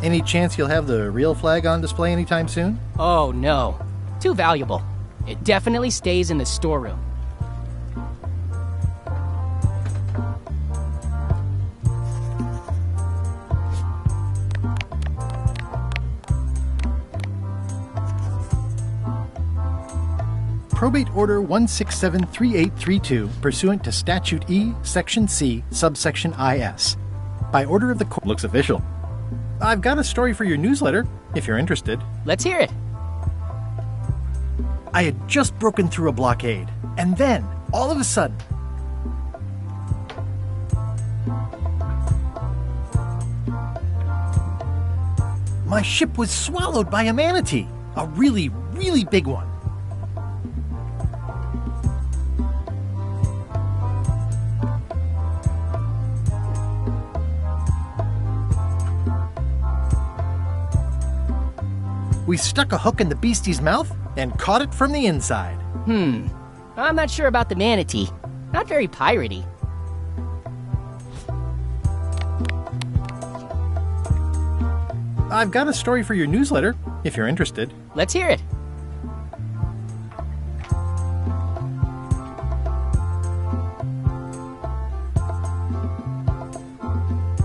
Any chance you'll have the real flag on display anytime soon? Oh, no. Too valuable. It definitely stays in the storeroom. Probate Order 1673832, pursuant to Statute E, Section C, subsection IS. By order of the court. Looks official. I've got a story for your newsletter, if you're interested. Let's hear it. I had just broken through a blockade, and then, all of a sudden... my ship was swallowed by a manatee. A really, really big one. We stuck a hook in the beastie's mouth and caught it from the inside. I'm not sure about the manatee. Not very piratey. I've got a story for your newsletter, if you're interested. Let's hear it.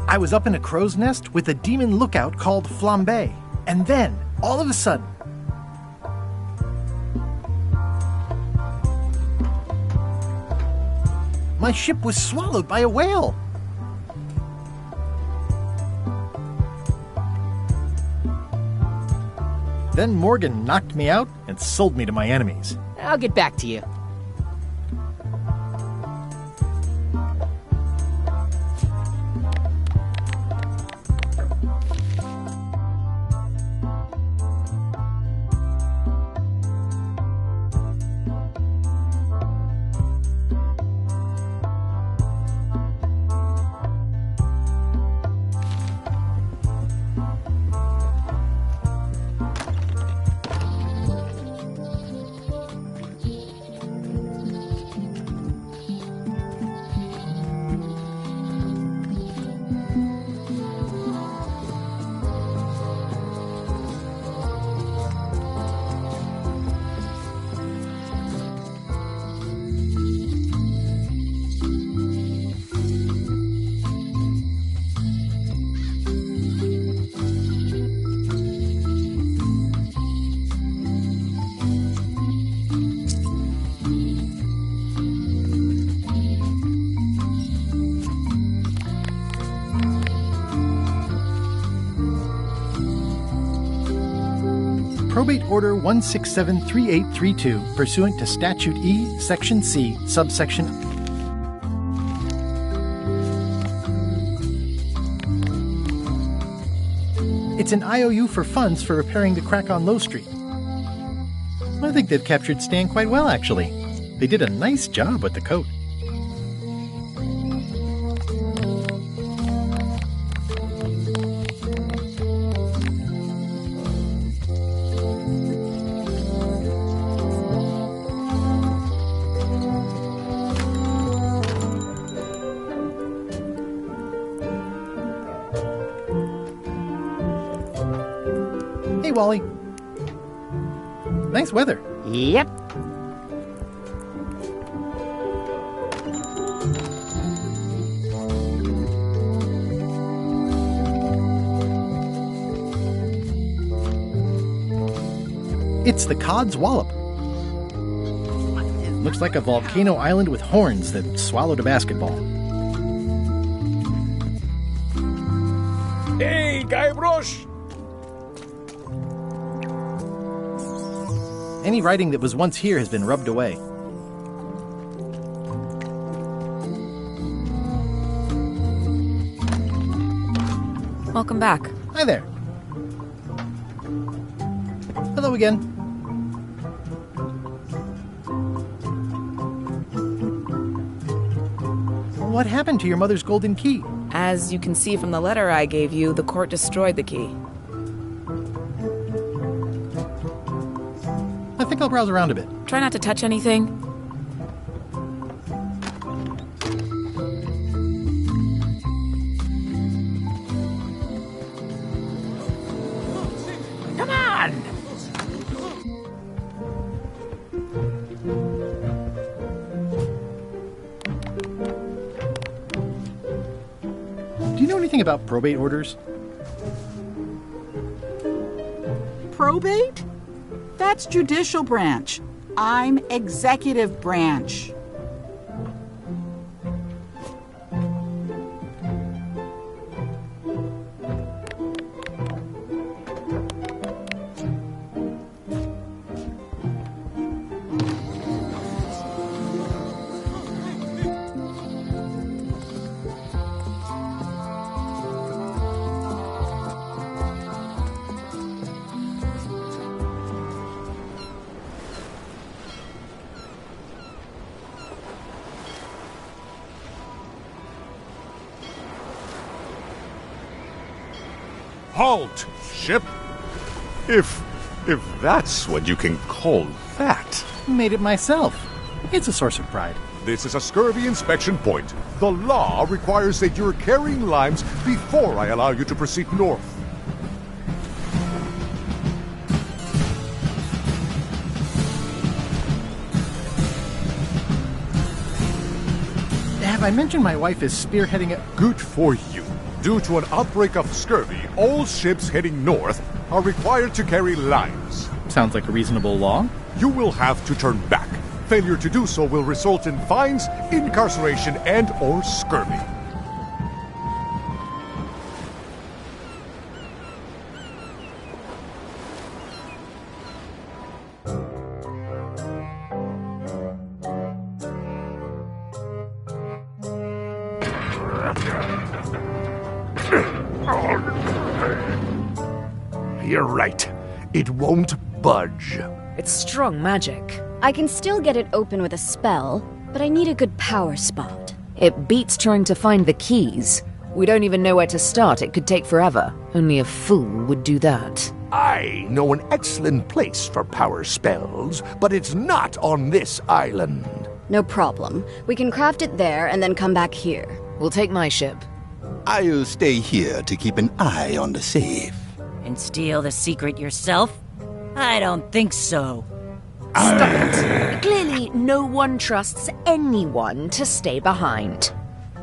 I was up in a crow's nest with a demon lookout called Flambe, and then, all of a sudden, my ship was swallowed by a whale. Then Morgan knocked me out and sold me to my enemies. I'll get back to you. Probate Order 1673832, pursuant to Statute E, Section C, subsection... It's an IOU for funds for repairing the crack on Low Street. I think they've captured Stan quite well, actually. They did a nice job with the coat. Hey, Wally. Nice weather. Yep. It's the Cod's Wallop. It looks like a volcano island with horns that swallowed a basketball. Hey, Guybrush! Any writing that was once here has been rubbed away. Welcome back. Hi there. Hello again. What happened to your mother's golden key? As you can see from the letter I gave you, the court destroyed the key. I think think I'll browse around a bit. Try not to touch anything. Come on! Do you know anything about probate orders? Probate? That's judicial branch. I'm executive branch. Halt, ship! If that's what you can call that. Made it myself. It's a source of pride. This is a scurvy inspection point. The law requires that you're carrying limes before I allow you to proceed north. Have I mentioned my wife is spearheading a... Good for you. Due to an outbreak of scurvy, all ships heading north are required to carry limes. Sounds like a reasonable law. You will have to turn back. Failure to do so will result in fines, incarceration, and/or scurvy. You're right. It won't budge. It's strong magic. I can still get it open with a spell, but I need a good power spot. It beats trying to find the keys. We don't even know where to start. It could take forever. Only a fool would do that. I know an excellent place for power spells, but it's not on this island. No problem. We can craft it there and then come back here. We'll take my ship. I'll stay here to keep an eye on the safe. And steal the secret yourself? I don't think so. Stop it. Clearly, no one trusts anyone to stay behind.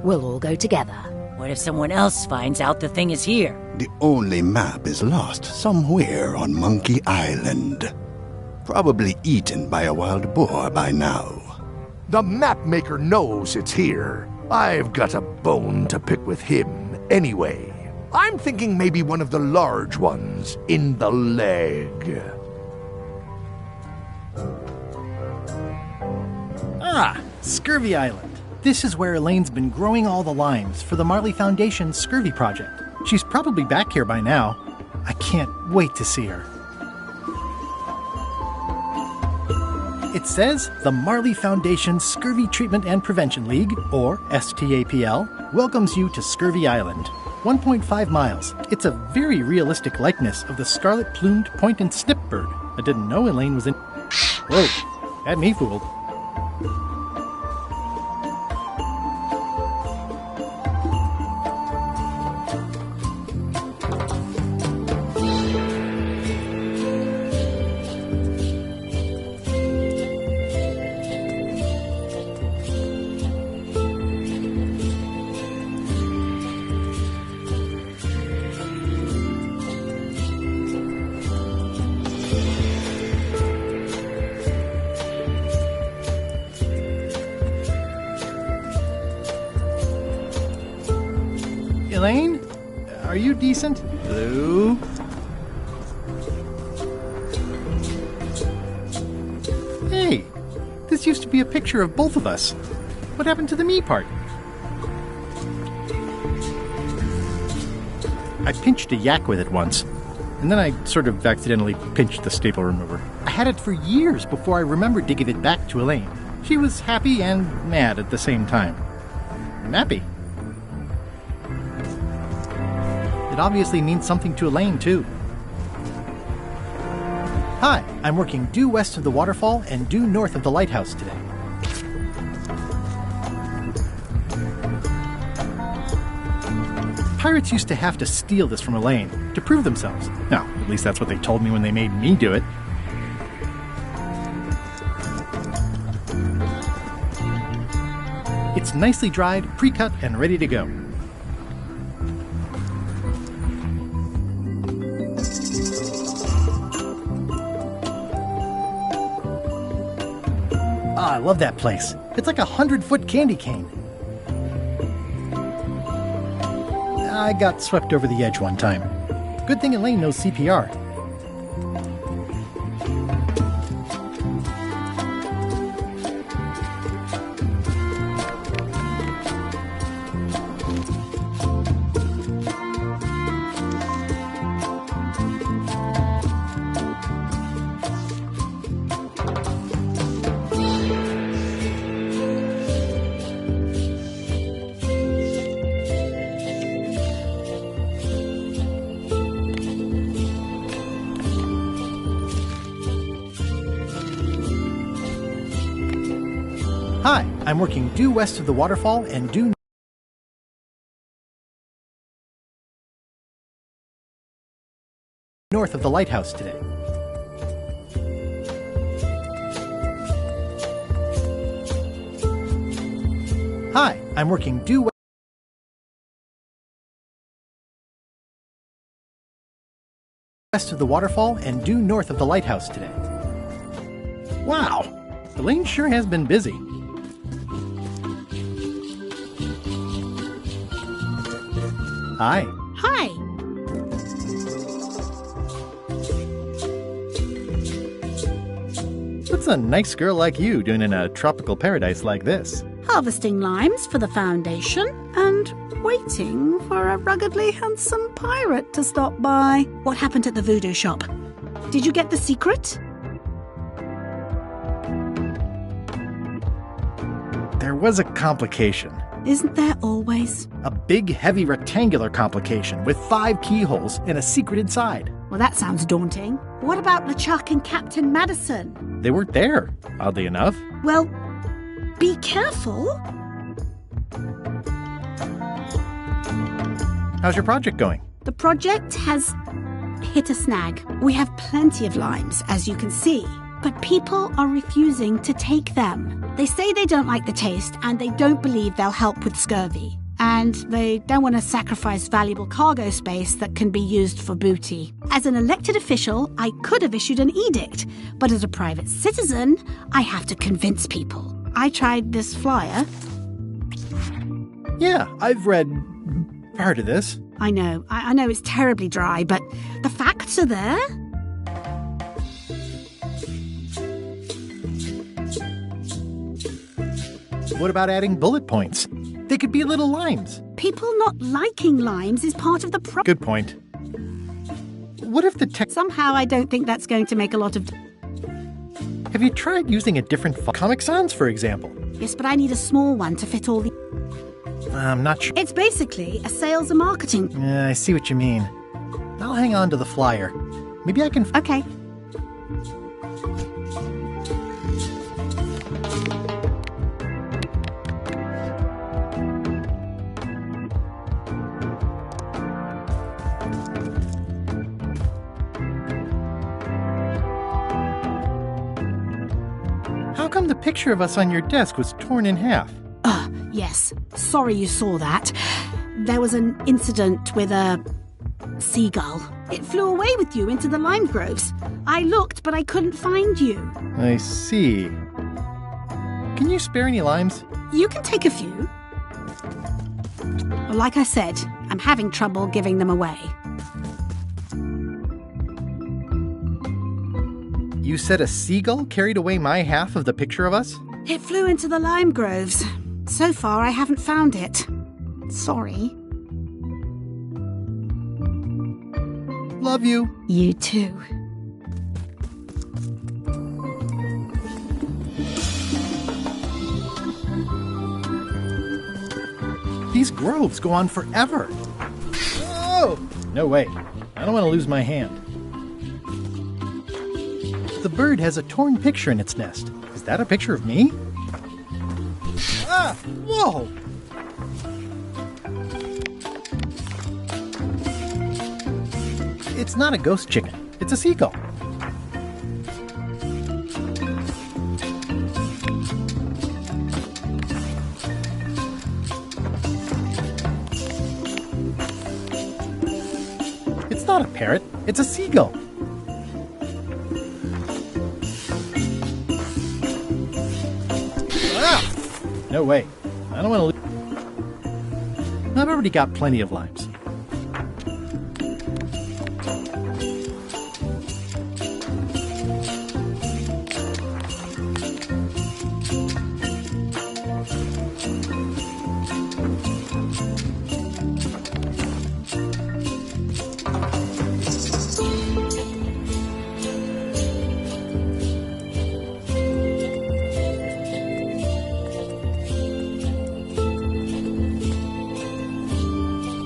We'll all go together. What if someone else finds out the thing is here? The only map is lost somewhere on Monkey.Island. Probably eaten by a wild boar by now. The map maker knows it's here. I've got a bone to pick with him anyway. I'm thinking maybe one of the large ones in the leg. Ah, Scurvy Island. This is where Elaine's been growing all the limes for the Marley Foundation's Scurvy project. She's probably back here by now. I can't wait to see her. It says the Marley Foundation Scurvy Treatment and Prevention League, or STAPL, welcomes you to Scurvy Island. 1.5 miles. It's a very realistic likeness of the scarlet-plumed point and snip bird. I didn't know Elaine was in... Whoa, had me fooled. Elaine? Are you decent? Hello? Hey, this used to be a picture of both of us. What happened to the me part? I pinched a yak with it once, and then I sort of accidentally pinched the staple remover. I had it for years before I remembered to give it back to Elaine. She was happy and mad at the same time. Nappy. It obviously means something to Elaine, too. Hi, I'm working due west of the waterfall and due north of the lighthouse today. Pirates used to have to steal this from Elaine to prove themselves. Now, at least that's what they told me when they made me do it. It's nicely dried, pre-cut, and ready to go. Ah, I love that place. It's like a 100-foot candy cane. I got swept over the edge one time. Good thing Elaine knows CPR. Hi, I'm working due west of the waterfall and due north of the lighthouse today. Hi, I'm working due west of the waterfall and due north of the lighthouse today. Wow, Elaine sure has been busy. Hi. Hi. What's a nice girl like you doing in a tropical paradise like this? Harvesting limes for the foundation and waiting for a ruggedly handsome pirate to stop by. What happened at the voodoo shop? Did you get the secret? There was a complication. Isn't there always? A big, heavy rectangular complication with 5 keyholes and a secret inside. Well, that sounds daunting. What about LeChuck and Captain Madison? They weren't there, oddly enough. Well, be careful. How's your project going? The project has hit a snag. We have plenty of limes, as you can see, but people are refusing to take them. They say they don't like the taste and they don't believe they'll help with scurvy. And they don't want to sacrifice valuable cargo space that can be used for booty. As an elected official, I could have issued an edict, but as a private citizen, I have to convince people. I tried this flyer. Yeah, I've read part of this. I know it's terribly dry, but the facts are there. What about adding bullet points? They could be little limes. People not liking limes is part of the problem. Good point. What if the text... Somehow I don't think that's going to make a lot of... Have you tried using a different Comic Sans, for example? Yes, but I need a small one to fit all the... I'm not sure. It's basically a sales and marketing... Yeah, I see what you mean. I'll hang on to the flyer. Maybe I can... Okay. How come the picture of us on your desk was torn in half? Yes. Sorry you saw that. There was an incident with a seagull. It flew away with you into the lime groves. I looked, but I couldn't find you. I see. Can you spare any limes? You can take a few. Well, like I said, I'm having trouble giving them away. You said a seagull carried away my half of the picture of us? It flew into the lime groves. So far, I haven't found it. Sorry. Love you. You too. These groves go on forever. Oh! No way. I don't want to lose my hand. The bird has a torn picture in its nest. Is that a picture of me? Ah! Whoa! It's not a ghost chicken. It's a seagull. It's not a parrot. It's a seagull. Ah! No way. I don't want to lose. I've already got plenty of limes.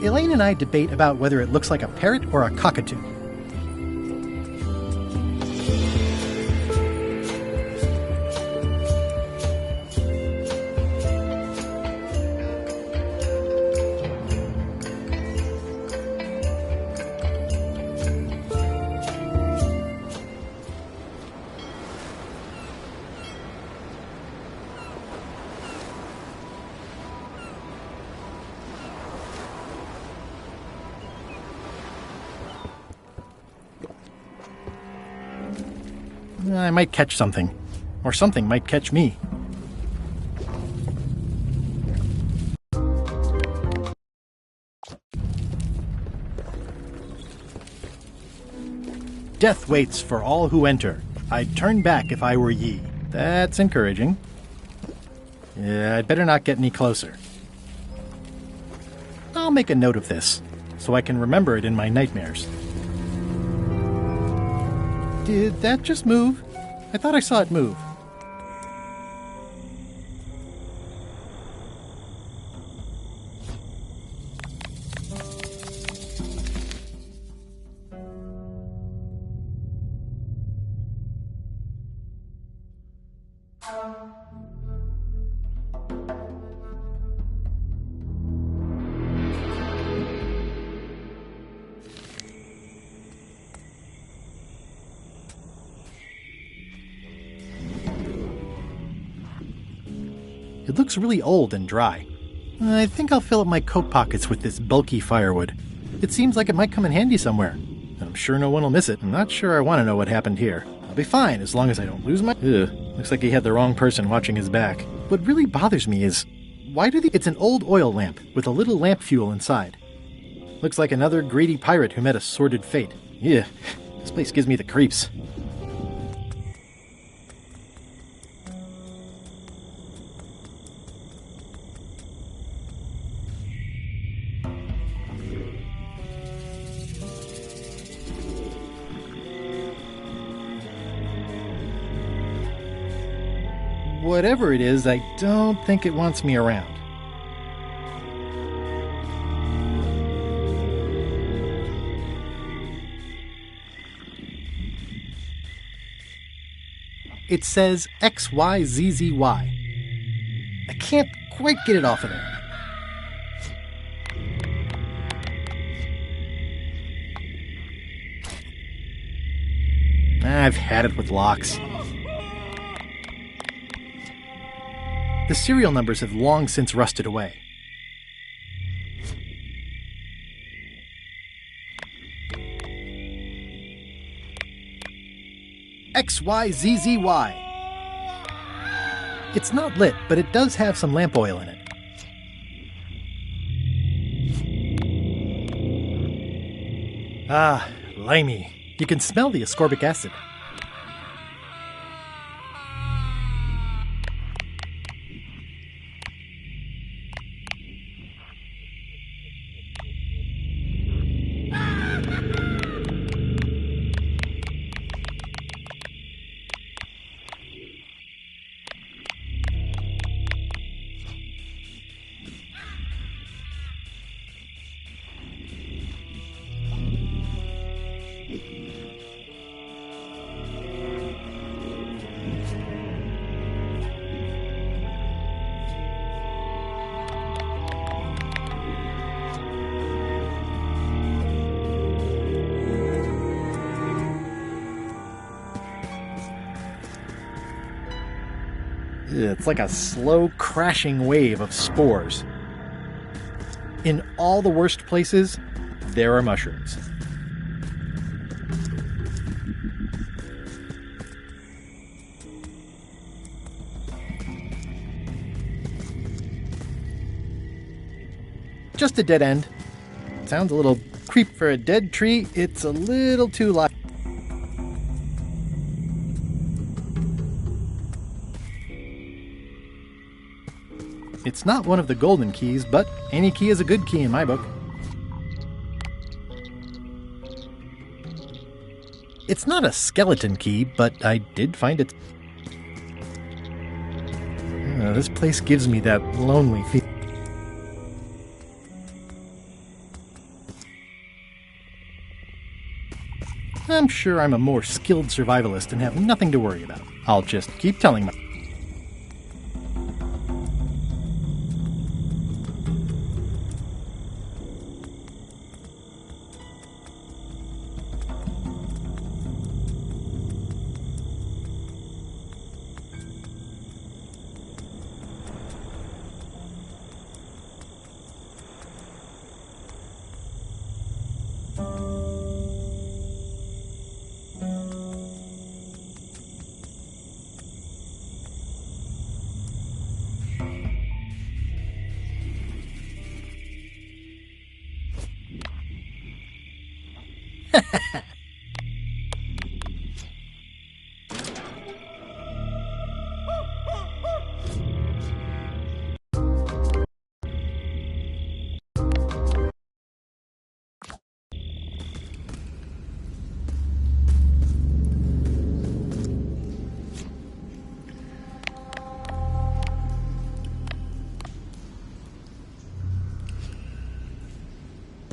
Elaine and I debate about whether it looks like a parrot or a cockatoo. I might catch something. Or something might catch me. Death waits for all who enter. I'd turn back if I were ye. That's encouraging. Yeah, I'd better not get any closer. I'll make a note of this, so I can remember it in my nightmares. Did that just move? I thought I saw it move. It looks really old and dry. I think I'll fill up my coat pockets with this bulky firewood. It seems like it might come in handy somewhere. I'm sure no one will miss it. I'm not sure I want to know what happened here. I'll be fine as long as I don't lose my... Ugh, looks like he had the wrong person watching his back. What really bothers me is... why do It's an old oil lamp with a little lamp fuel inside. Looks like another greedy pirate who met a sordid fate. Yeah, this place gives me the creeps. Whatever it is, I don't think it wants me around. It says XYZZY. I can't quite get it off of there. I've had it with locks. The serial numbers have long since rusted away. XYZZY. It's not lit, but it does have some lamp oil in it. Ah, limey. You can smell the ascorbic acid. It's like a slow crashing wave of spores. In all the worst places, there are mushrooms. Just a dead end. Sounds a little creep for a dead tree. It's a little too loud. It's not one of the golden keys, but any key is a good key in my book. It's not a skeleton key, but I did find it. This place gives me that lonely feeling. I'm sure I'm a more skilled survivalist and have nothing to worry about. I'll just keep telling myself.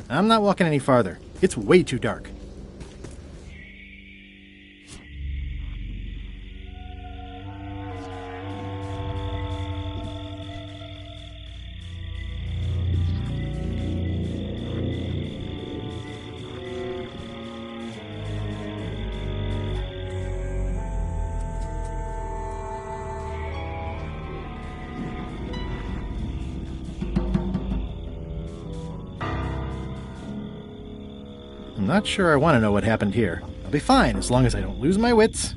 I'm not walking any farther. It's way too dark. I'm not sure I want to know what happened here. I'll be fine as long as I don't lose my wits.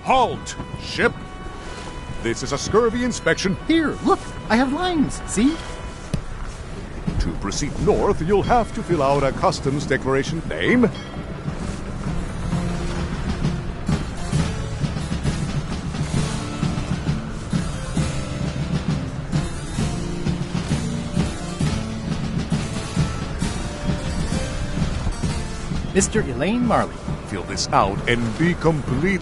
Halt! Ship! This is a scurvy inspection. Here, look! I have lines, see? To proceed north, you'll have to fill out a customs declaration. Name? Mr. Elaine Marley. Fill this out and be complete.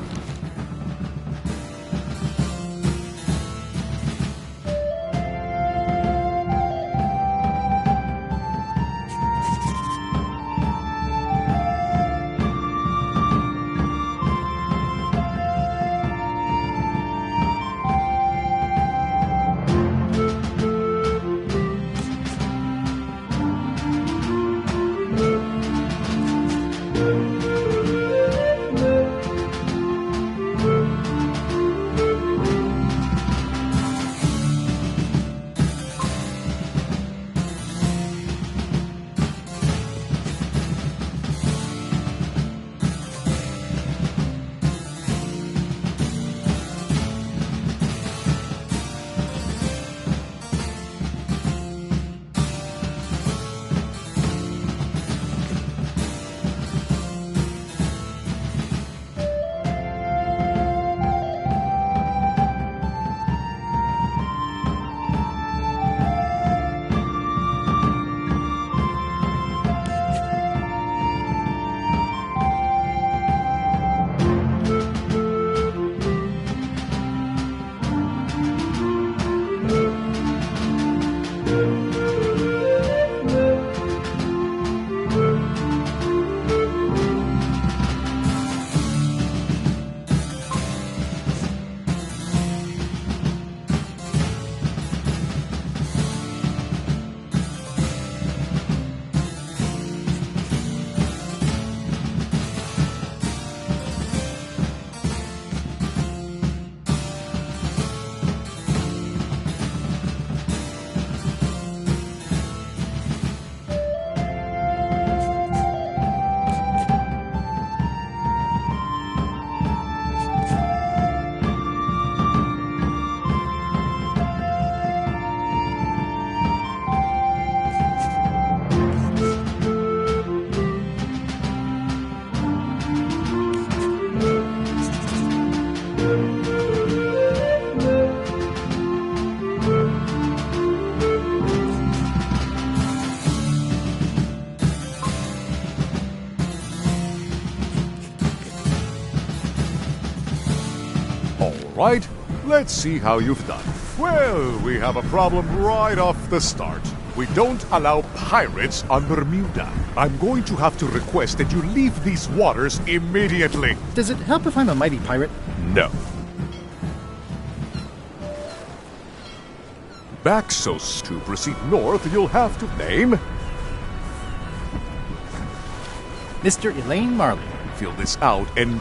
Right, let's see how you've done. Well, we have a problem right off the start. We don't allow pirates on Bermuda. I'm going to have to request that you leave these waters immediately. Does it help if I'm a mighty pirate? No. Back so to proceed north, you'll have to name Mr. Elaine Marley. Fill this out and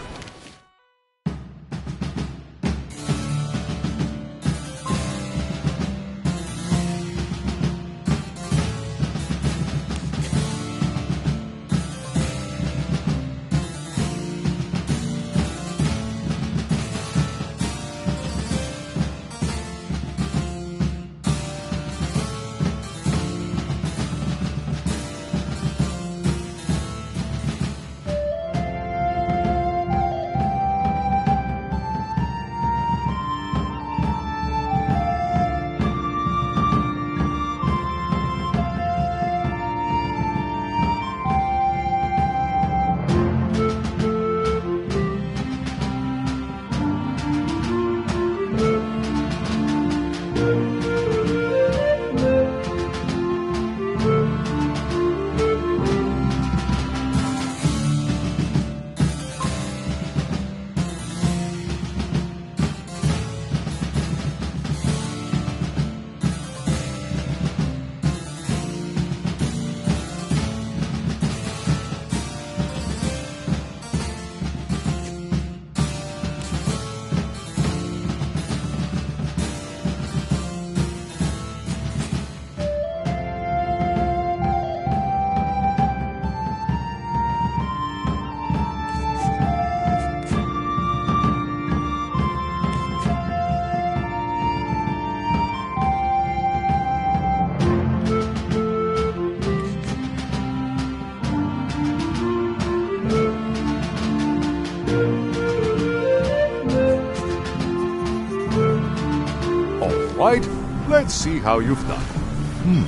right, let's see how you've done.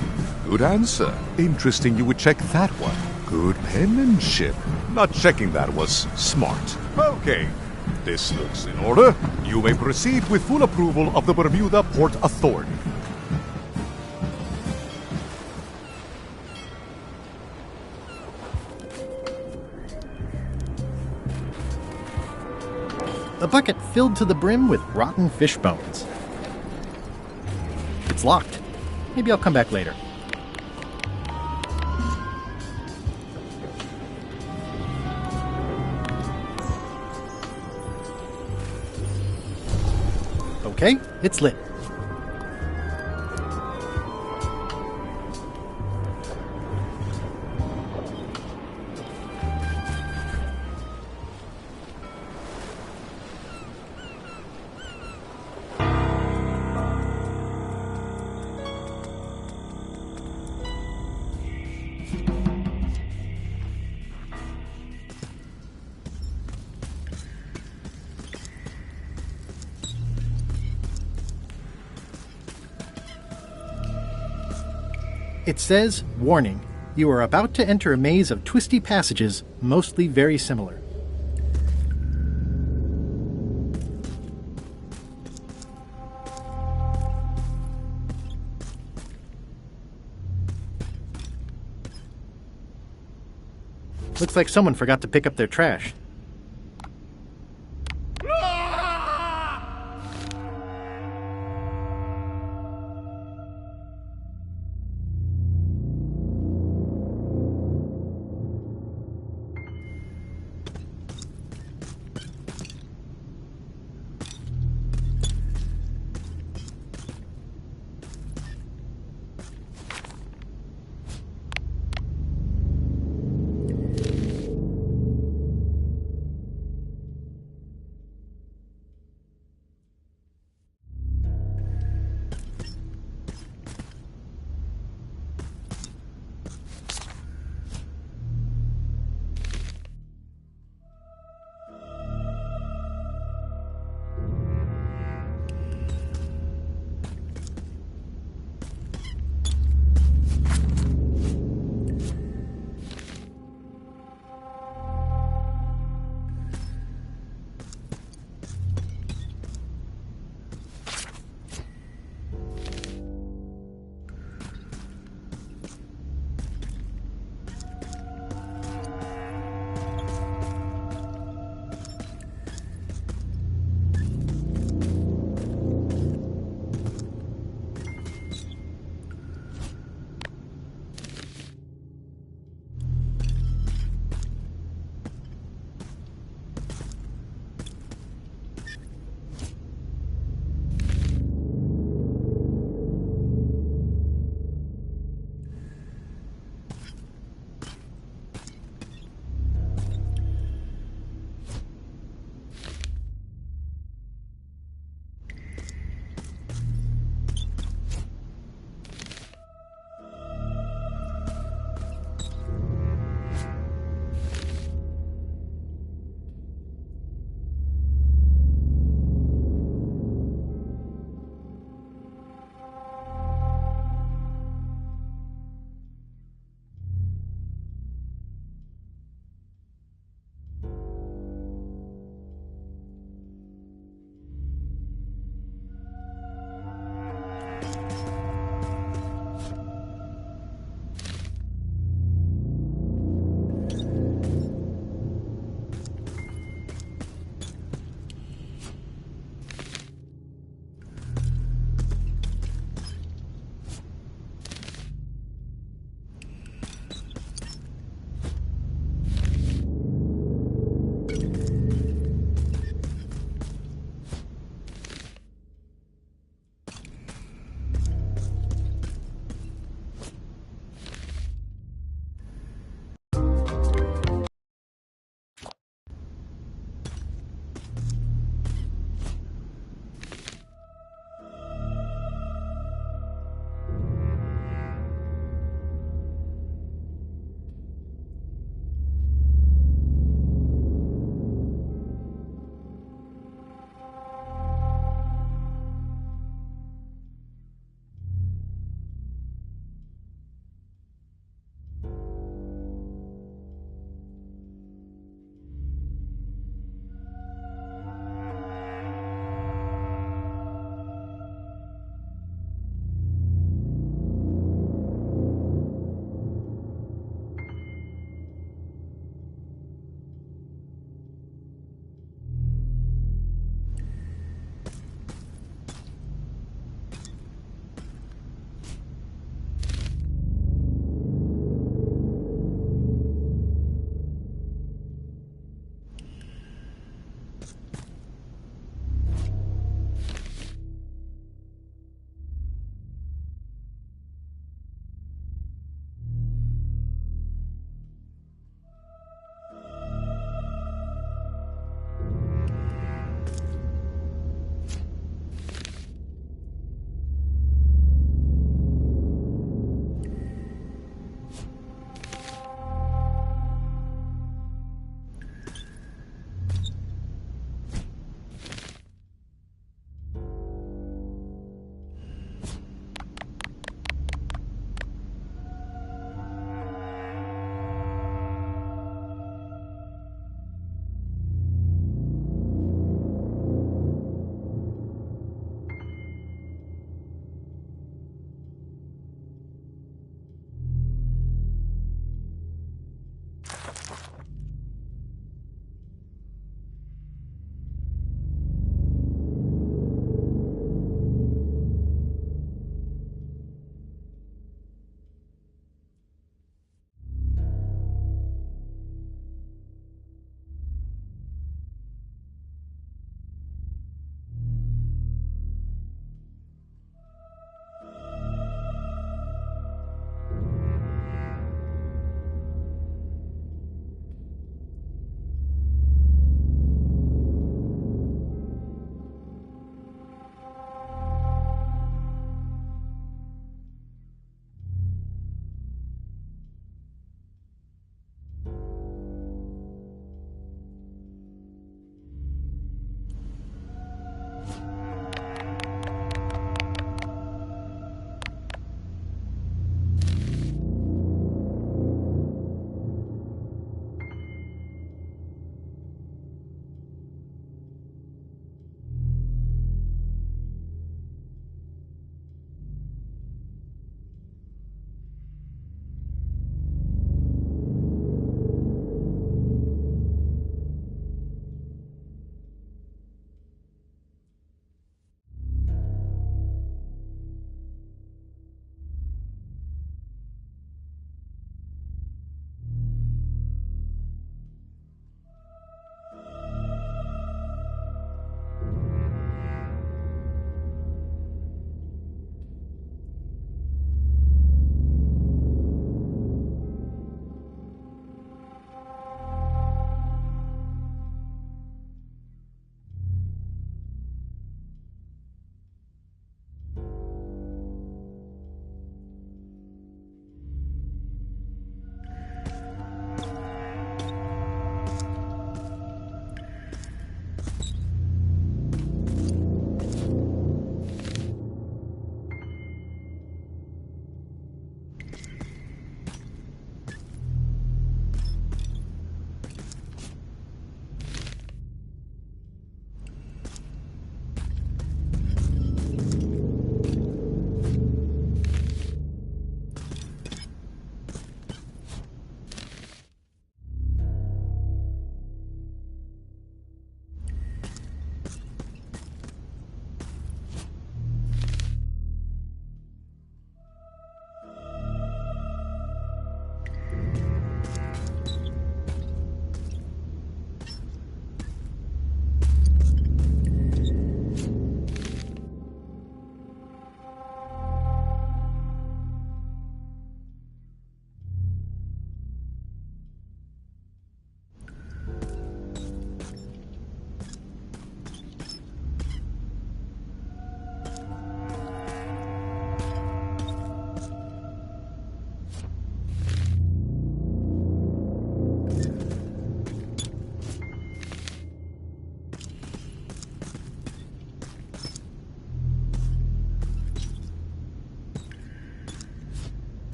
Good answer. Interesting you would check that one. Good penmanship. Not checking that was smart. Okay, this looks in order. You may proceed with full approval of the Bermuda Port Authority. A bucket filled to the brim with rotten fish bones. It's locked. Maybe I'll come back later. Okay, it's lit. It says, warning, you are about to enter a maze of twisty passages, mostly very similar. Looks like someone forgot to pick up their trash.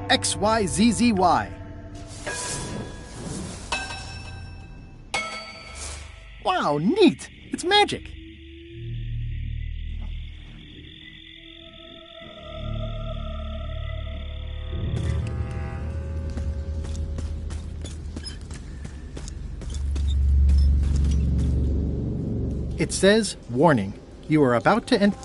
XYZZY. Wow, neat! It's magic! It says, warning, you are about to enter.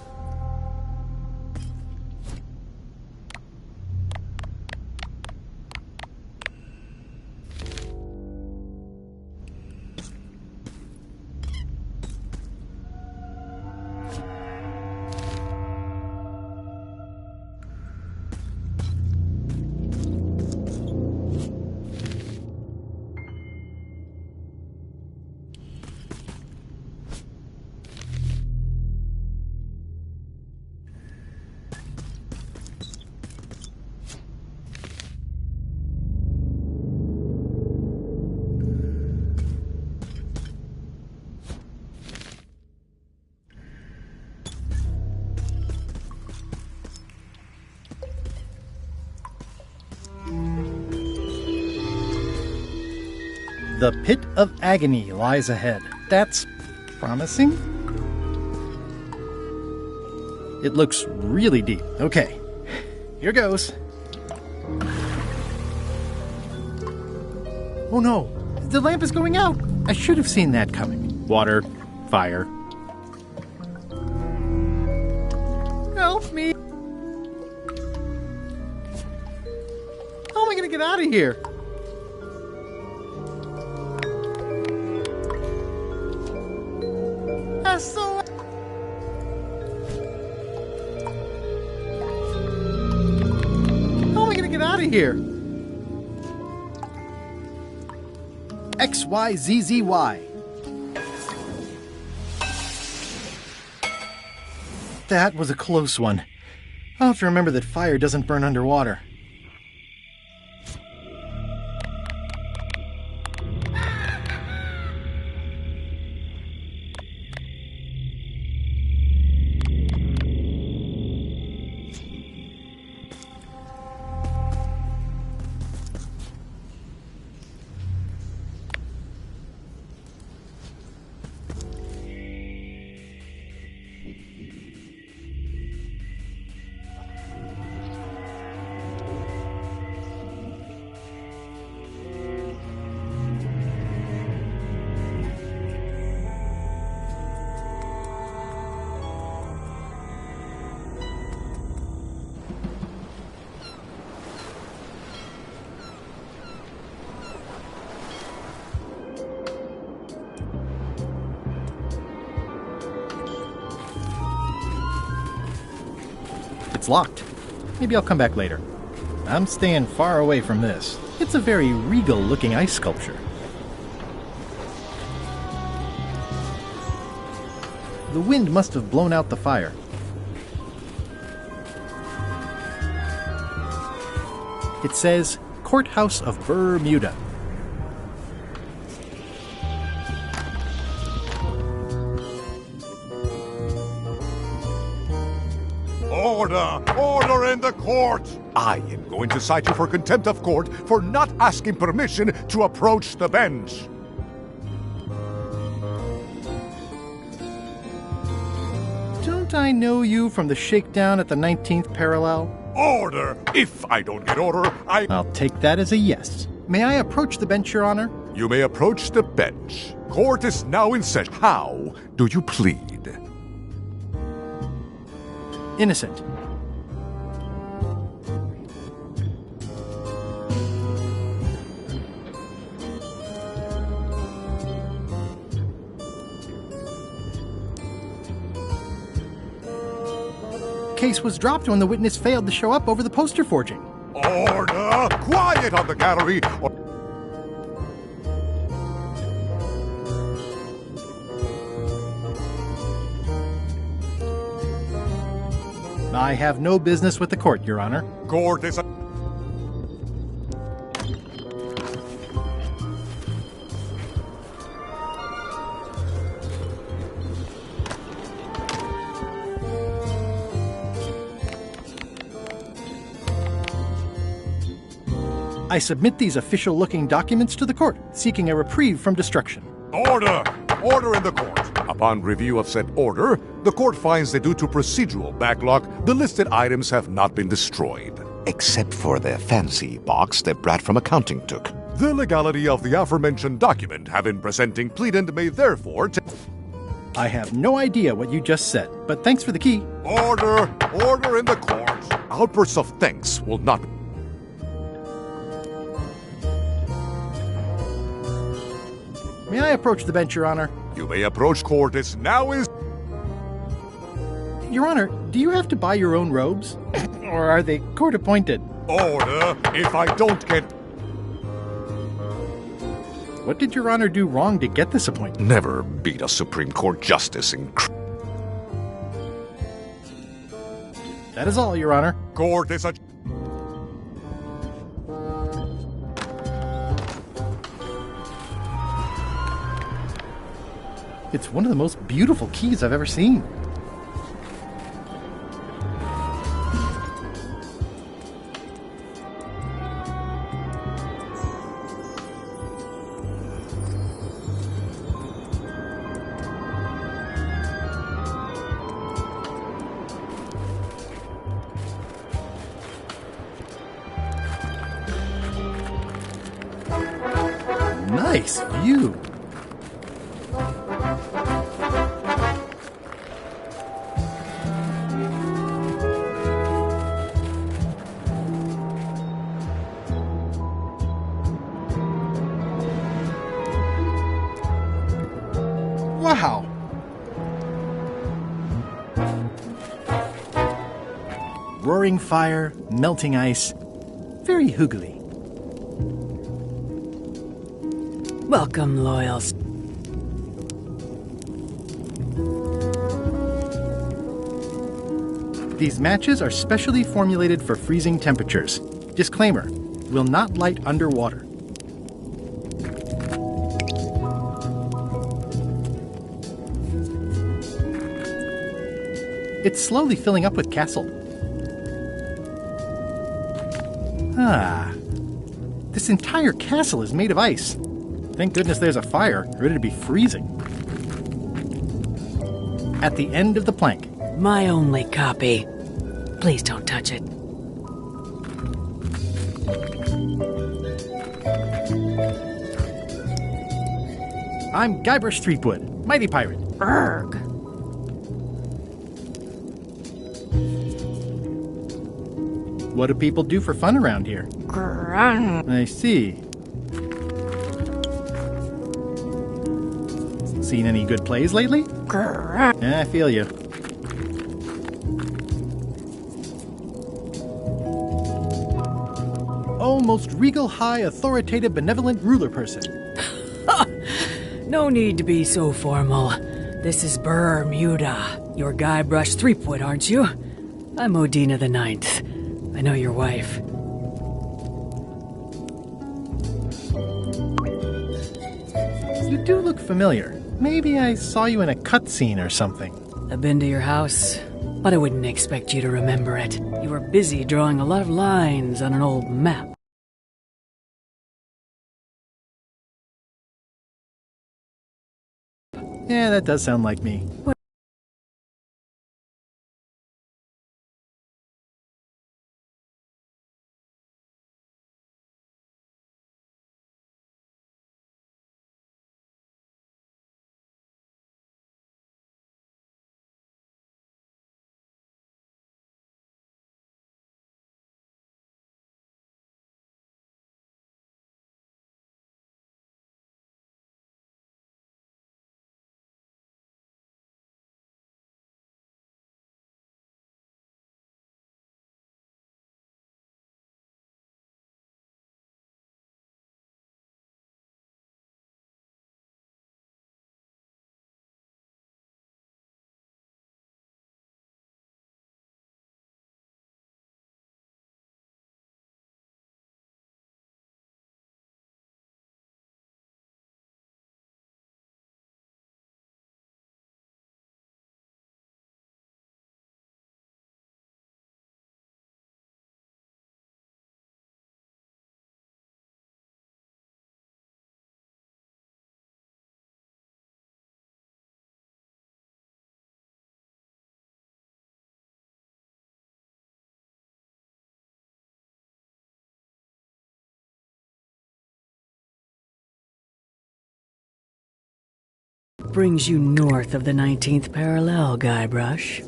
The pit of agony lies ahead. That's promising. It looks really deep. Okay, here goes. Oh no, the lamp is going out. I should have seen that coming. Water, fire. Help me. How am I going to get out of here? So how am I gonna get out of here? XYZZY. That was a close one. I'll have to remember that fire doesn't burn underwater. It's locked. Maybe I'll come back later. I'm staying far away from this. It's a very regal-looking ice sculpture. The wind must have blown out the fire. It says, Courthouse of Bermuda. Order in the court! I am going to cite you for contempt of court for not asking permission to approach the bench. Don't I know you from the shakedown at the 19th parallel? Order! If I don't get order, I'll take that as a yes. May I approach the bench, Your Honor? You may approach the bench. Court is now in session. How do you plead? Innocent. Case was dropped when the witness failed to show up over the poster forging. Order! Quiet on the gallery! I have no business with the court, Your Honor. Court is a... I submit these official-looking documents to the court, seeking a reprieve from destruction. Order! Order in the court. Upon review of said order, the court finds that due to procedural backlog, the listed items have not been destroyed. Except for the fancy box the brat from accounting took. The legality of the aforementioned document having presenting pleadant may therefore I have no idea what you just said, but thanks for the key. Order! Order in the court. Outbursts of thanks will not... May I approach the bench, Your Honor? You may approach court as now is... Your Honor, do you have to buy your own robes? Or are they court-appointed? Order! If I don't get... What did Your Honor do wrong to get this appointment? Never beat a Supreme Court justice in... That is all, Your Honor. Court is a... It's one of the most beautiful keys I've ever seen. Nice view. Wow. Roaring fire, melting ice, very hoogly. Welcome, loyals. These matches are specially formulated for freezing temperatures. Disclaimer, will not light underwater. It's slowly filling up with castle. Ah, this entire castle is made of ice. Thank goodness there's a fire, ready to be freezing. At the end of the plank. My only copy. Please don't touch it. I'm Guybrush Threepwood, mighty pirate. Urgh. What do people do for fun around here? Grung. I see. Seen any good plays lately? Grung. I feel you. Oh, most regal, high, authoritative, benevolent ruler person. No need to be so formal. This is Bermuda. You're Guybrush Threepwood, aren't you? I'm Odina the Ninth. I know your wife. You do look familiar. Maybe I saw you in a cutscene or something. I've been to your house, but I wouldn't expect you to remember it. You were busy drawing a lot of lines on an old map. Yeah, that does sound like me. brings you north of the 19th parallel, Guybrush?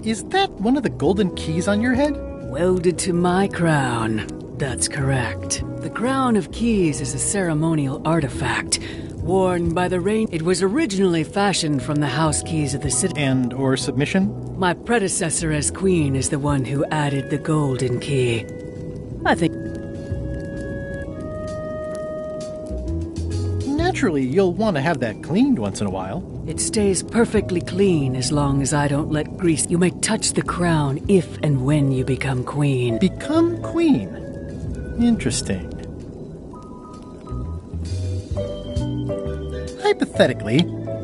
Is that one of the golden keys on your head? Welded to my crown. That's correct. The Crown of Keys is a ceremonial artifact worn by the reign. It was originally fashioned from the house keys of the city. And or submission? My predecessor as queen is the one who added the golden key. I think... Naturally, you'll want to have that cleaned once in a while. It stays perfectly clean as long as I don't let grease. You may touch the crown if and when you become queen. Become queen? Interesting. Hypothetically,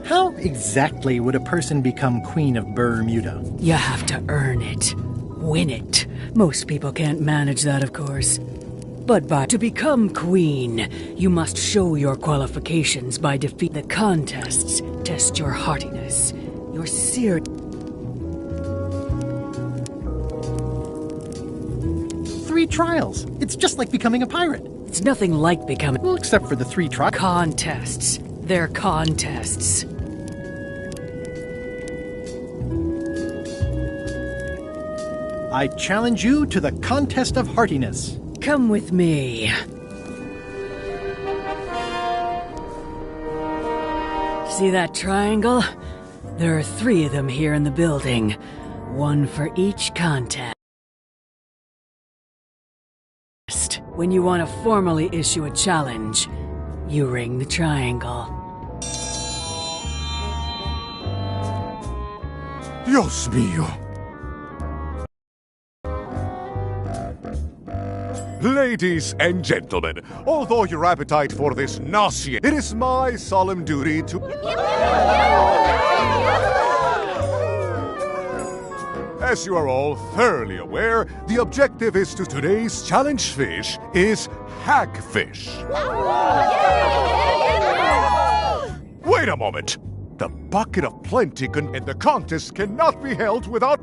how exactly would a person become Queen of Bermuda? You have to earn it. Win it. Most people can't manage that, of course. But to become queen, you must show your qualifications by defeat the contests. Test your heartiness, your serious... 3 trials. It's just like becoming a pirate. It's nothing like becoming... Well, except for the 3 trials. Contests. They're contests. I challenge you to the contest of heartiness. Come with me. See that triangle? There are 3 of them here in the building. 1 for each contest. When you want to formally issue a challenge, you ring the triangle. Dios mío. Ladies and gentlemen, although your appetite for this nauseating, it is my solemn duty to... As you are all thoroughly aware, the objective is to today's challenge fish is hagfish. Wait a moment. The bucket of plenty and the contest cannot be held without...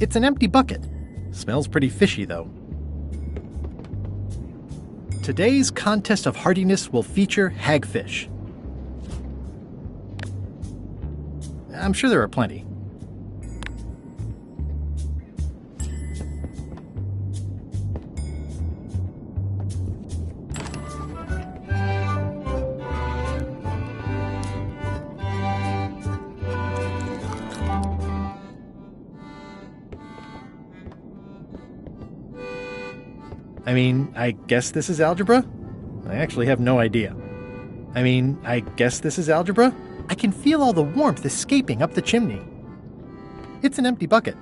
It's an empty bucket. Smells pretty fishy, though. Today's contest of heartiness will feature hagfish. I'm sure there are plenty. I mean, I guess this is algebra? I actually have no idea. I guess this is algebra? I can feel all the warmth escaping up the chimney. It's an empty bucket.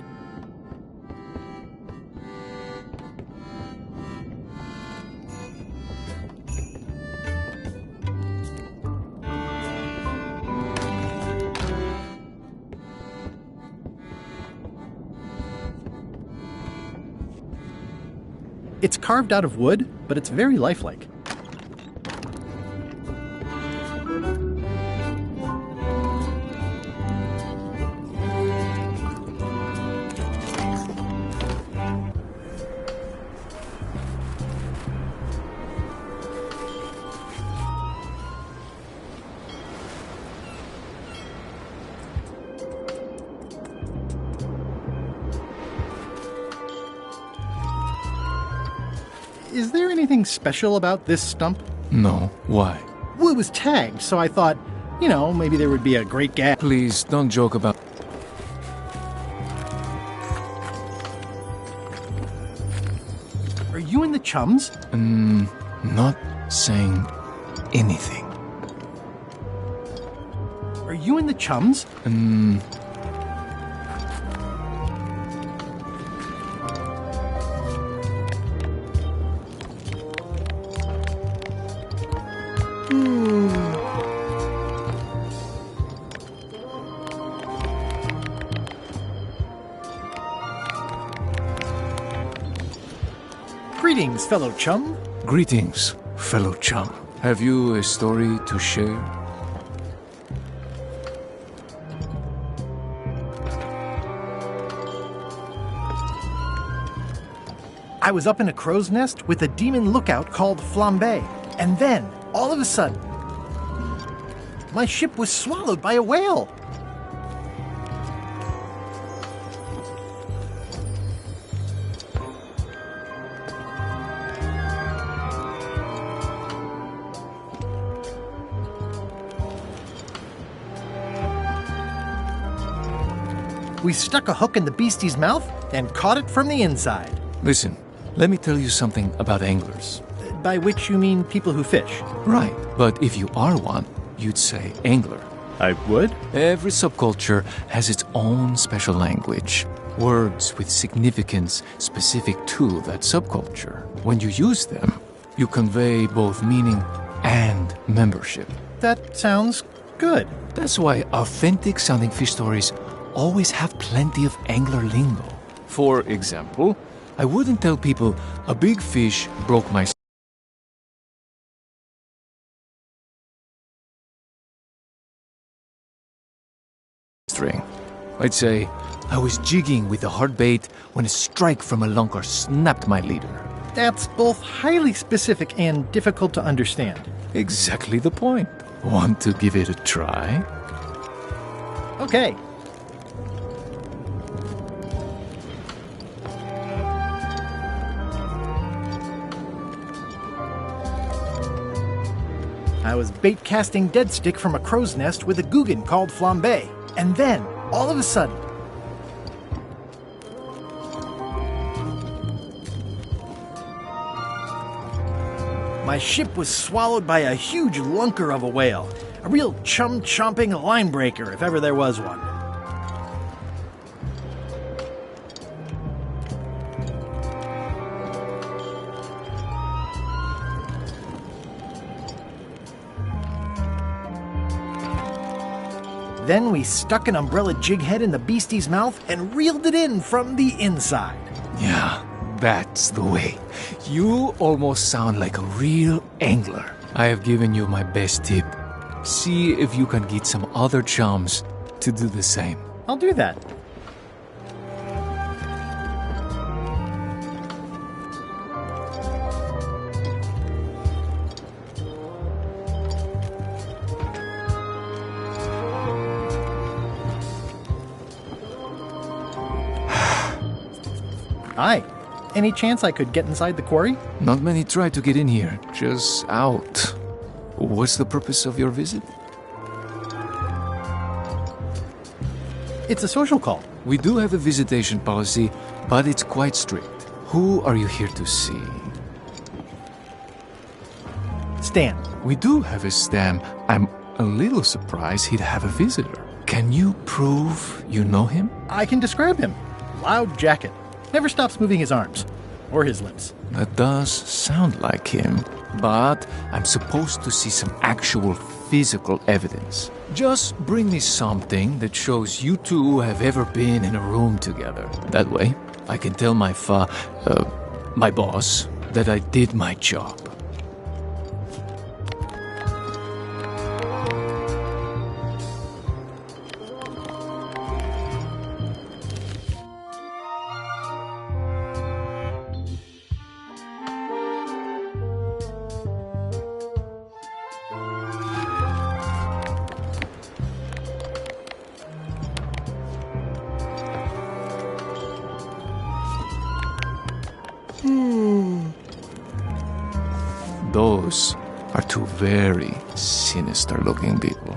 It's carved out of wood, but it's very lifelike. Is there anything special about this stump? No. Why? Well, it was tagged, so I thought, You know, maybe there would be a great gag. Please, don't joke about... Are you and the chums? Not saying anything. Are you and the chums? Greetings, fellow chum. Greetings, fellow chum. Have you a story to share? I was up in a crow's nest with a demon lookout called Flambe, and then, all of a sudden, my ship was swallowed by a whale. We stuck a hook in the beastie's mouth and caught it from the inside. Listen, let me tell you something about anglers. By which you mean people who fish? Right, but if you are one, you'd say angler. I would? Every subculture has its own special language. Words with significance specific to that subculture. When you use them, you convey both meaning and membership. That sounds good. That's why authentic sounding fish stories always have plenty of angler lingo. For example, I wouldn't tell people a big fish broke my string. I'd say, I was jigging with a hard bait when a strike from a lunker snapped my leader. That's both highly specific and difficult to understand. Exactly the point. Want to give it a try? Okay. I was bait casting dead stick from a crow's nest with a Guggen called Flambe, and then, all of a sudden, my ship was swallowed by a huge lunker of a whale, a real chum-chomping line breaker if ever there was one. Then we stuck an umbrella jig head in the beastie's mouth and reeled it in from the inside. Yeah, that's the way. You almost sound like a real angler. I have given you my best tip. See if you can get some other chums to do the same. I'll do that. Hi. Any chance I could get inside the quarry? Not many try to get in here, just out. What's the purpose of your visit? It's a social call. We do have a visitation policy, but it's quite strict. Who are you here to see? Stan. We do have a Stan. I'm a little surprised he'd have a visitor. Can you prove you know him? I can describe him. Loud jacket. Never stops moving his arms. Or his lips. That does sound like him. But I'm supposed to see some actual physical evidence. Just bring me something that shows you two have ever been in a room together. That way, I can tell my boss that I did my job. Those are two very sinister-looking people.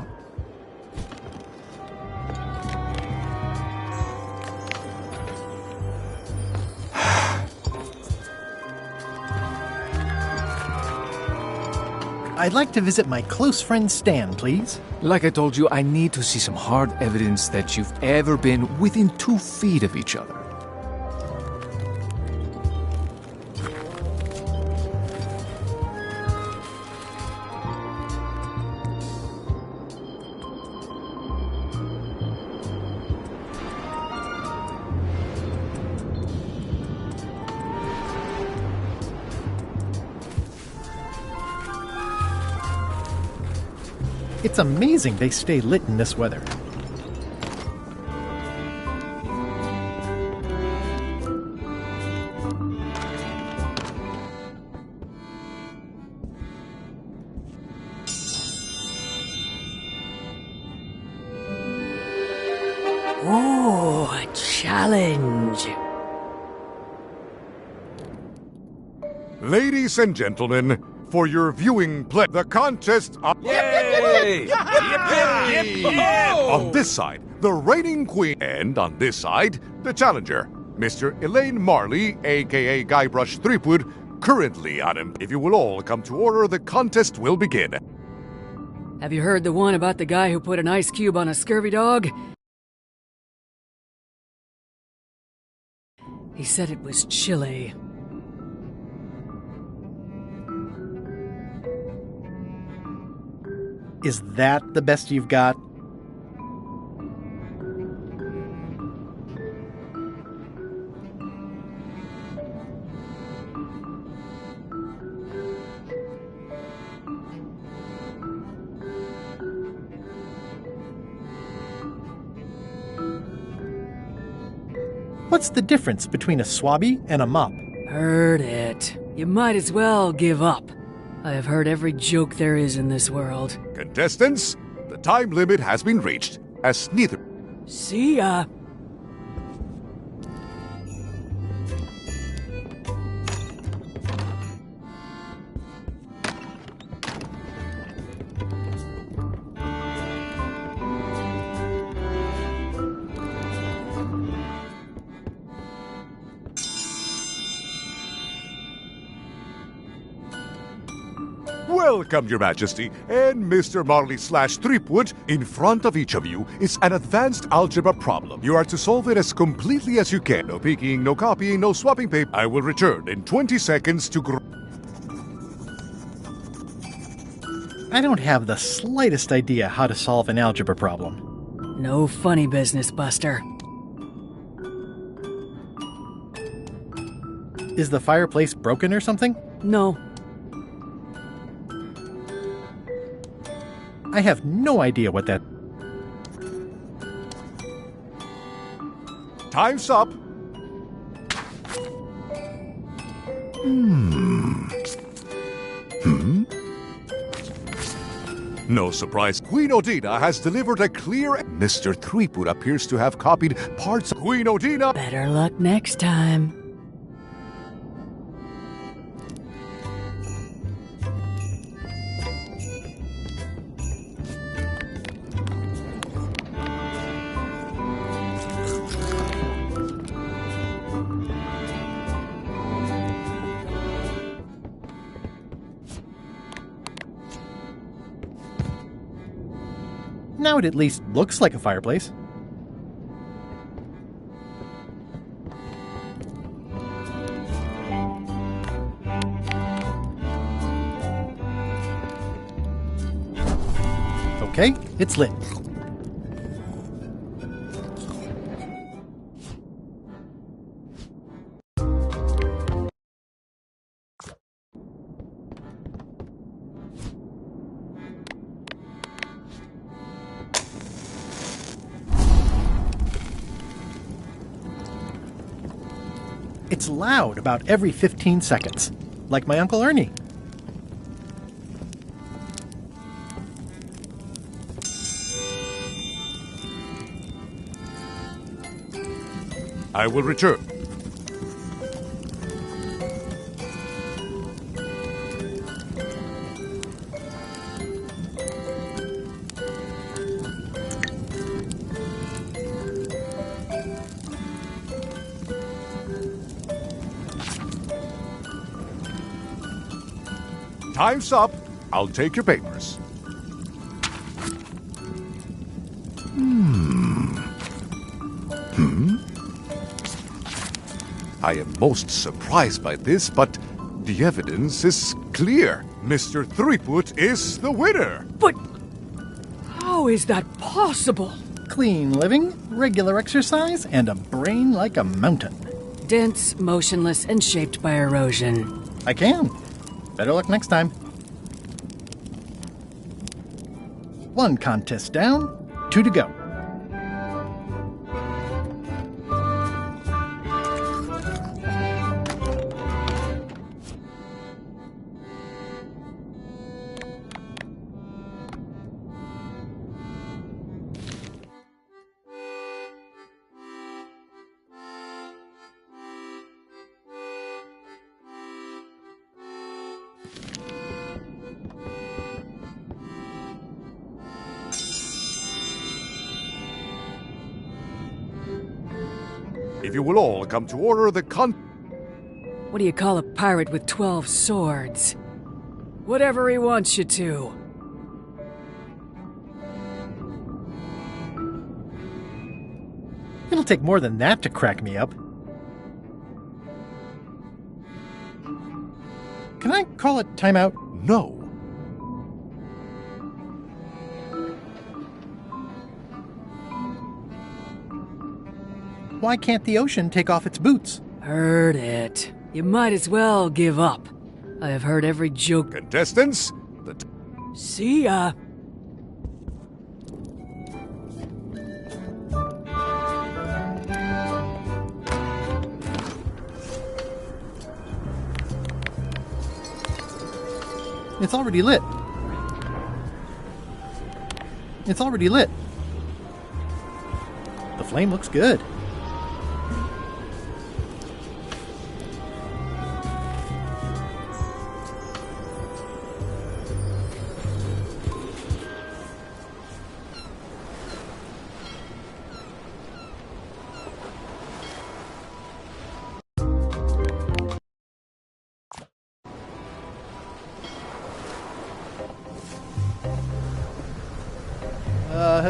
I'd like to visit my close friend Stan, please. Like I told you, I need to see some hard evidence that you've ever been within 2 feet of each other. It's amazing they stay lit in this weather. Oh, a challenge. Ladies and gentlemen, for your viewing the contest of... Yay! On this side, the reigning queen, and on this side, the challenger, Mr. Elaine Marley, aka Guybrush Threepwood, currently on him. If you will all come to order, the contest will begin. Have you heard the one about the guy who put an ice cube on a scurvy dog? He said it was chilly. Is that the best you've got? What's the difference between a swabby and a mop? Heard it. You might as well give up. I have heard every joke there is in this world. Contestants, the time limit has been reached, as neither... See ya! Welcome, Your Majesty, and Mr. Marley/Threepwood. In front of each of you is an advanced algebra problem. You are to solve it as completely as you can. No peeking, no copying, no swapping paper. I will return in 20 seconds to I don't have the slightest idea how to solve an algebra problem. No funny business, Buster. Is the fireplace broken or something? No. I have no idea what that... Time's up. No surprise, Queen Odina has delivered a clear... Mr. Threepwood appears to have copied parts of Queen Odina. Better luck next time. Now it at least looks like a fireplace. Okay, it's lit. It's loud about every 15 seconds, like my Uncle Ernie. I will return. Time's up. I'll take your papers. I am most surprised by this, but the evidence is clear. Mr. Threepwood is the winner. But how is that possible? Clean living, regular exercise, and a brain like a mountain. Dense, motionless, and shaped by erosion. I can. Better luck next time. 1 contest down, 2 to go. If you will all come to order, the What do you call a pirate with 12 swords? Whatever he wants you to. It'll take more than that to crack me up. Can I call it timeout? No. Why can't the ocean take off its boots? Heard it. You might as well give up. I have heard every joke. Contestants, See ya. It's already lit. It's already lit. The flame looks good.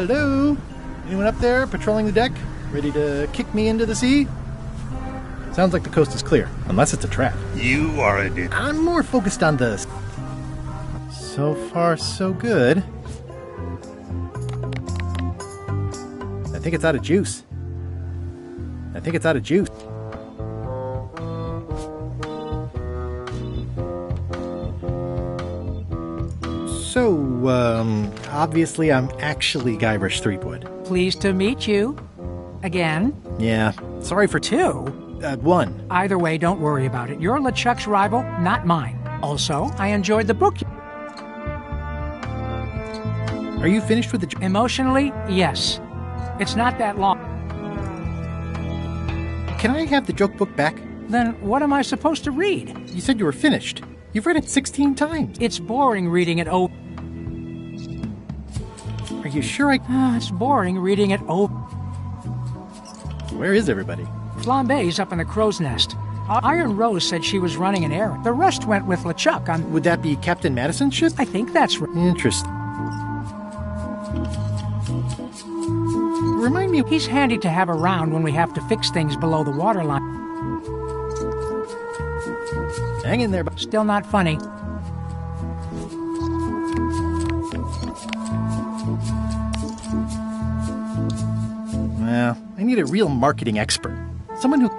Hello? Anyone up there patrolling the deck? Ready to kick me into the sea? Sounds like the coast is clear, unless it's a trap. You are a I'm more focused on the... So far, so good. I think it's out of juice. I think it's out of juice. So, obviously I'm actually Guybrush Threepwood. Pleased to meet you. Again. Yeah, sorry for 2. 1. Either way, don't worry about it. You're LeChuck's rival, not mine. Also, I enjoyed the book. Are you finished with the... Emotionally, yes. It's not that long. Can I have the joke book back? Then what am I supposed to read? You said you were finished. You've read it 16 times. It's boring reading it over. Are you sure It's boring reading it over. Where is everybody? Flambe's up in the crow's nest. Iron Rose said she was running an errand. The rest went with LeChuck on... Would that be Captain Madison's ship? I think that's right. Interesting. Remind me... He's handy to have around when we have to fix things below the waterline. Hang in there, but... Still not funny. Well, I need a real marketing expert. Someone who...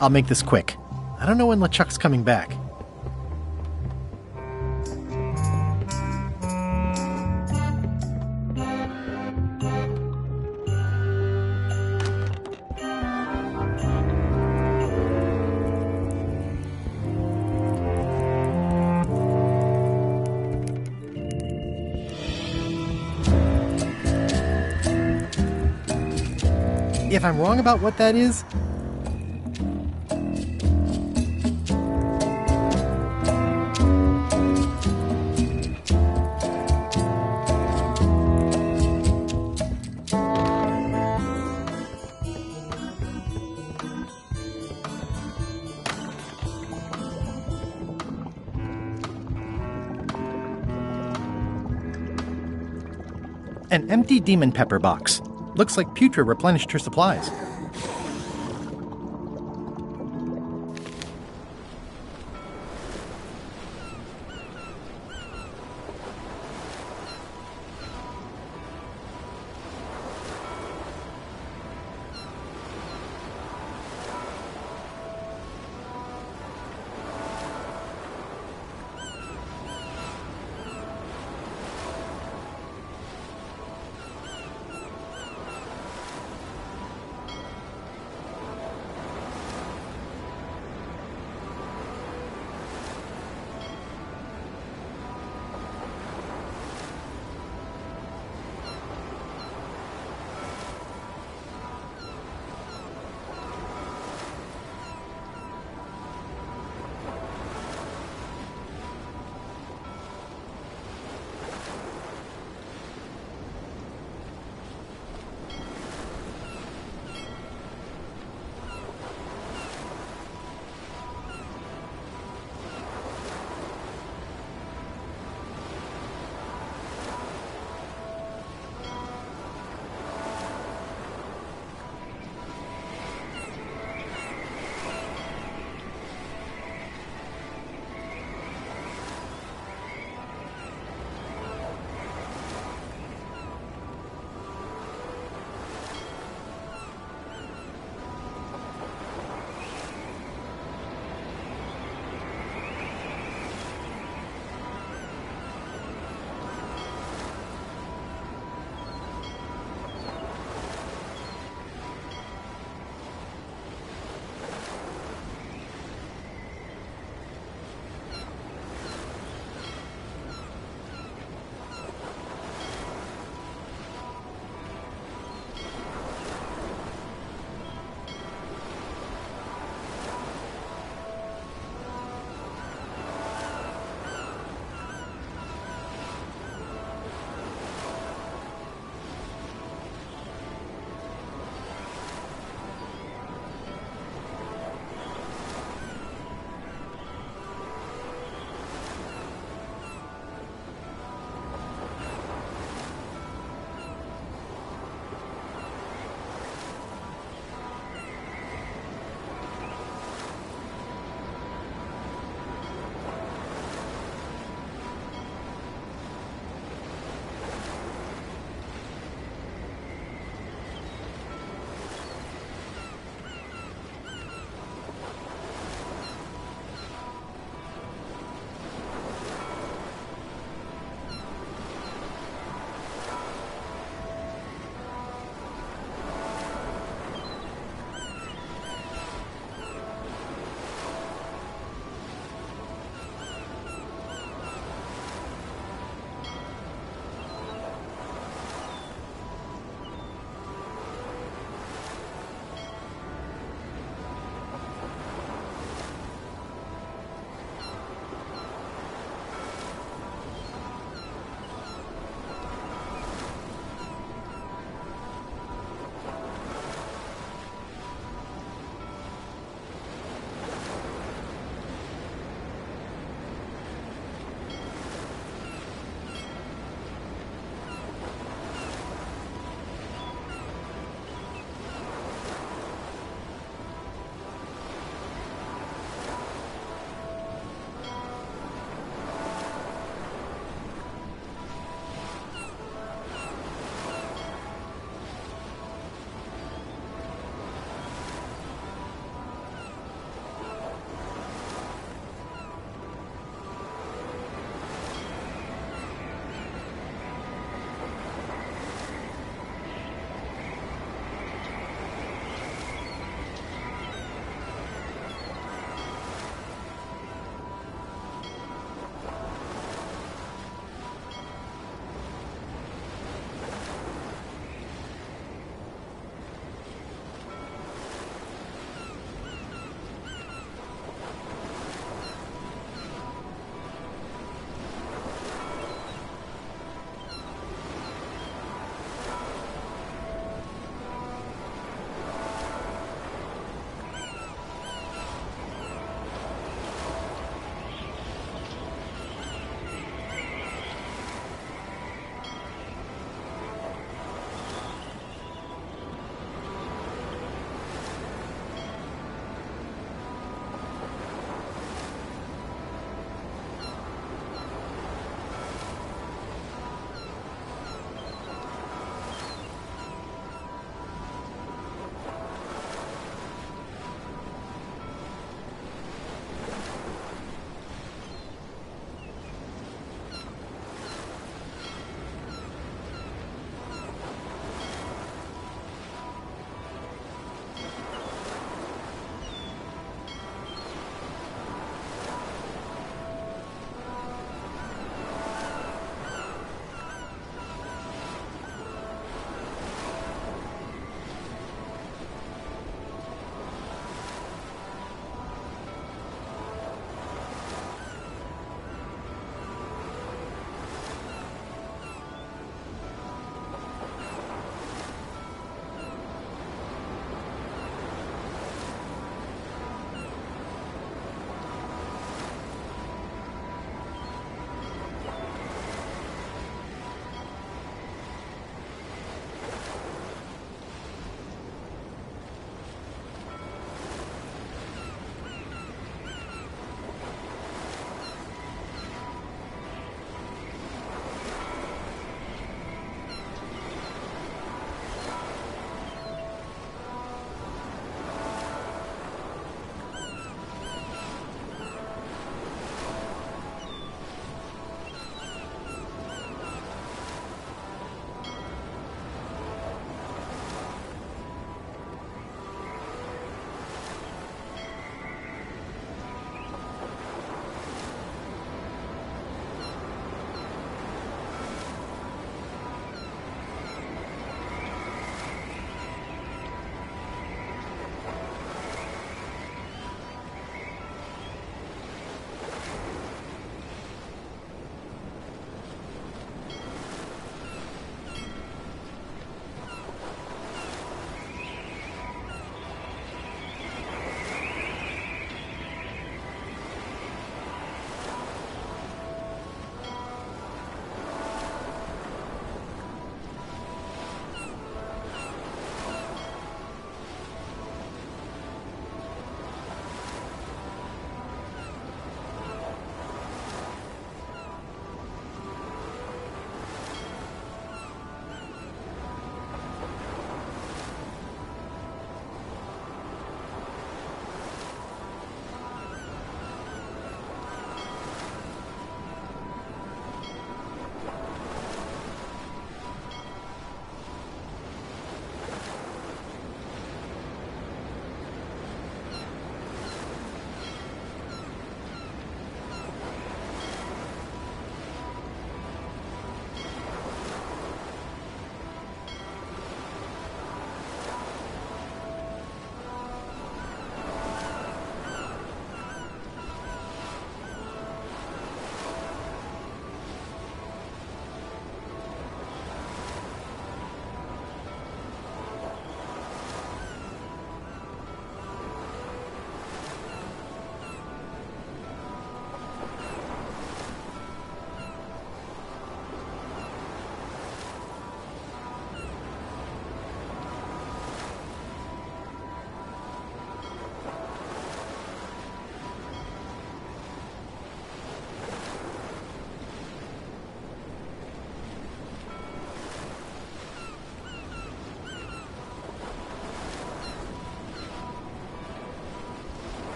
I'll make this quick. I don't know when LeChuck's coming back. If I'm wrong about what that is, an empty demon pepper box. Looks like Putra replenished her supplies.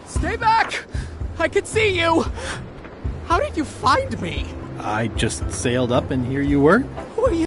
Stay back! I can see you! How did you find me? I just sailed up and here you were. Who are you?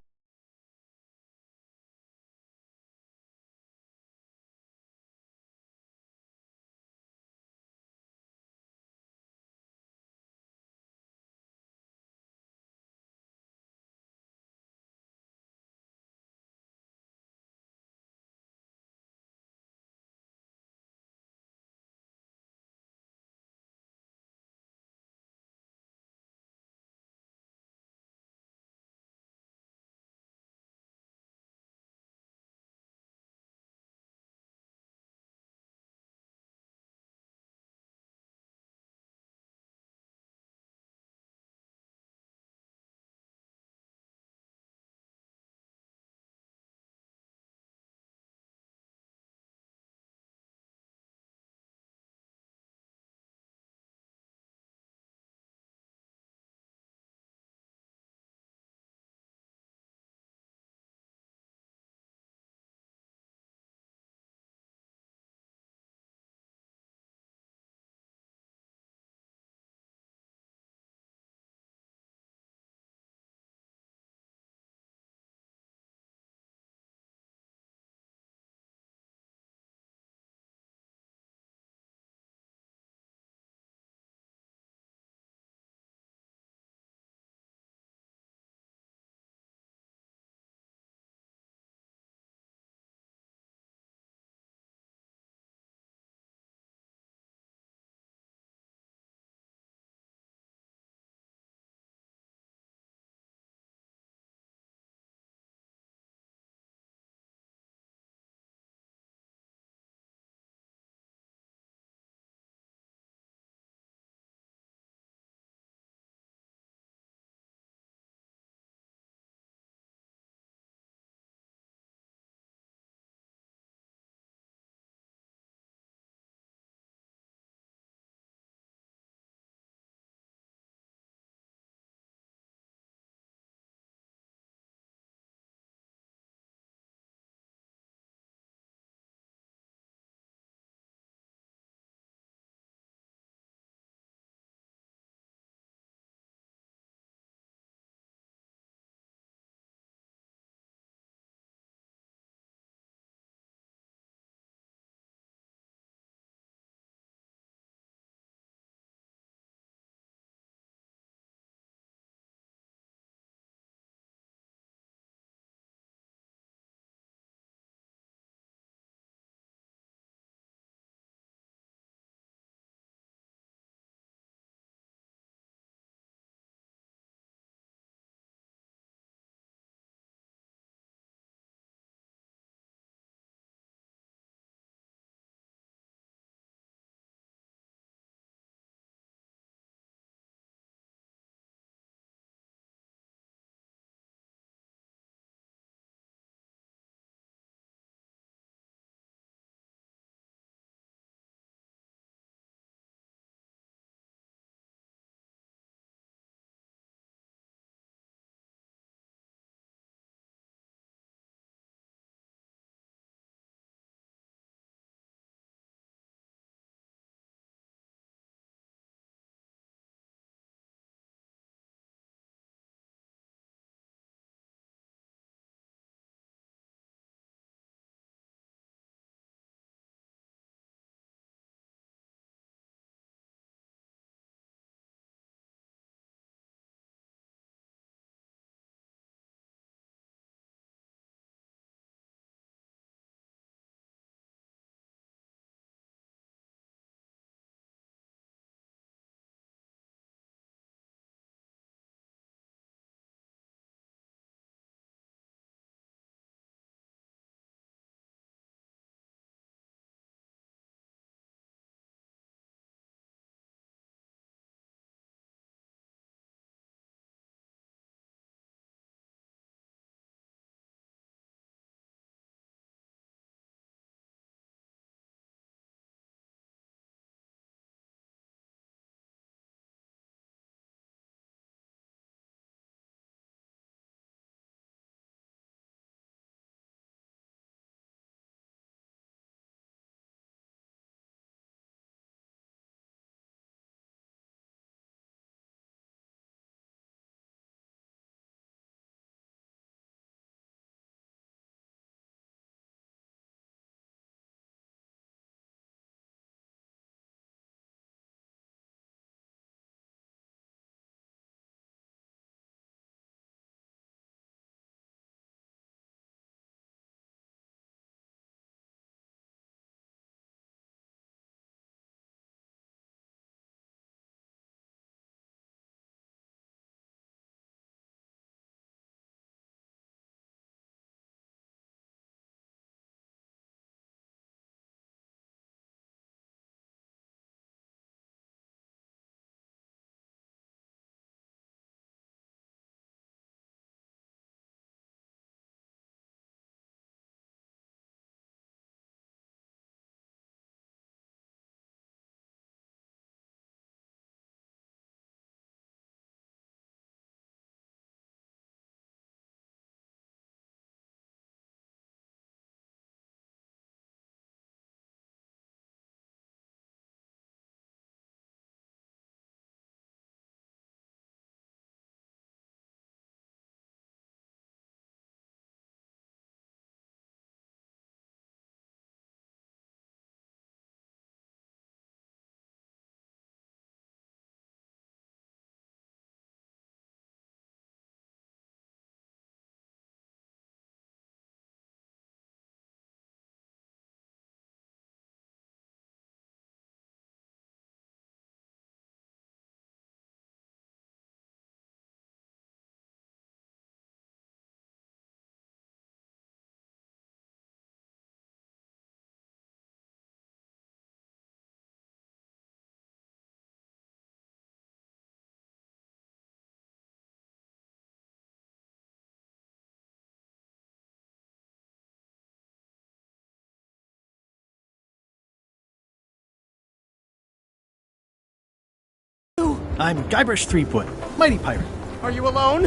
I'm Guybrush Threepwood, Mighty Pirate. Are you alone?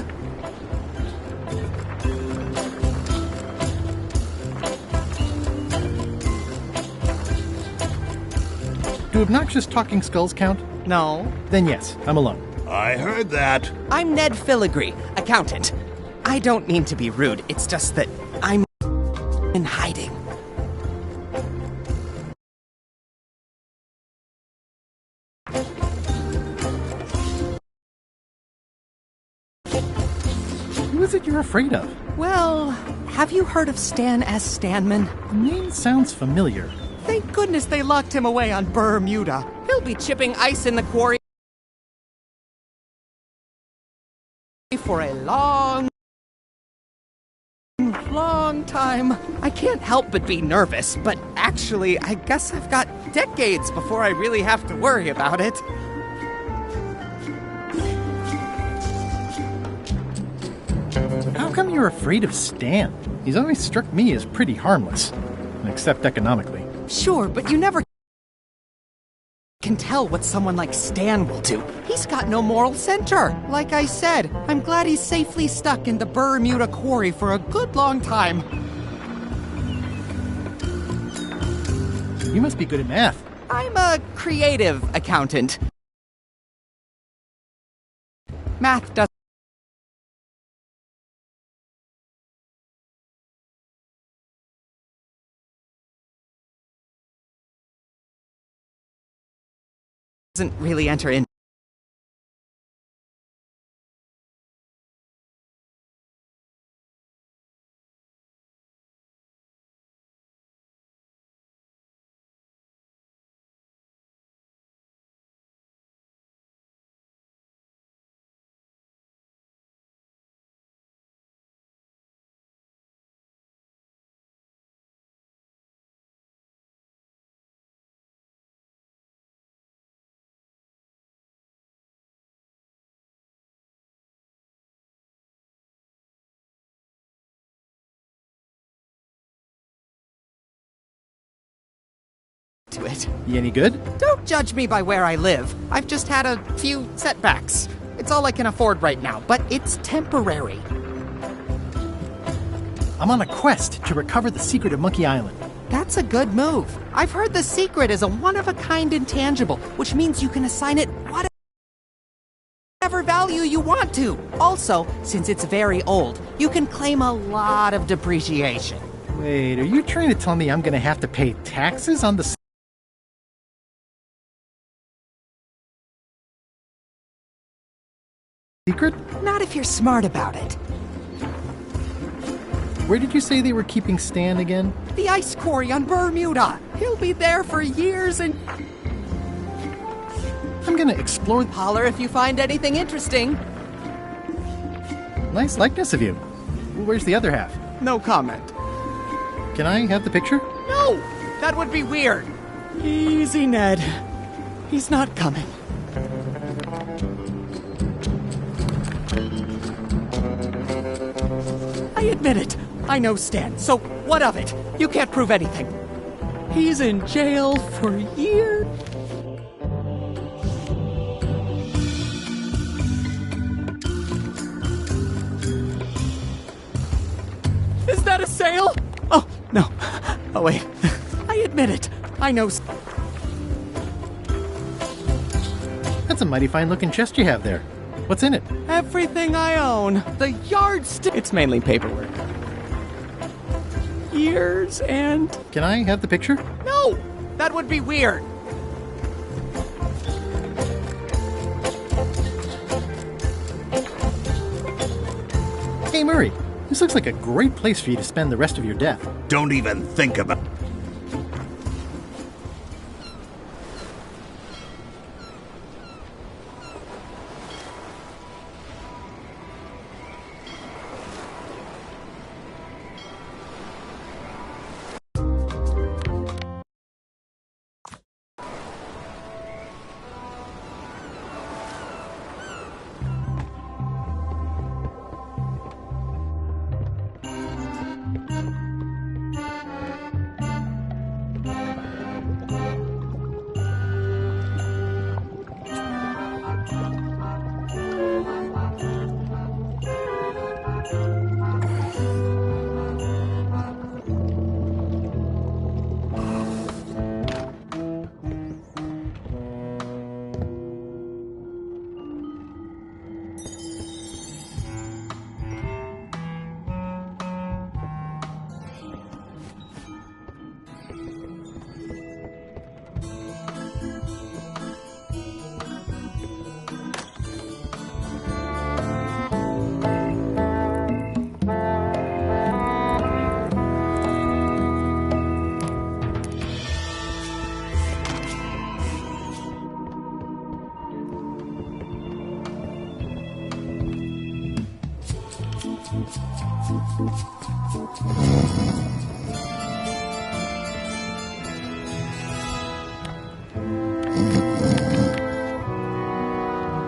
Do obnoxious talking skulls count? No. Then yes, I'm alone. I heard that. I'm Ned Filigree, accountant. I don't mean to be rude, it's just that I'm in hiding. Who is it you're afraid of? Well, have you heard of Stan S. Stanman? The name sounds familiar. Thank goodness they locked him away on Bermuda. He'll be chipping ice in the quarry for a long time. I can't help but be nervous, but actually, I guess I've got decades before I really have to worry about it. How come you're afraid of Stan? He's always struck me as pretty harmless, except economically. Sure, but you never can tell what someone like Stan will do. He's got no moral center. Like I said, I'm glad he's safely stuck in the Bermuda quarry for a good long time. You must be good at math. I'm a creative accountant. Math doesn't really enter in. To it. You any good? Don't judge me by where I live. I've just had a few setbacks. It's all I can afford right now, but it's temporary. I'm on a quest to recover the secret of Monkey Island. That's a good move. I've heard the secret is a one-of-a-kind intangible, which means you can assign it whatever value you want to. Also, since it's very old, you can claim a lot of depreciation. Wait, are you trying to tell me I'm gonna have to pay taxes on the secret? Not if you're smart about it. Where did you say they were keeping Stan again? The ice quarry on Bermuda. He'll be there for years and... I'm gonna explore... Holler if you find anything interesting. Nice likeness of you. Where's the other half? No comment. Can I have the picture? No! That would be weird. Easy, Ned. He's not coming. I admit it. I know Stan, so what of it? You can't prove anything. He's in jail for years. Is that a sale? Oh, no. Oh, wait. I admit it. I know. That's a mighty fine-looking chest you have there. What's in it? Everything I own. The yardstick. It's mainly paperwork. Years and... Can I have the picture? No! That would be weird. Hey, Murray. This looks like a great place for you to spend the rest of your death. Don't even think about it.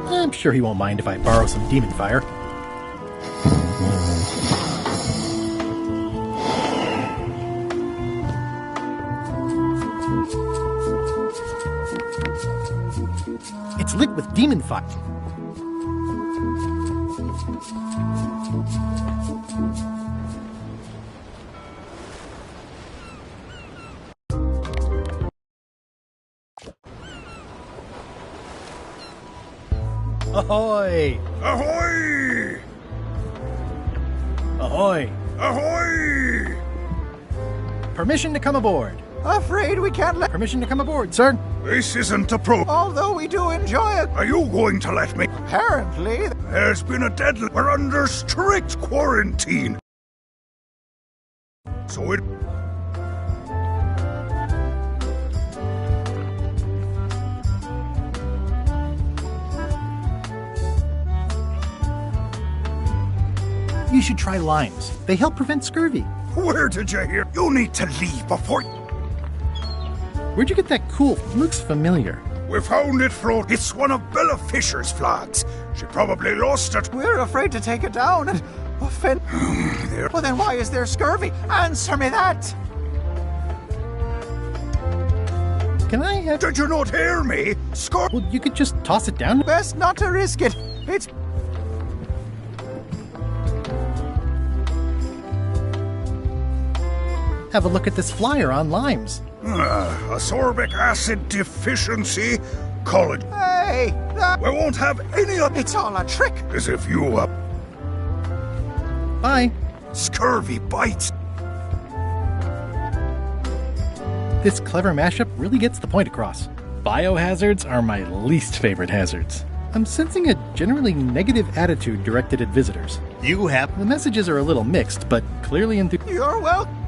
I'm sure he won't mind if I borrow some demon fire. It's lit with demon fire. Ahoy! Ahoy! Ahoy! Ahoy! Permission to come aboard. Afraid we can't let... Permission to come aboard, sir. This isn't a pro... Although we do enjoy it. Are you going to let me... Apparently... There's been a deadline. We're under strict quarantine. So it... You should try limes. They help prevent scurvy. Where did you hear? You need to leave before... Where'd you get that cool... Looks familiar. We found it float. It's one of Bella Fisher's flags. She probably lost it. We're afraid to take it down and offend... Well, then why is there scurvy? Answer me that! Can I... Did you not hear me? Well, you could just toss it down. Best not to risk it. It's... Have a look at this flyer on limes. Ascorbic acid deficiency, college. Hey! We won't have any of... It's all a trick! As if you, Bye. Scurvy bites. This clever mashup really gets the point across. Biohazards are my least favorite hazards. I'm sensing a generally negative attitude directed at visitors. You have... The messages are a little mixed, but clearly You're welcome.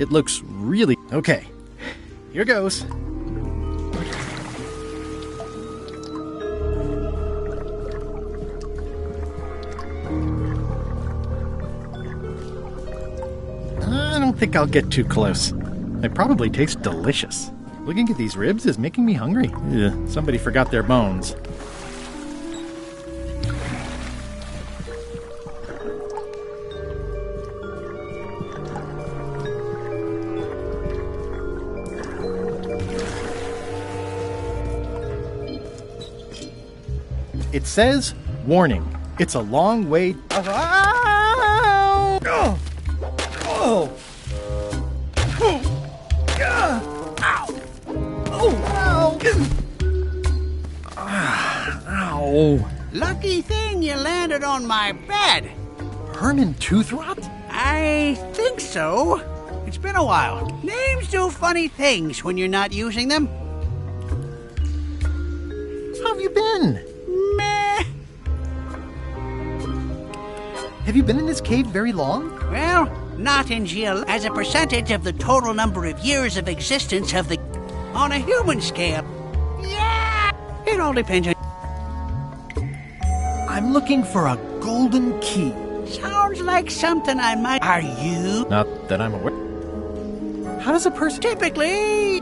It looks really... Okay, here goes. I don't think I'll get too close. They probably taste delicious. Looking at these ribs is making me hungry. Ugh, somebody forgot their bones. It says, warning, it's a long way... Ow! Oh! Oh! Oh! Ow! Lucky thing you landed on my bed. Herman Tooth Rot? I think so. It's been a while. Names do funny things when you're not using them. How have you been? Meh. Have you been in this cave very long? Well, not in as a percentage of the total number of years of existence of the... On a human scale. Yeah! It all depends on... I'm looking for a golden key. Sounds like something I might... Are you? Not that I'm aware. How does a person... Typically...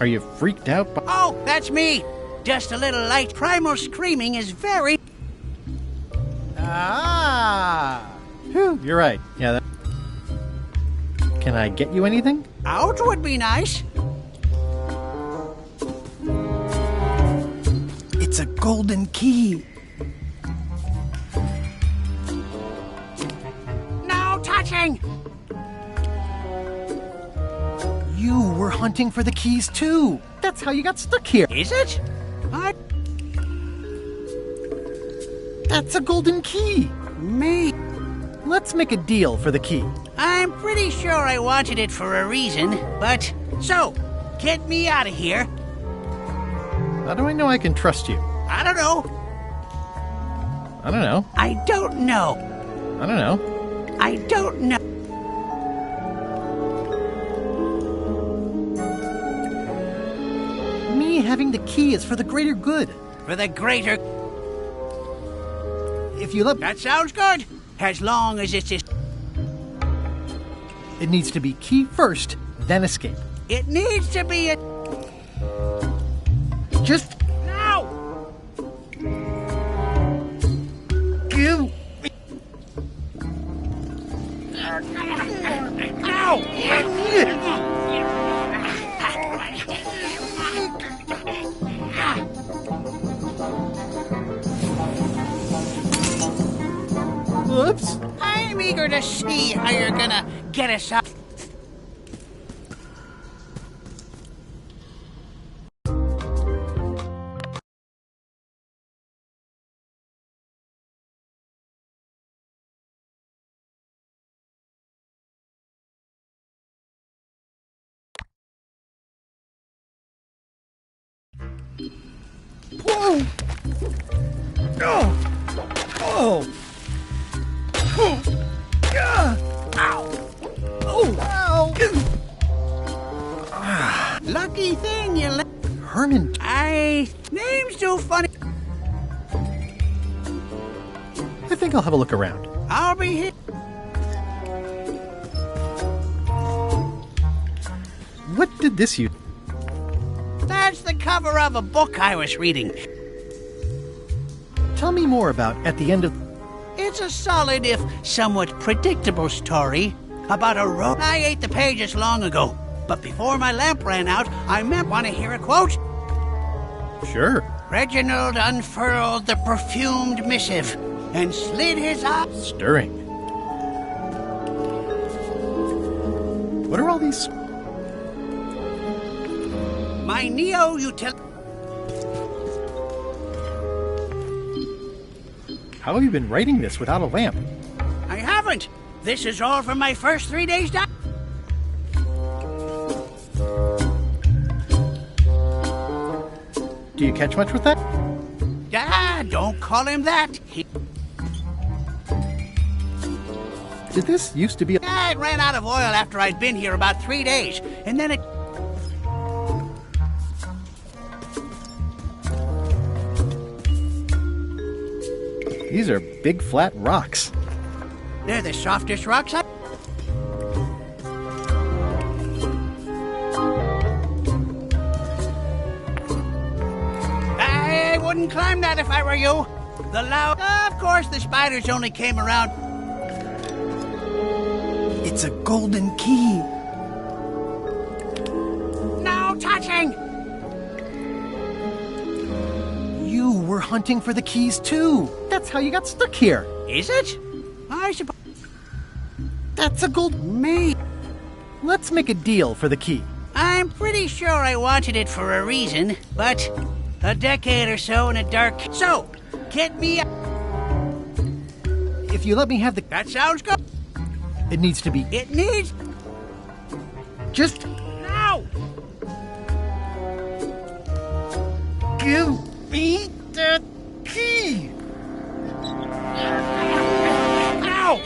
Are you freaked out by... Oh, that's me! Just a little light. Primal screaming is very... Ah! Whew, you're right. Yeah, that... Can I get you anything? Out would be nice. It's a golden key. No touching! You were hunting for the keys too. That's how you got stuck here. Is it? That's a golden key. Me? Let's make a deal for the key. I'm pretty sure I wanted it for a reason, but... So, get me out of here. How do I know I can trust you? I don't know. I don't know. I don't know. I don't know. I don't know. Me having the key is for the greater good. For the greater... If you let... That sounds good. As long as it's just... It needs to be key first, then escape. It needs to be a... Just... Now! Give... Now! Whoops. I'm eager to see how you're gonna get us up. Whoa! Oh! Oh! Lucky thing you left. Herman. Name's too funny. I think I'll have a look around. I'll be here. What did this use? That's the cover of a book I was reading. Tell me more about At the End of... It's a solid, if somewhat predictable story about a road. I ate the pages long ago, but before my lamp ran out, I want to hear a quote? Sure. Reginald unfurled the perfumed missive and slid his eyes. Stirring. What are all these... My neo-util... How have you been writing this without a lamp? I haven't. This is all from my first 3 days down. Do you catch much with that? Don't call him that. Did this used to be... It ran out of oil after I'd been here about 3 days, and then it... These are big flat rocks. They're the softest rocks I wouldn't climb that if I were you. Of course, the spiders only came around. It's a golden key. No touching! You were hunting for the keys too. That's how you got stuck here. Is it? I suppose. That's a gold... Me. Let's make a deal for the key. I'm pretty sure I wanted it for a reason, but a decade or so in a dark... So, get me up. If you let me have the... That sounds good. It needs to be... It needs... Just... Now! Give me the key! Ow!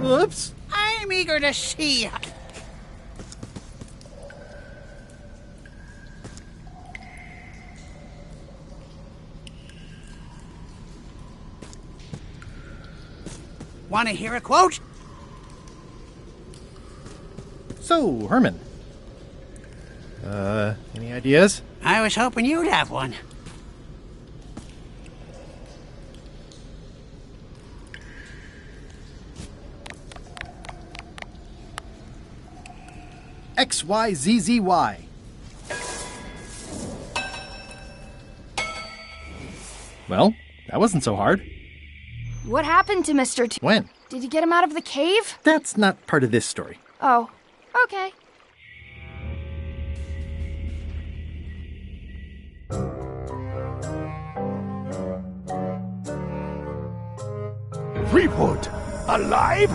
Whoops! I'm eager to see... Want to hear a quote? So, Herman. Any ideas? I was hoping you'd have one. XYZZY. Well, that wasn't so hard. What happened to Mr. T? When? Did you get him out of the cave? That's not part of this story. Oh, Okay. Threepwood? Alive?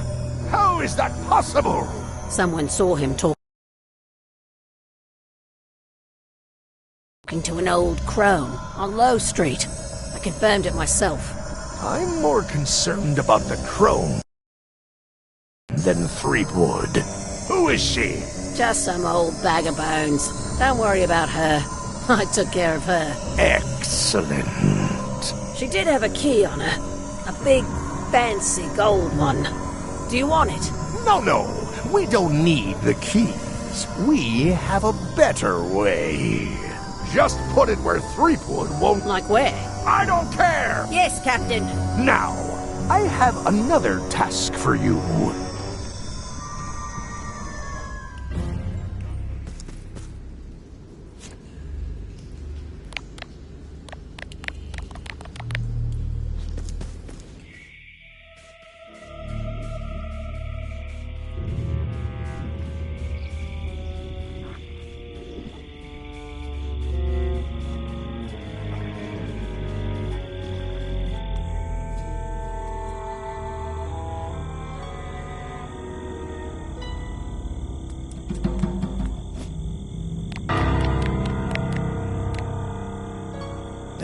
How is that possible? Someone saw him talking to an old crone on Low Street. I confirmed it myself. I'm more concerned about the crone than Threepwood. Who is she? Just some old bag of bones. Don't worry about her. I took care of her. Excellent. She did have a key on her. A big, fancy gold one. Do you want it? No. We don't need the keys. We have a better way. Just put it where Threepwood won't... Like where? I don't care! Yes, Captain. Now, I have another task for you.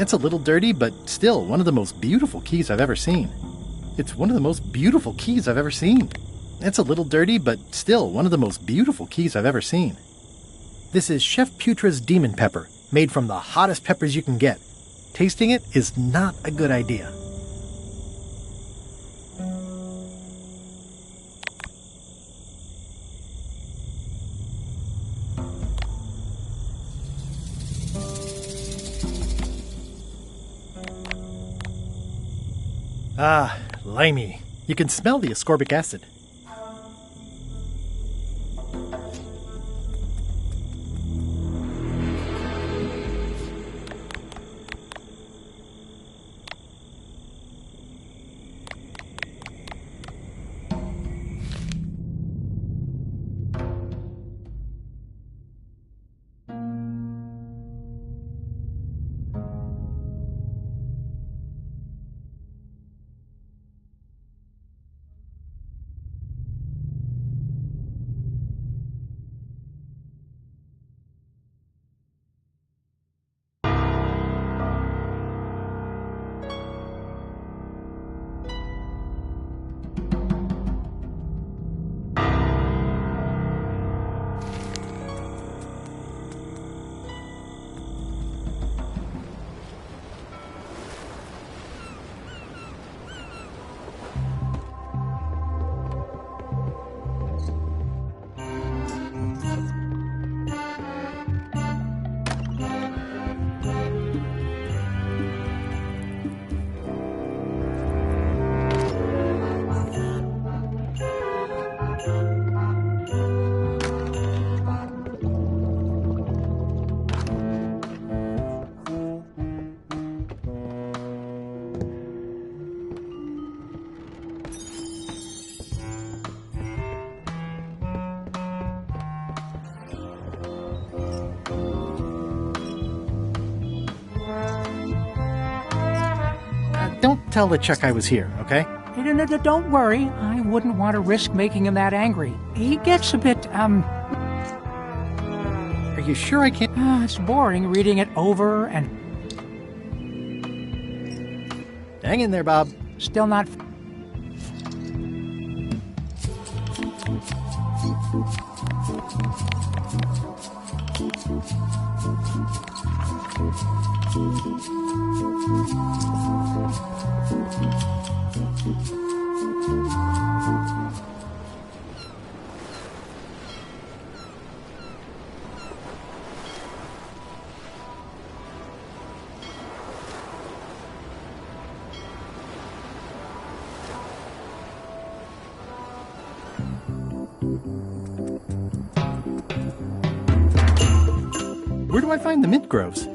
It's a little dirty, but still one of the most beautiful keys I've ever seen. It's one of the most beautiful keys I've ever seen. It's a little dirty, but still one of the most beautiful keys I've ever seen. This is Chef Putra's Demon Pepper, made from the hottest peppers you can get. Tasting it is not a good idea. Ah, limey. You can smell the ascorbic acid. Don't tell LeChuck I was here, okay? Don't worry. I wouldn't want to risk making him that angry. He gets a bit, Are you sure I can't? It's boring reading it over and... Hang in there, Bob. Still not... Where do I find the mint groves?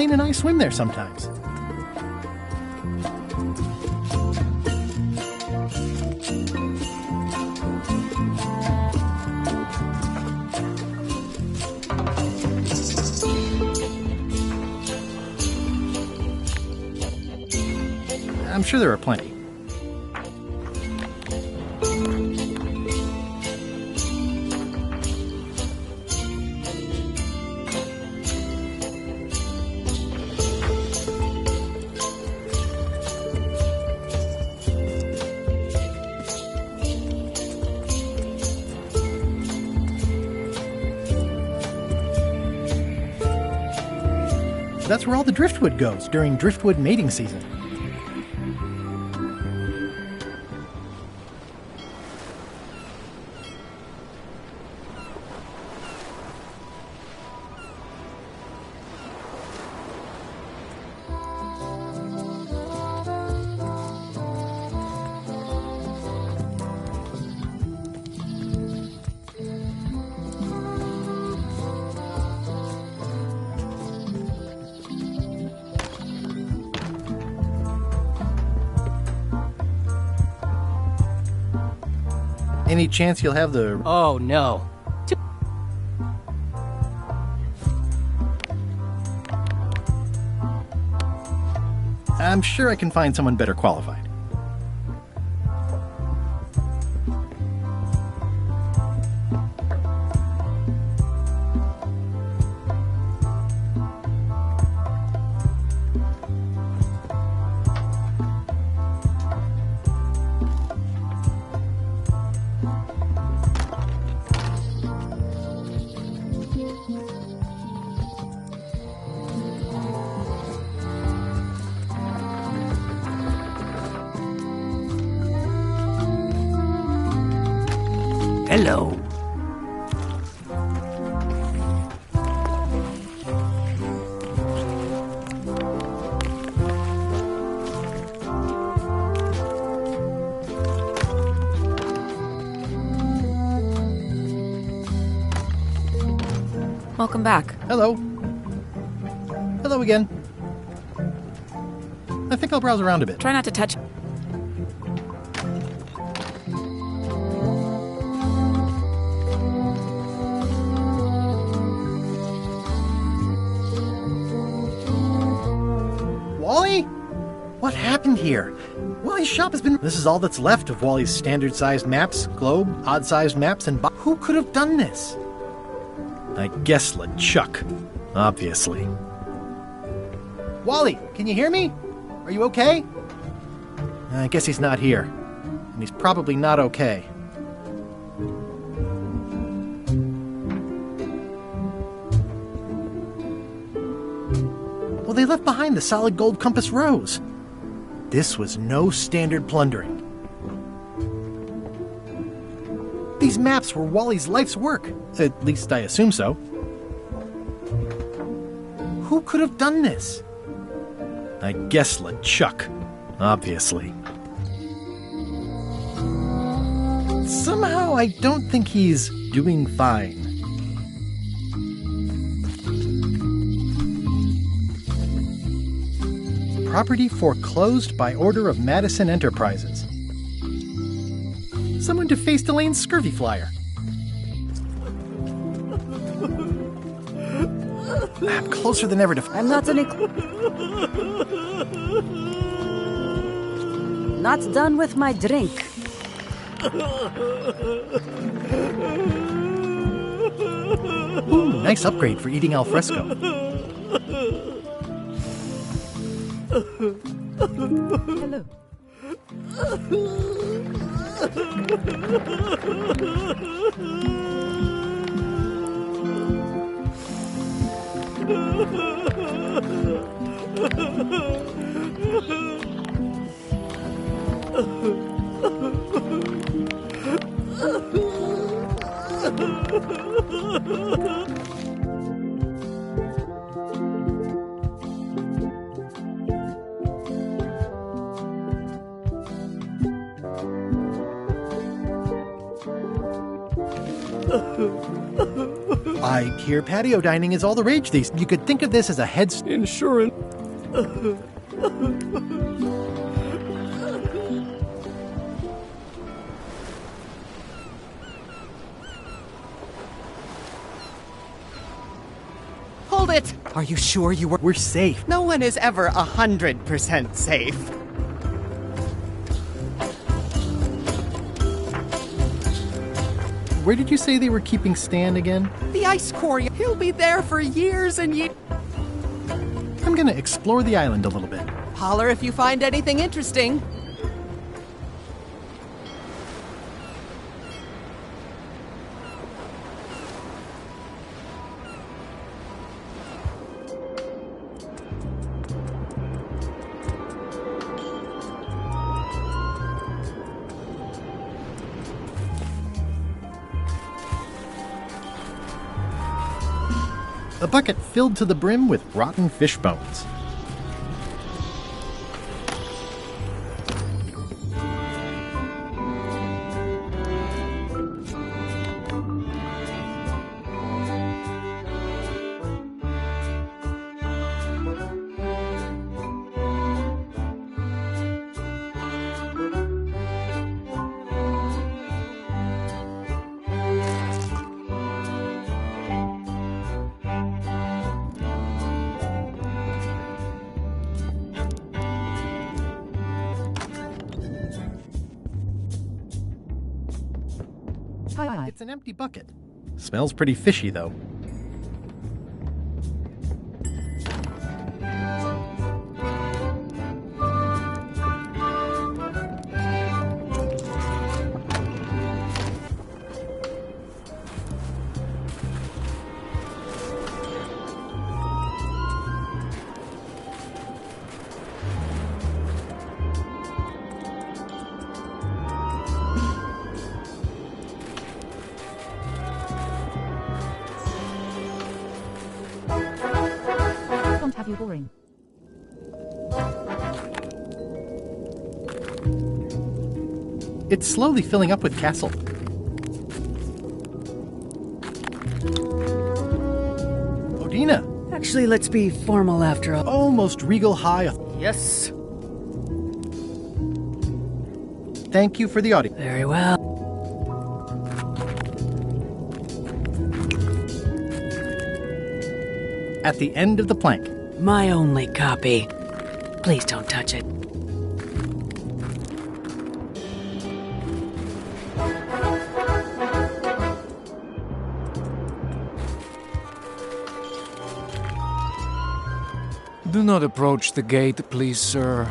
Elaine and I swim there sometimes. I'm sure there are plenty. That's where all the driftwood goes during driftwood mating season. Any chance you'll have the... Oh, no. I'm sure I can find someone better qualified. Hello. Welcome back. Hello. Hello again. I think I'll browse around a bit. Try not to touch... Wally? What happened here? Wally's shop has been... This is all that's left of Wally's standard-sized maps, globe, odd-sized maps, and... Who could have done this? I guess LeChuck, obviously. Wally, can you hear me? Are you okay? I guess he's not here. And he's probably not okay. Well, they left behind the solid gold compass rose. This was no standard plundering. These maps were Wally's life's work. At least I assume so. Who could have done this? I guess LeChuck, obviously. Somehow I don't think he's doing fine. Property foreclosed by order of Madison Enterprises. Someone defaced Elaine's scurvy flyer. I'm closer than ever to... I'm not not done with my drink. Ooh, nice upgrade for eating al fresco. Hello. I hear patio dining is all the rage these. You could think of this as a insurance. Hold it! Are you sure you were? We're safe. No one is ever 100% safe. Where did you say they were keeping Stan again? The ice quarry. He'll be there for years and years. I'm gonna explore the island a little bit. Holler if you find anything interesting. A bucket filled to the brim with rotten fish bones. It's an empty bucket. Smells pretty fishy, though. Have you boring? It's slowly filling up with castle. Odina! Actually, let's be formal after all. Almost regal high. Yes. Thank you for the audio. Very well. At the end of the plank. My only copy. Please don't touch it. Do not approach the gate, please, sir.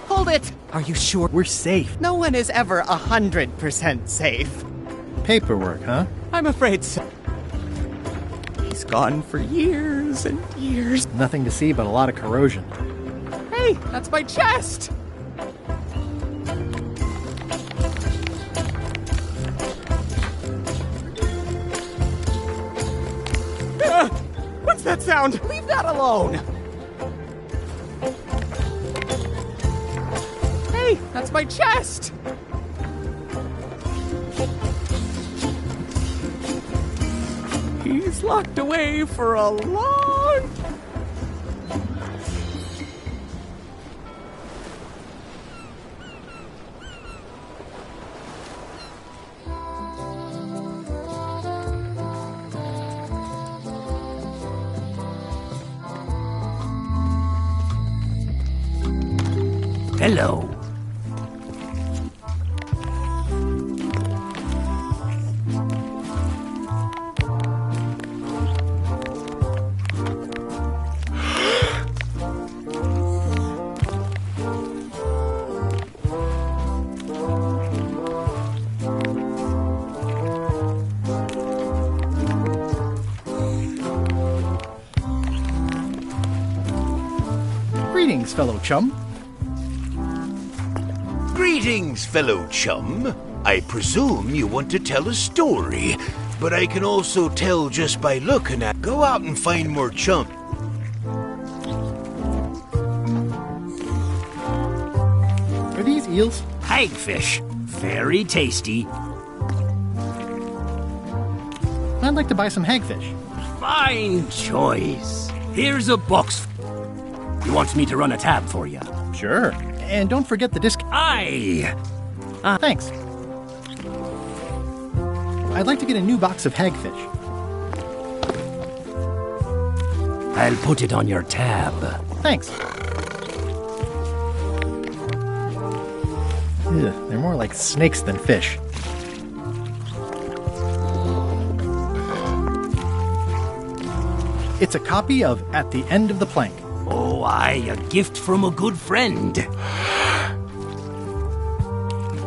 Hold it! Are you sure? We're safe. No one is ever 100% safe. Paperwork, huh? I'm afraid so. He's gone for years and years. Nothing to see but a lot of corrosion. Hey, that's my chest! What's that sound? Leave that alone! Hey, that's my chest! He's locked away for a long... Hello. Greetings, Greetings, fellow chum. Greetings, fellow chum. I presume you want to tell a story, but I can also tell just by looking at. Go out and find more chum. Are these eels? Hagfish. Very tasty. I'd like to buy some hagfish. Fine choice. Here's a box. You want me to run a tab for you? Sure. And don't forget the disc. Aye. Thanks. I'd like to get a new box of hagfish. I'll put it on your tab. Thanks. Ugh, they're more like snakes than fish. It's a copy of At the End of the Plank. Oh, aye, a gift from a good friend.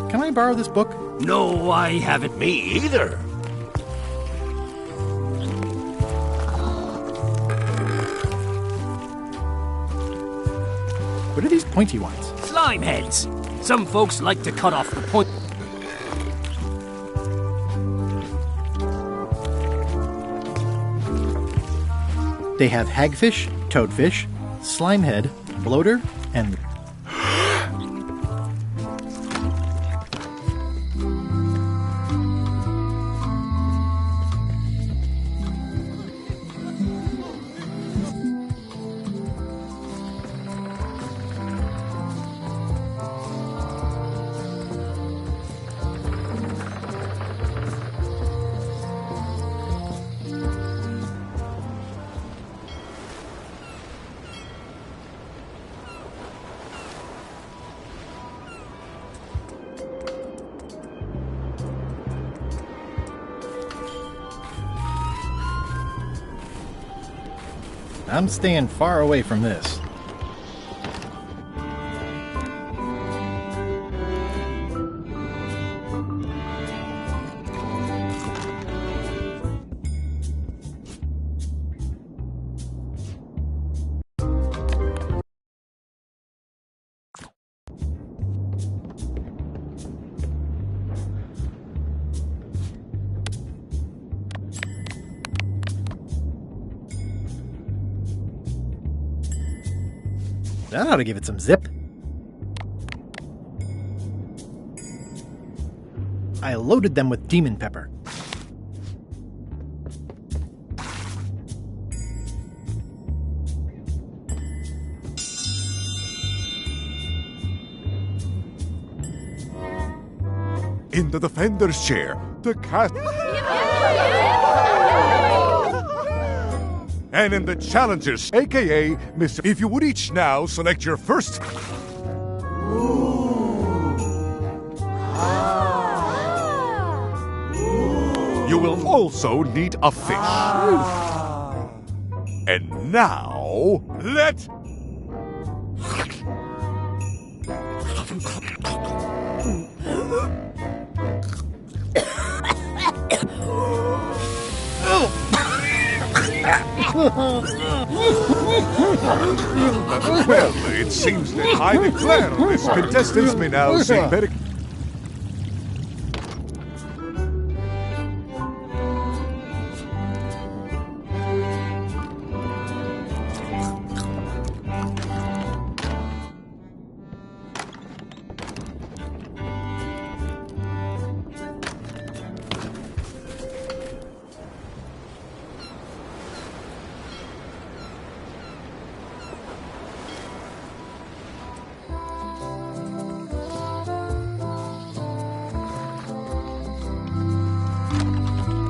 Can I borrow this book? No, I haven't. Me either. What are these pointy ones? Slime heads. Some folks like to cut off the point. They have hagfish, toadfish, slimehead, bloater, and... I'm staying far away from this. That ought to give it some zip. I loaded them with demon pepper. In the defender's chair, the cat. And in the challengers, aka Mr. If you would each now select your first. You will also need a fish. And now, let. Well, it seems that I declare this contestants may now sing better.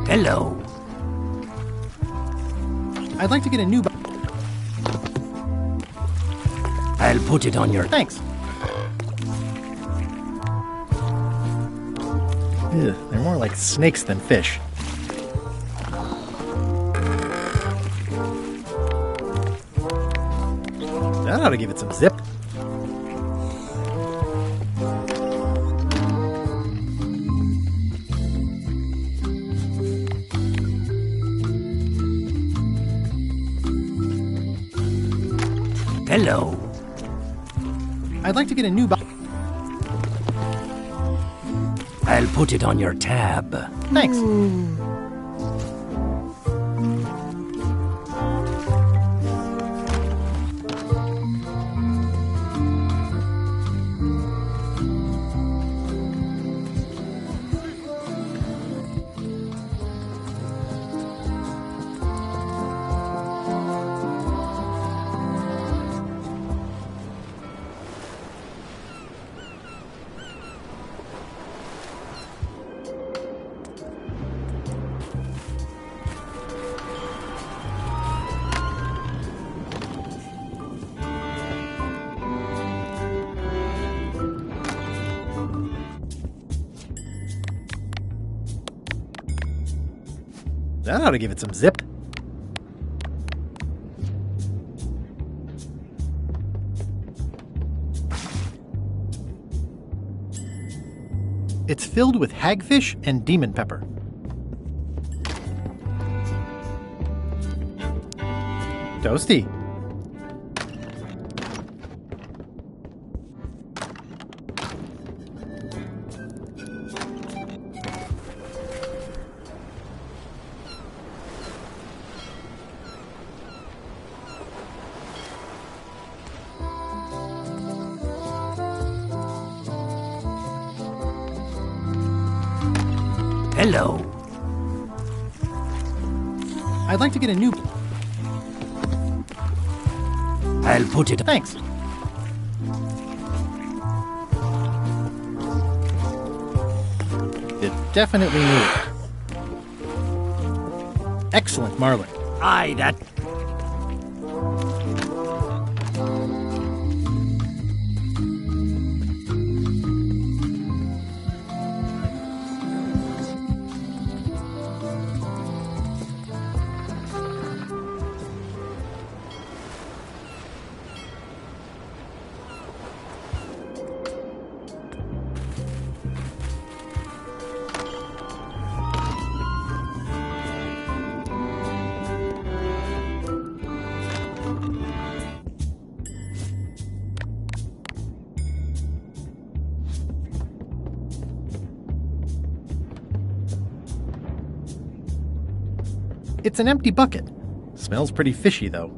Hello. I'd like to get a new... I'll put it on your... Thanks. Ugh, they're more like snakes than fish. That ought to give it some zip. Hello. I'd like to get a new box. I'll put it on your tab. Thanks. That ought to give it some zip. It's filled with hagfish and demon pepper. Toasty. Hello. I'd like to get a new... I'll put it... Thanks. It definitely moved. Excellent marling. Aye, that... It's an empty bucket. Smells pretty fishy, though.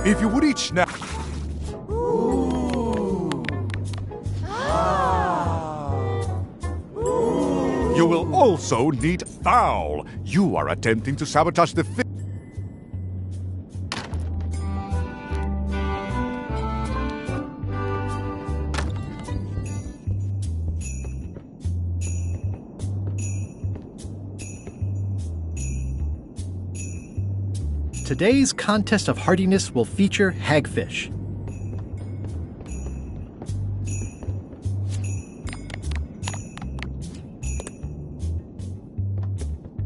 If you would each now... You will also need foul. You are attempting to sabotage the fish. Today's contest of hardiness will feature hagfish.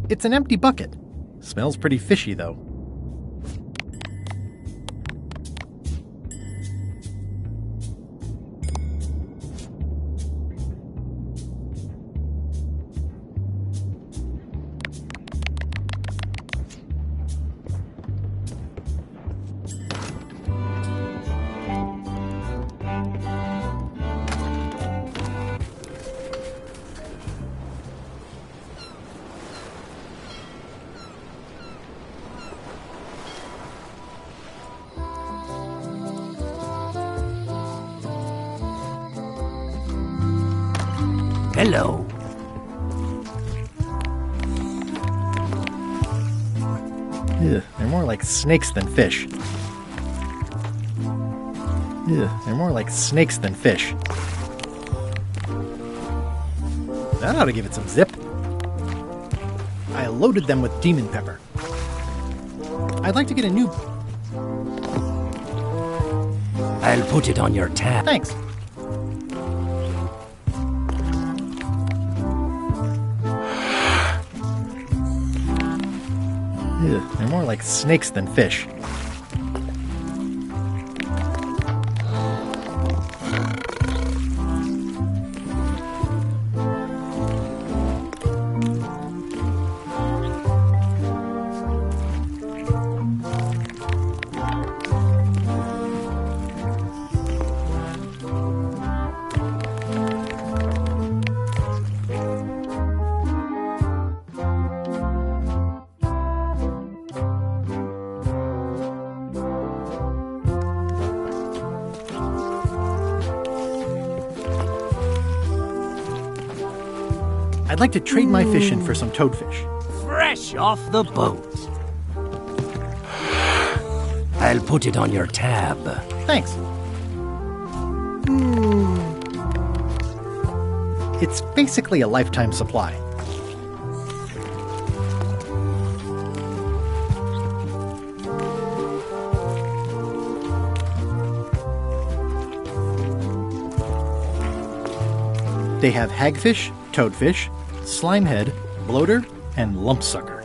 It's an empty bucket. Smells pretty fishy, though. Hello. Ugh, they're more like snakes than fish. Ugh, they're more like snakes than fish. That ought to give it some zip. I loaded them with demon pepper. I'd like to get a new... I'll put it on your tab. Thanks. Ugh, they're more like snakes than fish. I'd like to trade my fish in for some toadfish. Fresh off the boat. I'll put it on your tab. Thanks. It's basically a lifetime supply. They have hagfish, toadfish, slimehead, bloater, and lumpsucker.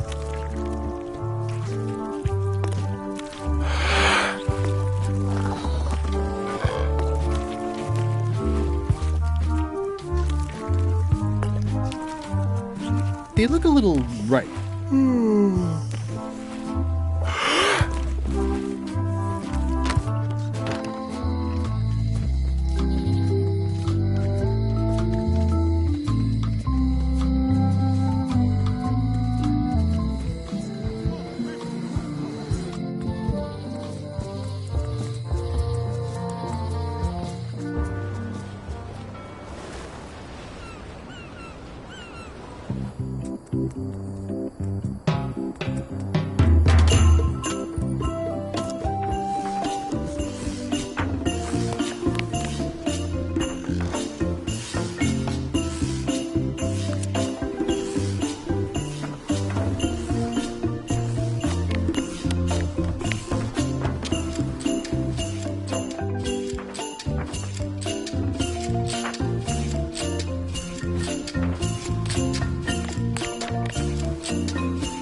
They look a little ripe.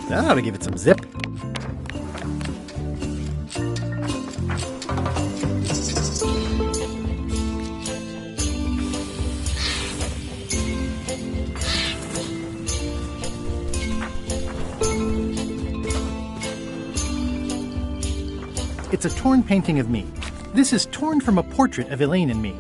That ought to give it some zip. It's a torn painting of me. This is torn from a portrait of Elaine and me.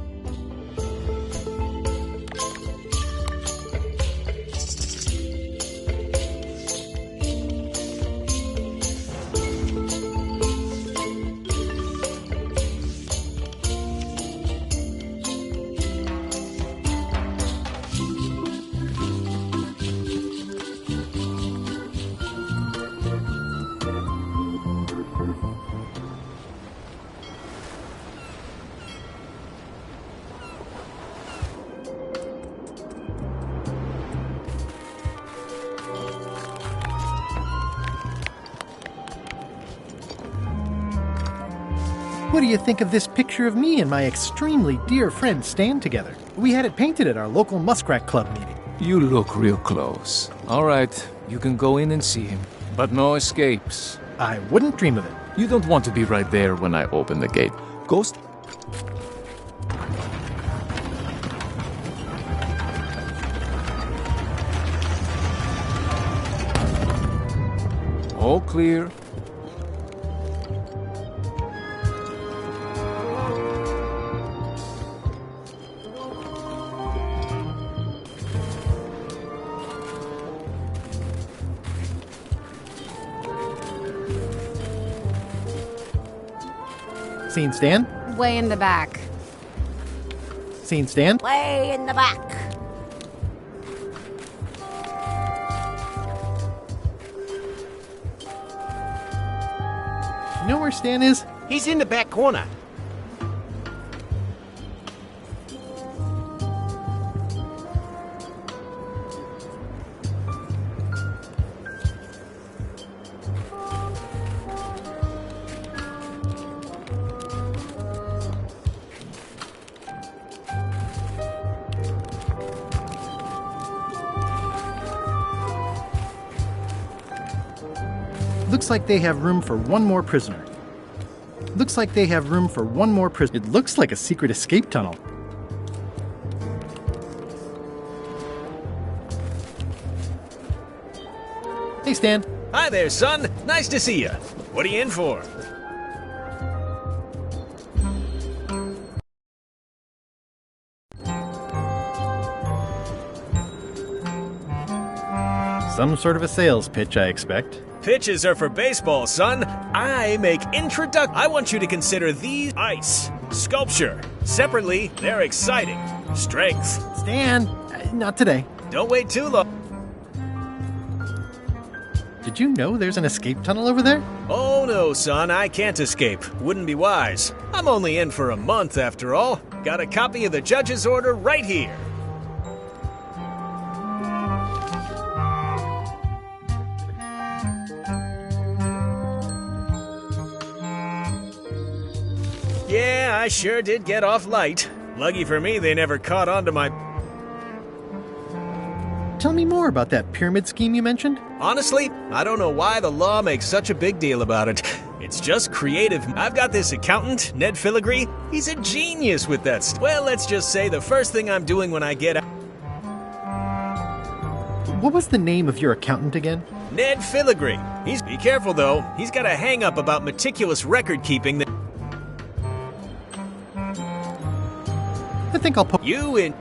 What do you think of this picture of me and my extremely dear friend Stan together? We had it painted at our local Muskrat Club meeting. You look real close. All right, you can go in and see him, but no escapes. I wouldn't dream of it. You don't want to be right there when I open the gate. Ghost? All clear. Seen Stan? Way in the back. Seen Stan? Way in the back. You know where Stan is? He's in the back corner. Looks like they have room for one more prisoner. Looks like they have room for one more prisoner. It looks like a secret escape tunnel. Hey, Stan. Hi there, son. Nice to see you. What are you in for? Some sort of a sales pitch, I expect. Pitches are for baseball, son. I make I want you to consider these ice, sculpture. Separately, they're exciting. Strength. Stan, not today. Don't wait too long. Did you know there's an escape tunnel over there? Oh no, son, I can't escape. Wouldn't be wise. I'm only in for a month after all. Got a copy of the judge's order right here. Yeah, I sure did get off light. Lucky for me, they never caught on to my... Tell me more about that pyramid scheme you mentioned. Honestly, I don't know why the law makes such a big deal about it. It's just creative. I've got this accountant, Ned Filigree. He's a genius with that stuff. Well, let's just say the first thing I'm doing when I get out... What was the name of your accountant again? Ned Filigree. Be careful, though. He's got a hang-up about meticulous record-keeping that... I think I'll put you in...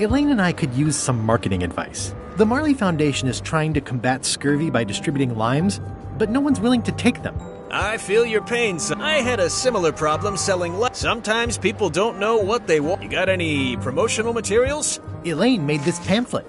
Elaine and I could use some marketing advice. The Marley Foundation is trying to combat scurvy by distributing limes, but no one's willing to take them. I feel your pain, son. I had a similar problem selling limes. Sometimes people don't know what they want. You got any promotional materials? Elaine made this pamphlet.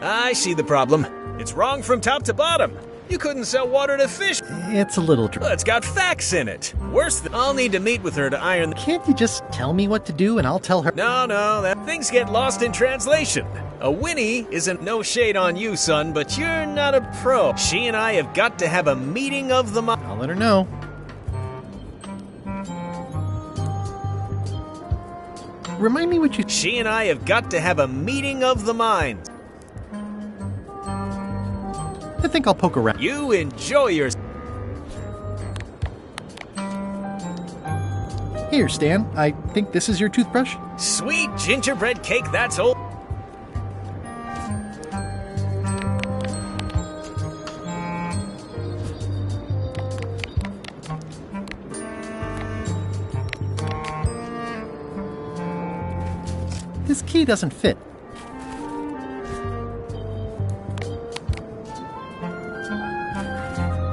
I see the problem. It's wrong from top to bottom. You couldn't sell water to fish. It's a little dry. It's got facts in it. Worse than... I'll need to meet with her to iron... Can't you just tell me what to do and I'll tell her? No, that things get lost in translation. A Winnie isn't no shade on you, son, but you're not a pro. She and I have got to have a meeting of the mind. I'll let her know. Remind me what you... She and I have got to have a meeting of the minds. I think I'll poke around. You enjoy your... Here, Stan. I think this is your toothbrush. Sweet gingerbread cake, that's old. This key doesn't fit.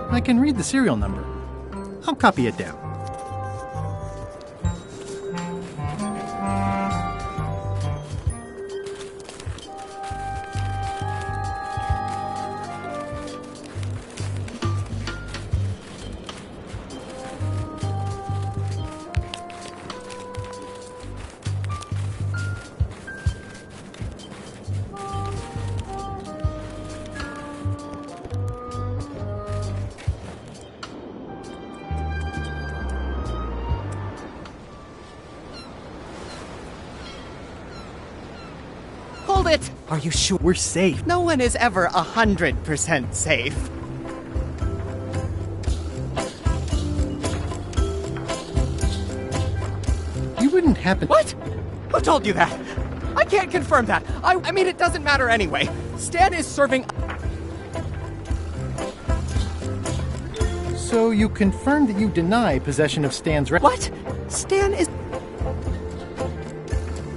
I can read the serial number. I'll copy it down. Hold it! Are you sure? We're safe. No one is ever 100% safe. You wouldn't happen... What? Who told you that? I can't confirm that. I mean, it doesn't matter anyway. Stan is serving... So you confirmed that you deny possession of Stan's... What? Stan is...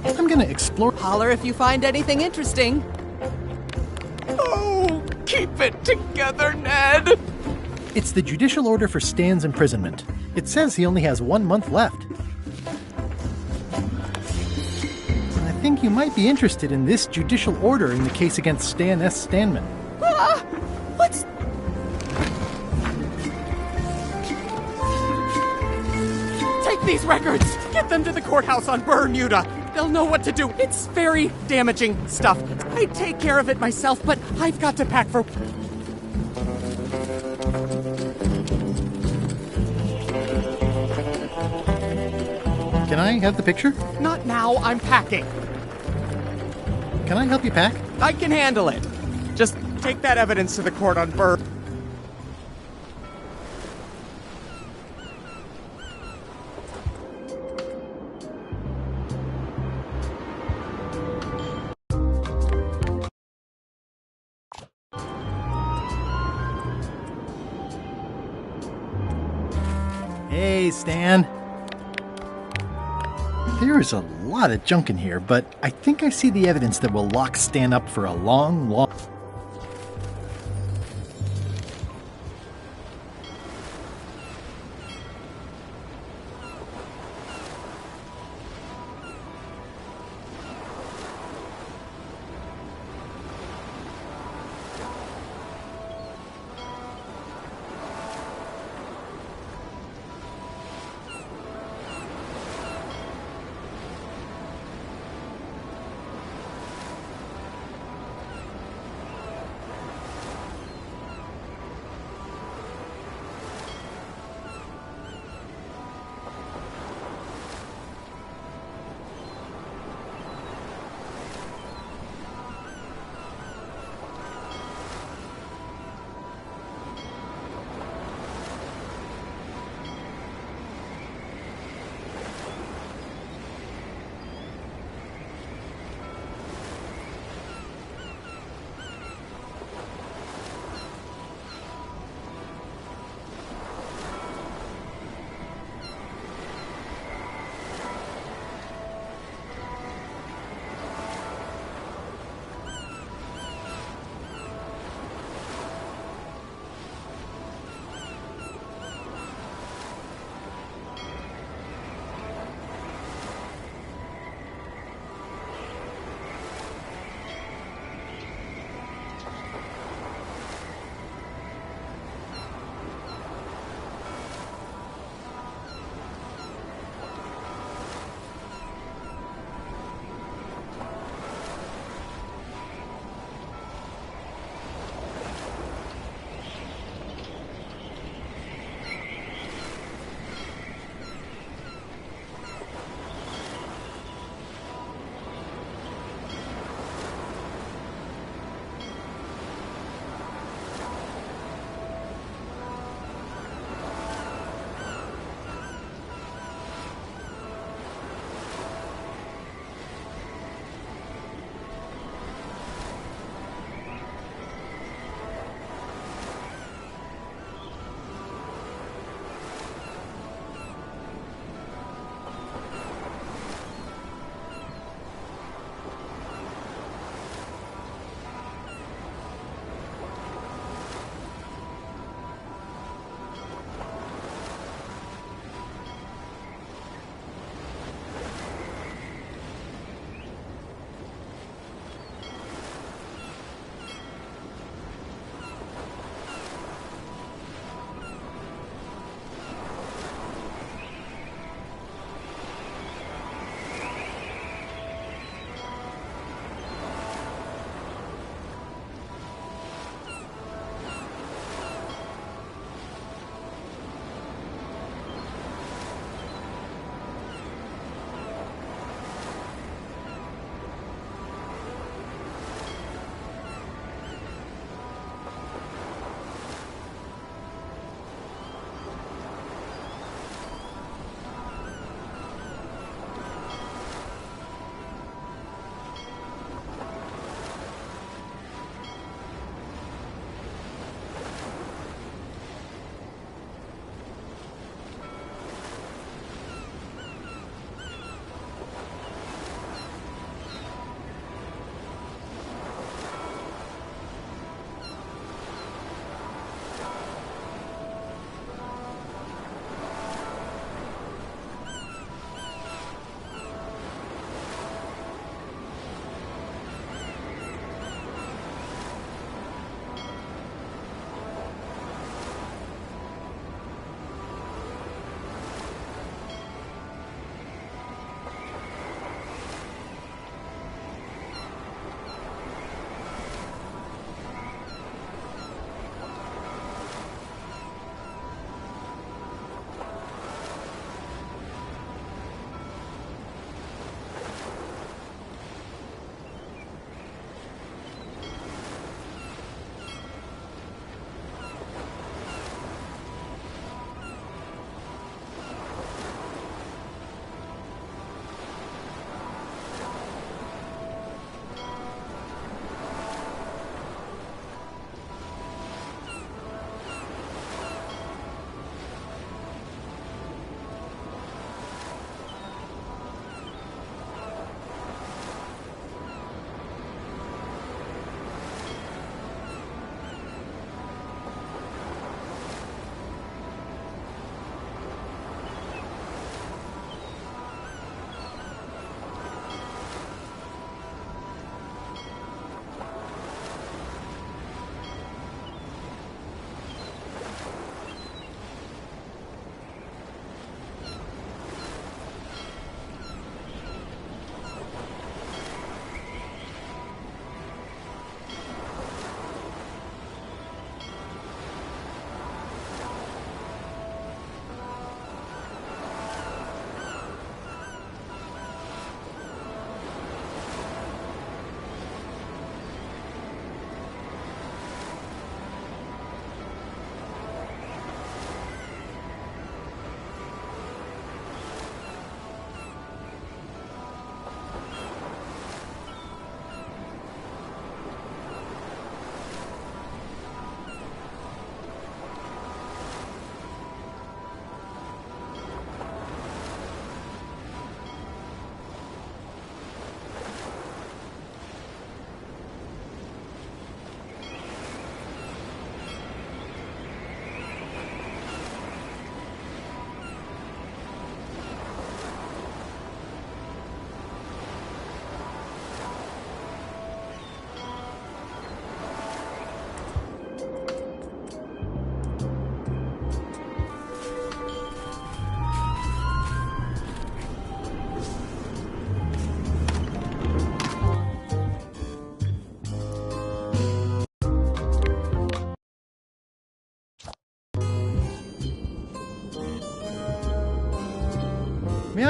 I'm gonna explore... Holler if you find anything interesting. Oh, keep it together, Ned! It's the judicial order for Stan's imprisonment. It says he only has 1 month left. I think you might be interested in this judicial order in the case against Stan S. Stanman. Ah! What's... Take these records! Get them to the courthouse on Bermuda! They'll know what to do. It's very damaging stuff. I'd take care of it myself, but I've got to pack for... Can I have the picture? Not now, I'm packing. Can I help you pack? I can handle it. Just take that evidence to the court on Burr. Hey, Stan. There is a lot of junk in here, but I think I see the evidence that will lock Stan up for a long, long...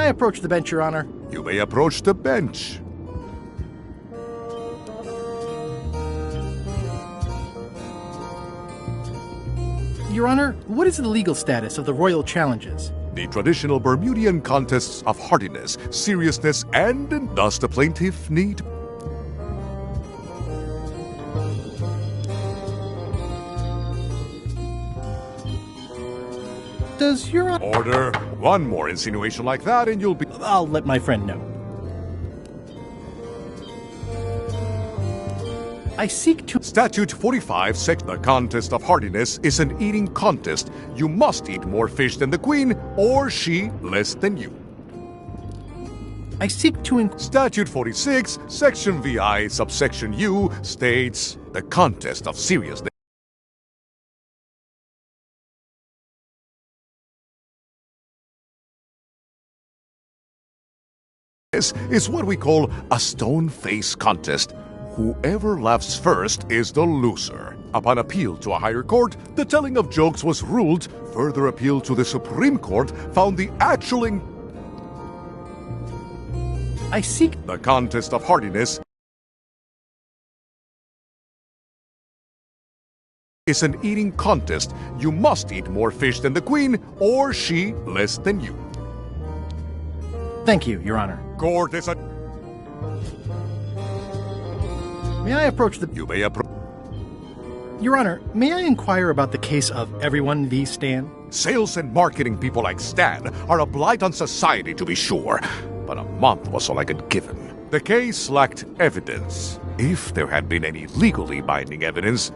I approach the bench, Your Honor? You may approach the bench. Your Honor, what is the legal status of the royal challenges? The traditional Bermudian contests of hardiness, seriousness, and does the plaintiff need... Does Your Honor... Order. One more insinuation like that and you'll be... I'll let my friend know. I seek to... Statute 45, the contest of hardiness is an eating contest. You must eat more fish than the queen, or she less than you. I seek to... Statute 46, section VI, subsection U, states the contest of seriousness is what we call a stone face contest. Whoever laughs first is the loser. Upon appeal to a higher court, the telling of jokes was ruled. Further appeal to the Supreme Court found the actual I seek the contest of hardiness is an eating contest. You must eat more fish than the queen, or she less than you. Thank you, Your Honor. Court is a... May I approach the... You may approach... Your Honor, may I inquire about the case of Everyone v. Stan? Sales and marketing people like Stan are a blight on society, to be sure. But a month was all I could give him. The case lacked evidence. If there had been any legally binding evidence...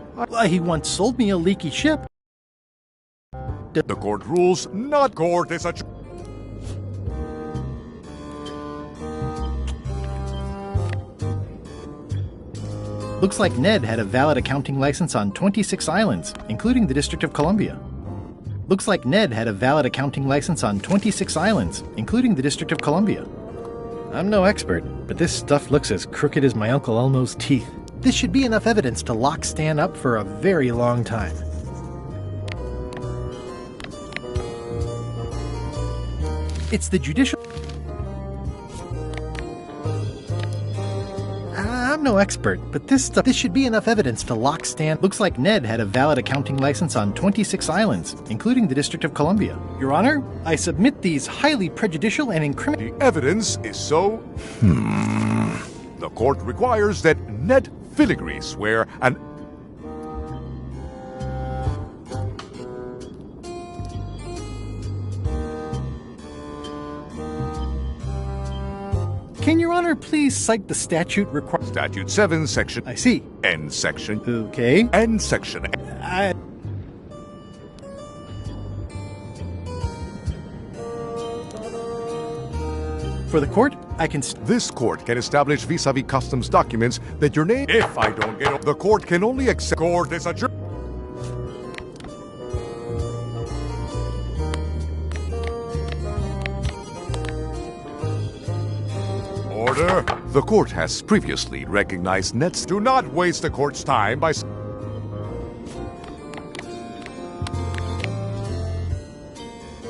He once sold me a leaky ship. The court rules not court is a... Looks like Ned had a valid accounting license on 26 islands, including the District of Columbia. Looks like Ned had a valid accounting license on 26 islands, including the District of Columbia. I'm no expert, but this stuff looks as crooked as my Uncle Elmo's teeth. This should be enough evidence to lock Stan up for a very long time. It's the judicial... I'm no expert, but this should be enough evidence to lock Stan. Looks like Ned had a valid accounting license on 26 islands, including the District of Columbia. Your Honor, I submit these highly prejudicial and incriminating... The evidence is so... The court requires that Ned Filigree swear an... Can Your Honor please cite the statute Statute 7, section... I see. N section... Okay. N section... For the court, I can... This court can establish vis-a-vis customs documents that your name... If I don't get... The court can only accept... Court is a... Order. The court has previously recognized Nets. Do not waste the court's time by...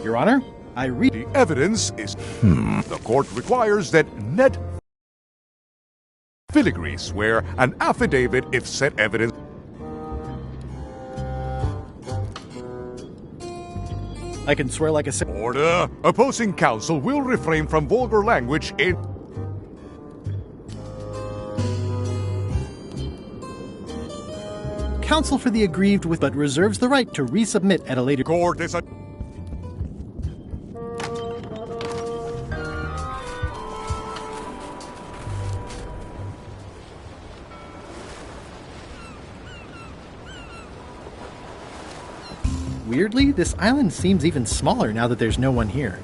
Your Honor, I read... The evidence is... The court requires that Ned Filigree swear an affidavit if said evidence... I can swear like a... Order. Opposing counsel will refrain from vulgar language in... Counsel for the aggrieved with but reserves the right to resubmit at a later... Court is a... Weirdly, this island seems even smaller now that there's no one here.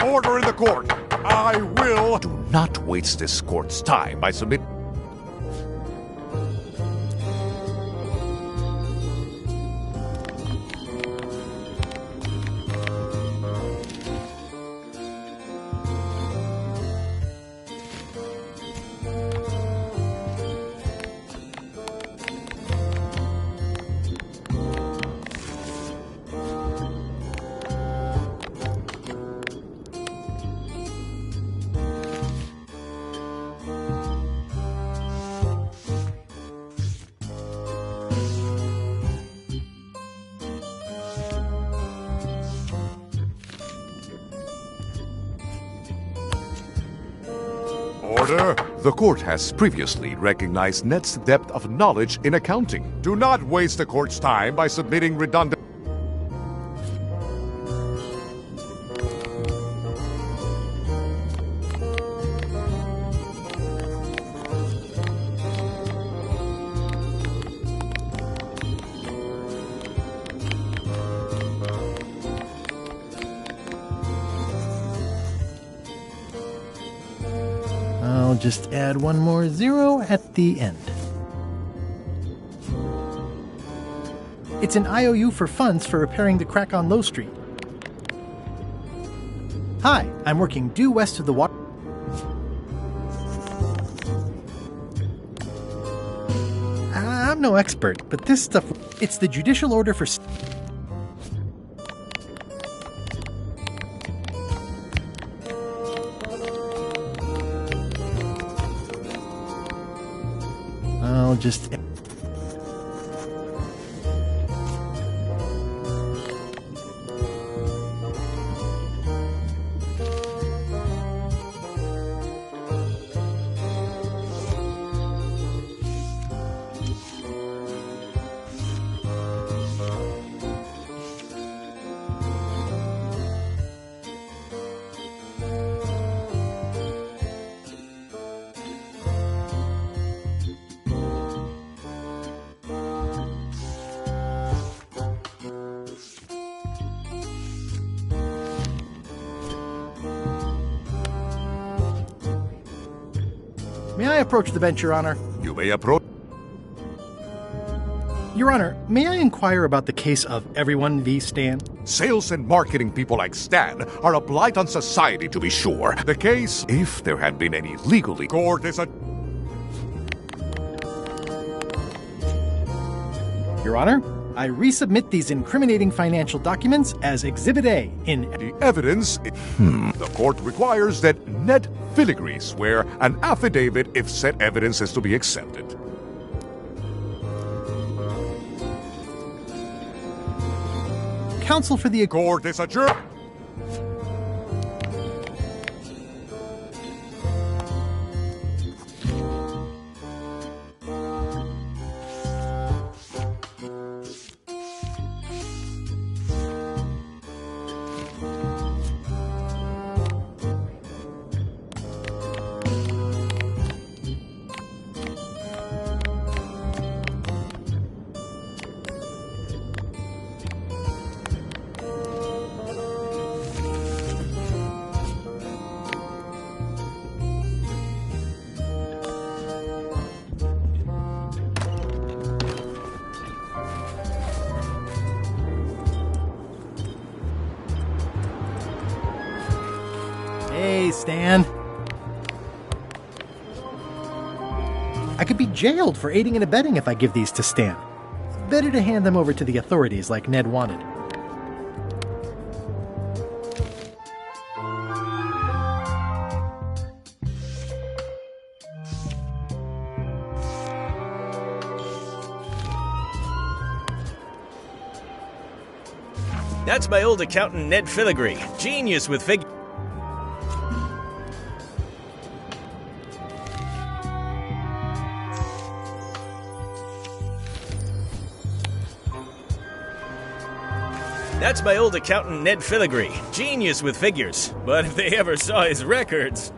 Order in the court. I will. Do not waste this court's time by submitting. Order. The court has previously recognized Ned's depth of knowledge in accounting. Do not waste the court's time by submitting redundant. I'll just add one more 0 at the end. It's an IOU for funds for repairing the crack on Low Street. Hi, I'm working due west of the water. I'm no expert, but this stuff... It's the judicial order for... I'll just... May I approach the bench, Your Honor? You may approach. Your Honor, may I inquire about the case of Everyone v. Stan? Sales and marketing people like Stan are a blight on society, to be sure. The case, if there had been any legally, court is a... Your Honor, I resubmit these incriminating financial documents as Exhibit A in... The evidence... The court requires that Ned Filigree swear an affidavit if said evidence is to be accepted. Counsel for the... Court is adjourned. Hey, Stan. I could be jailed for aiding and abetting if I give these to Stan. Better to hand them over to the authorities like Ned wanted. That's my old accountant, Ned Filigree. Genius with figures. That's my old accountant, Ned Filigree. Genius with figures. But if they ever saw his records...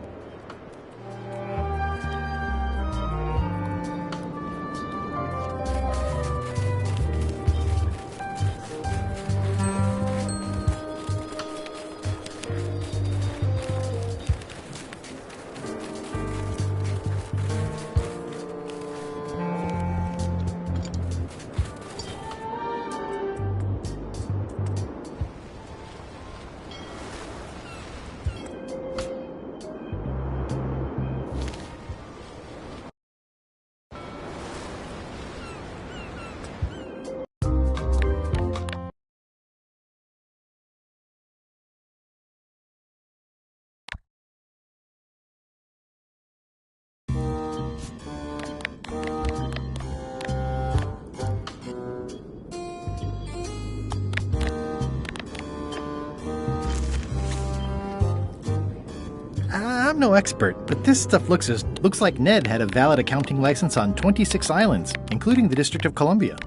no expert, but this stuff looks like Ned had a valid accounting license on 26 islands, including the District of Columbia.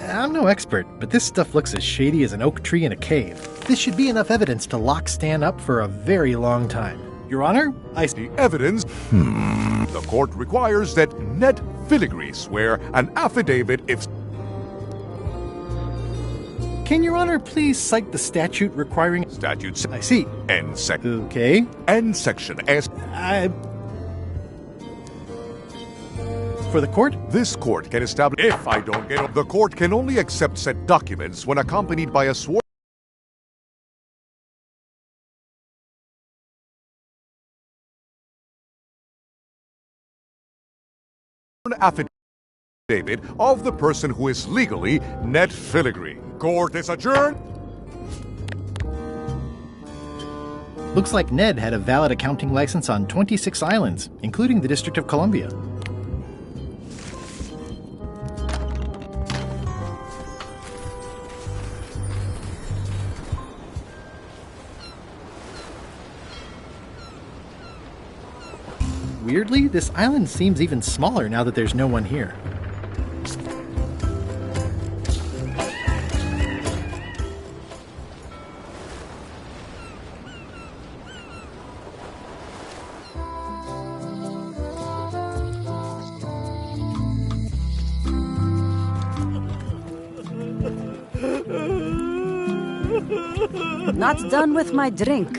I'm no expert, but this stuff looks as shady as an oak tree in a cave. This should be enough evidence to lock Stan up for a very long time. Your Honor, I see evidence. The court requires that Ned Filigree swear an affidavit if... Can Your Honor please cite the statute requiring... Statute... I see. N section... Okay. N section S... For the court? This court can establish... If I don't get... The court can only accept said documents when accompanied by a sworn... affidavit of the person who is legally Ned Filigree. Court is adjourned. Looks like Ned had a valid accounting license on 26 islands, including the District of Columbia. Weirdly, this island seems even smaller now that there's no one here. Not done with my drink.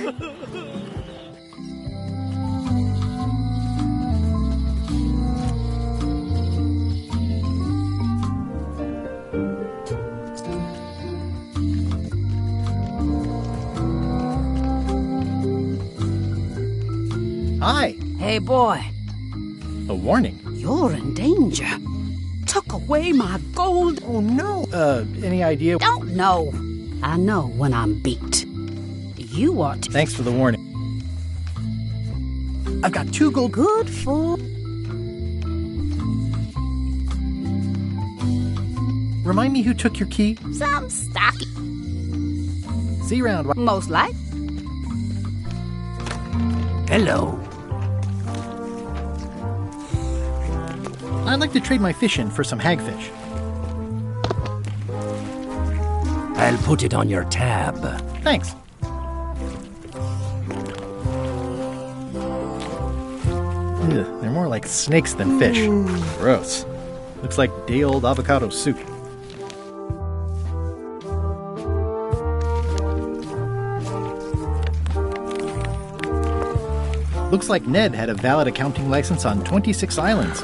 Hi. Hey, boy. A warning. You're in danger. Took away my gold. Oh, no. Any idea? Don't know. I know when I'm beat. You ought to... Thanks for the warning. I've got 2 gold... Good for... Remind me who took your key? Some stocky. See you around. Most like. Hello. I'd like to trade my fish in for some hagfish. I'll put it on your tab. Thanks. Ugh, they're more like snakes than fish. Gross. Looks like day-old avocado soup. Looks like Ned had a valid accounting license on 26 islands.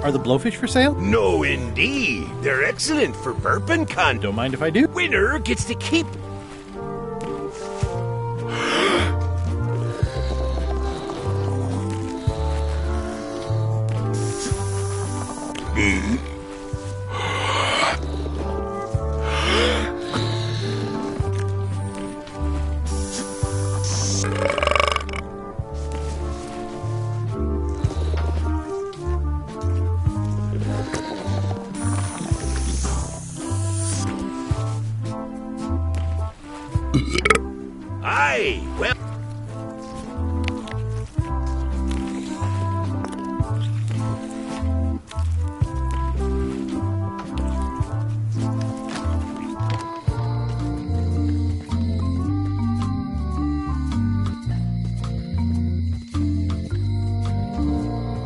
Are the blowfish for sale? No, indeed. They're excellent for bourbon con. Don't mind if I do. Winner gets to keep. Aye, well.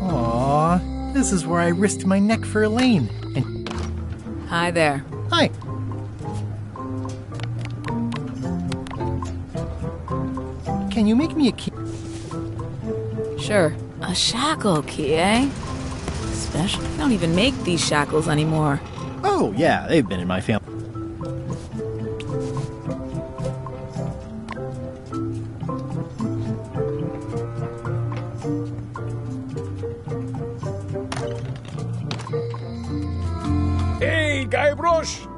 Aww, this is where I risked my neck for Elaine. And Hi there. hi. Can you make me a key? Sure. A shackle key, eh? Special. They don't even make these shackles anymore. Oh, yeah, they've been in my family. Hey, Guybrush!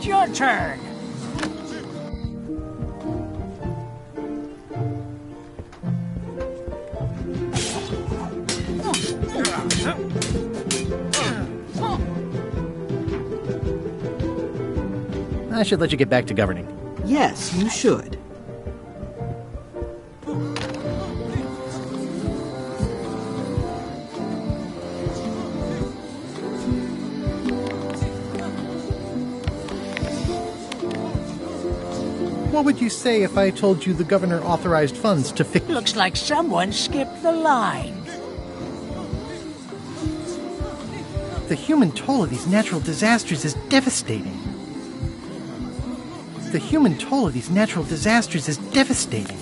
It's your turn. I should let you get back to governing. Yes, you should. What would you say if I told you the governor authorized funds to fix... Looks like someone skipped the line. The human toll of these natural disasters is devastating. The human toll of these natural disasters is devastating.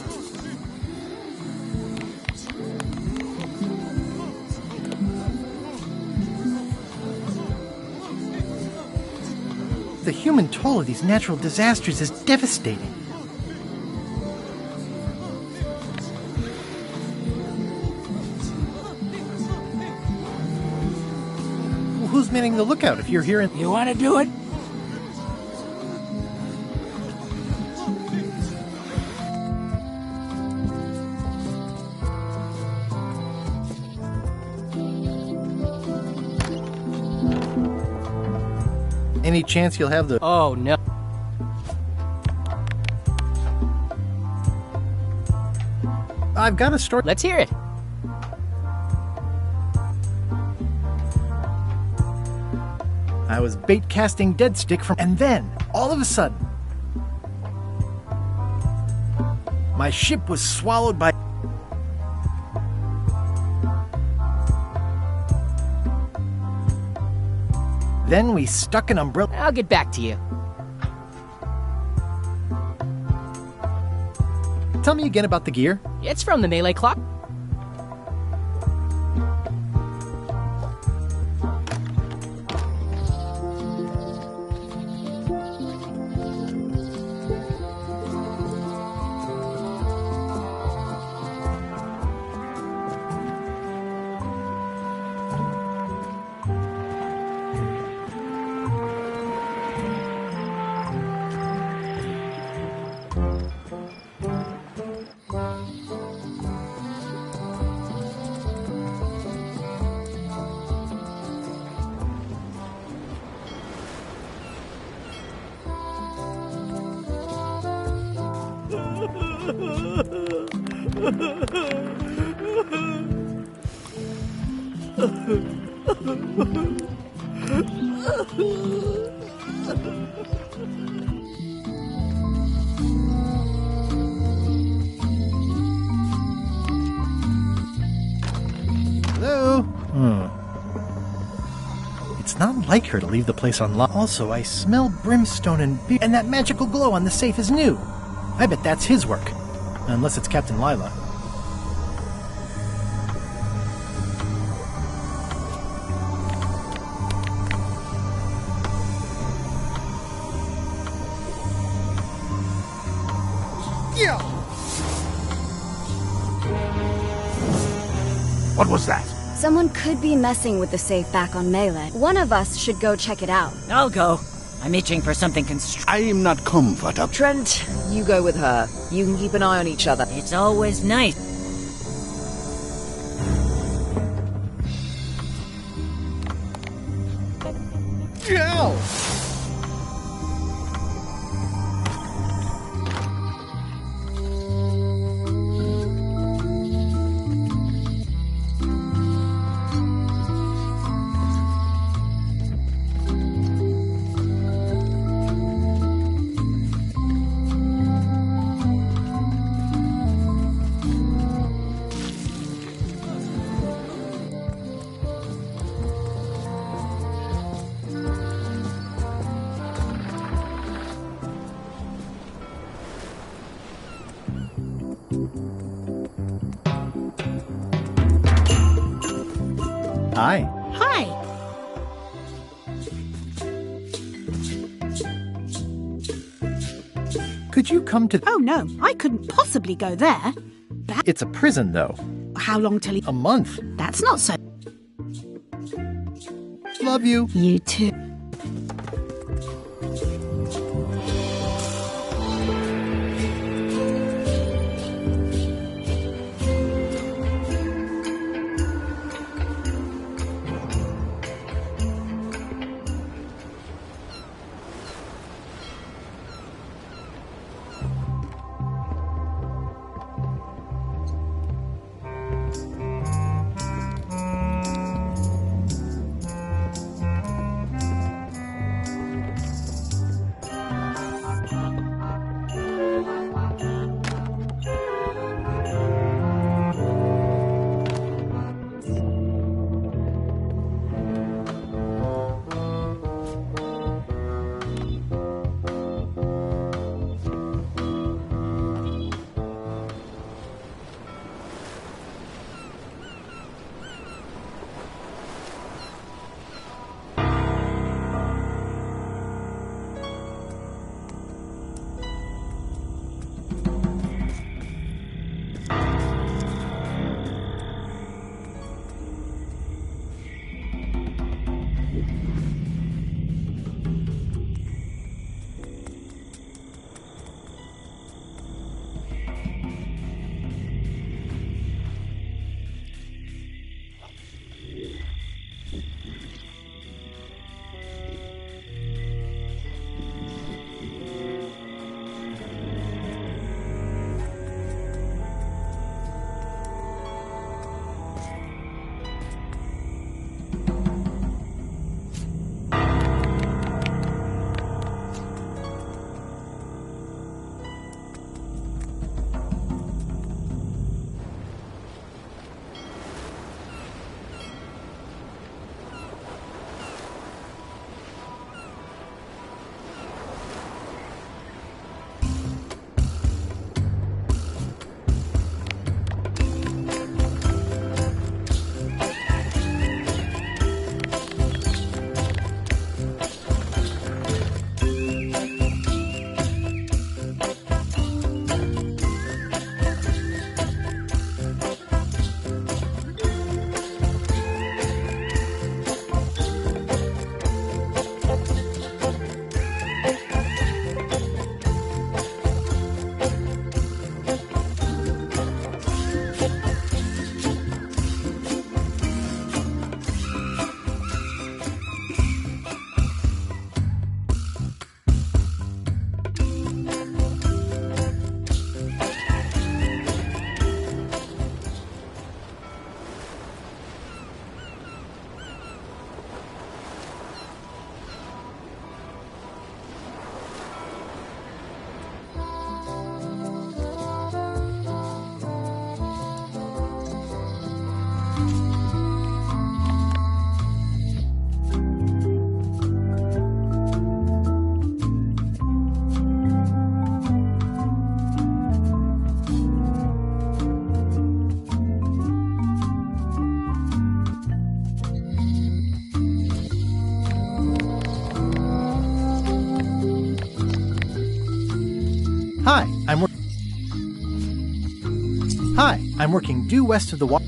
The human toll of these natural disasters is devastating. Who's manning the lookout if you're here in... You want to do it? Any chance you'll have the... Oh, no. I've got a story... Let's hear it. I was bait casting dead stick from... And then, all of a sudden... my ship was swallowed by... Then we stuck an umbrella... I'll get back to you. Tell me again about the gear. It's from the melee clock. Hello? It's not like her to leave the place unlocked. Also, I smell brimstone and that magical glow on the safe is new. I bet that's his work. Unless it's Captain Lila. Yeah. What was that? Someone could be messing with the safe back on Melee. One of us should go check it out. I'll go. I'm itching for something I am not comfortable. Trent, you go with her. You can keep an eye on each other. It's always nice. Ow! Hi. Hi. Could you come to... Oh, no. I couldn't possibly go there. It's a prison, though. How long till he... A month. That's not so... Love you. You too. Hi, I'm working due west of the water.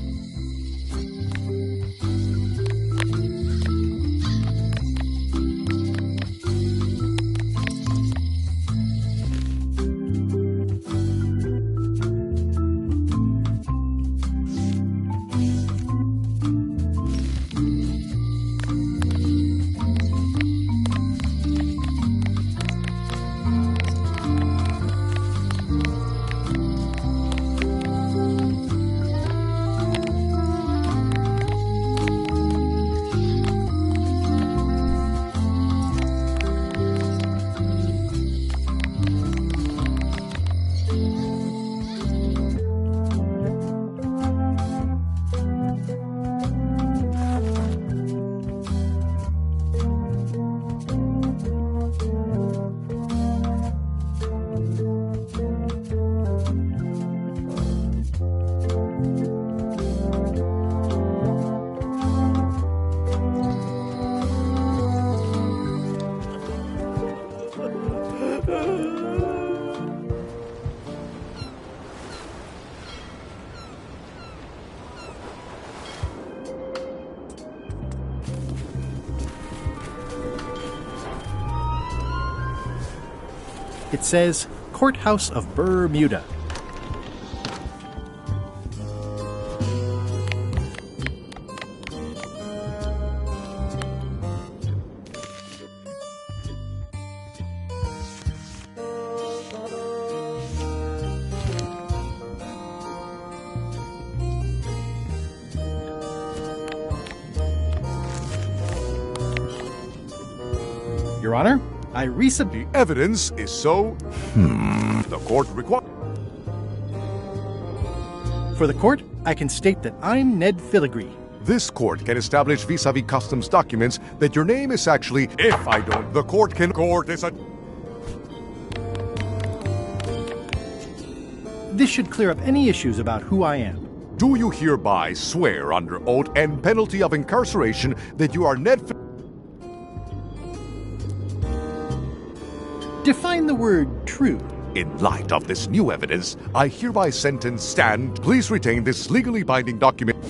It says Courthouse of Bermuda. Your Honor, I The evidence is so... The court requires... For the court, I can state that I'm Ned Filigree. This court can establish vis-a-vis customs documents that your name is actually... If I don't, the court can... Court is a... This should clear up any issues about who I am. Do you hereby swear under oath and penalty of incarceration that you are Ned... Define the word true. In light of this new evidence, I hereby sentence Stan. Please retain this legally binding document.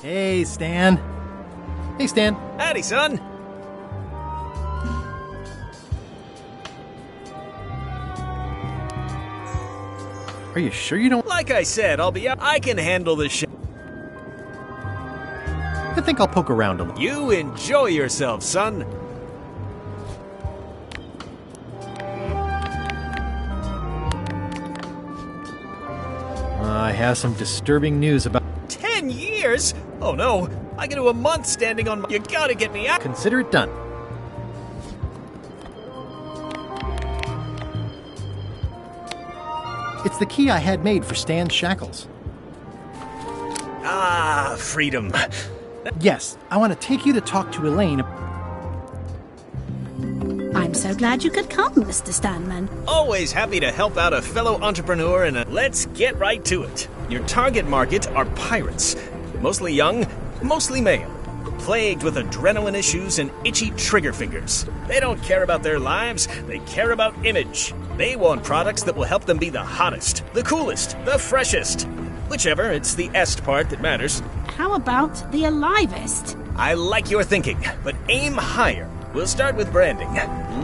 Hey, Stan. Hey, Stan. Howdy, son. Are you sure you don't... Like I said, I'll be up. I can handle this shit. I think I'll poke around a little. You enjoy yourself, son. I have some disturbing news about... 10 years? Oh no, I get to a month standing on my... You gotta get me out. Consider it done. It's the key I had made for Stan's shackles. Ah, freedom. Yes, I want to take you to talk to Elaine. I'm so glad you could come, Mr. Stanman. Always happy to help out a fellow entrepreneur and let's get right to it. Your target market are pirates. Mostly young, mostly male. Plagued with adrenaline issues and itchy trigger fingers. They don't care about their lives, they care about image. They want products that will help them be the hottest, the coolest, the freshest. Whichever, it's the est part that matters. How about the alivest? I like your thinking, but aim higher. We'll start with branding.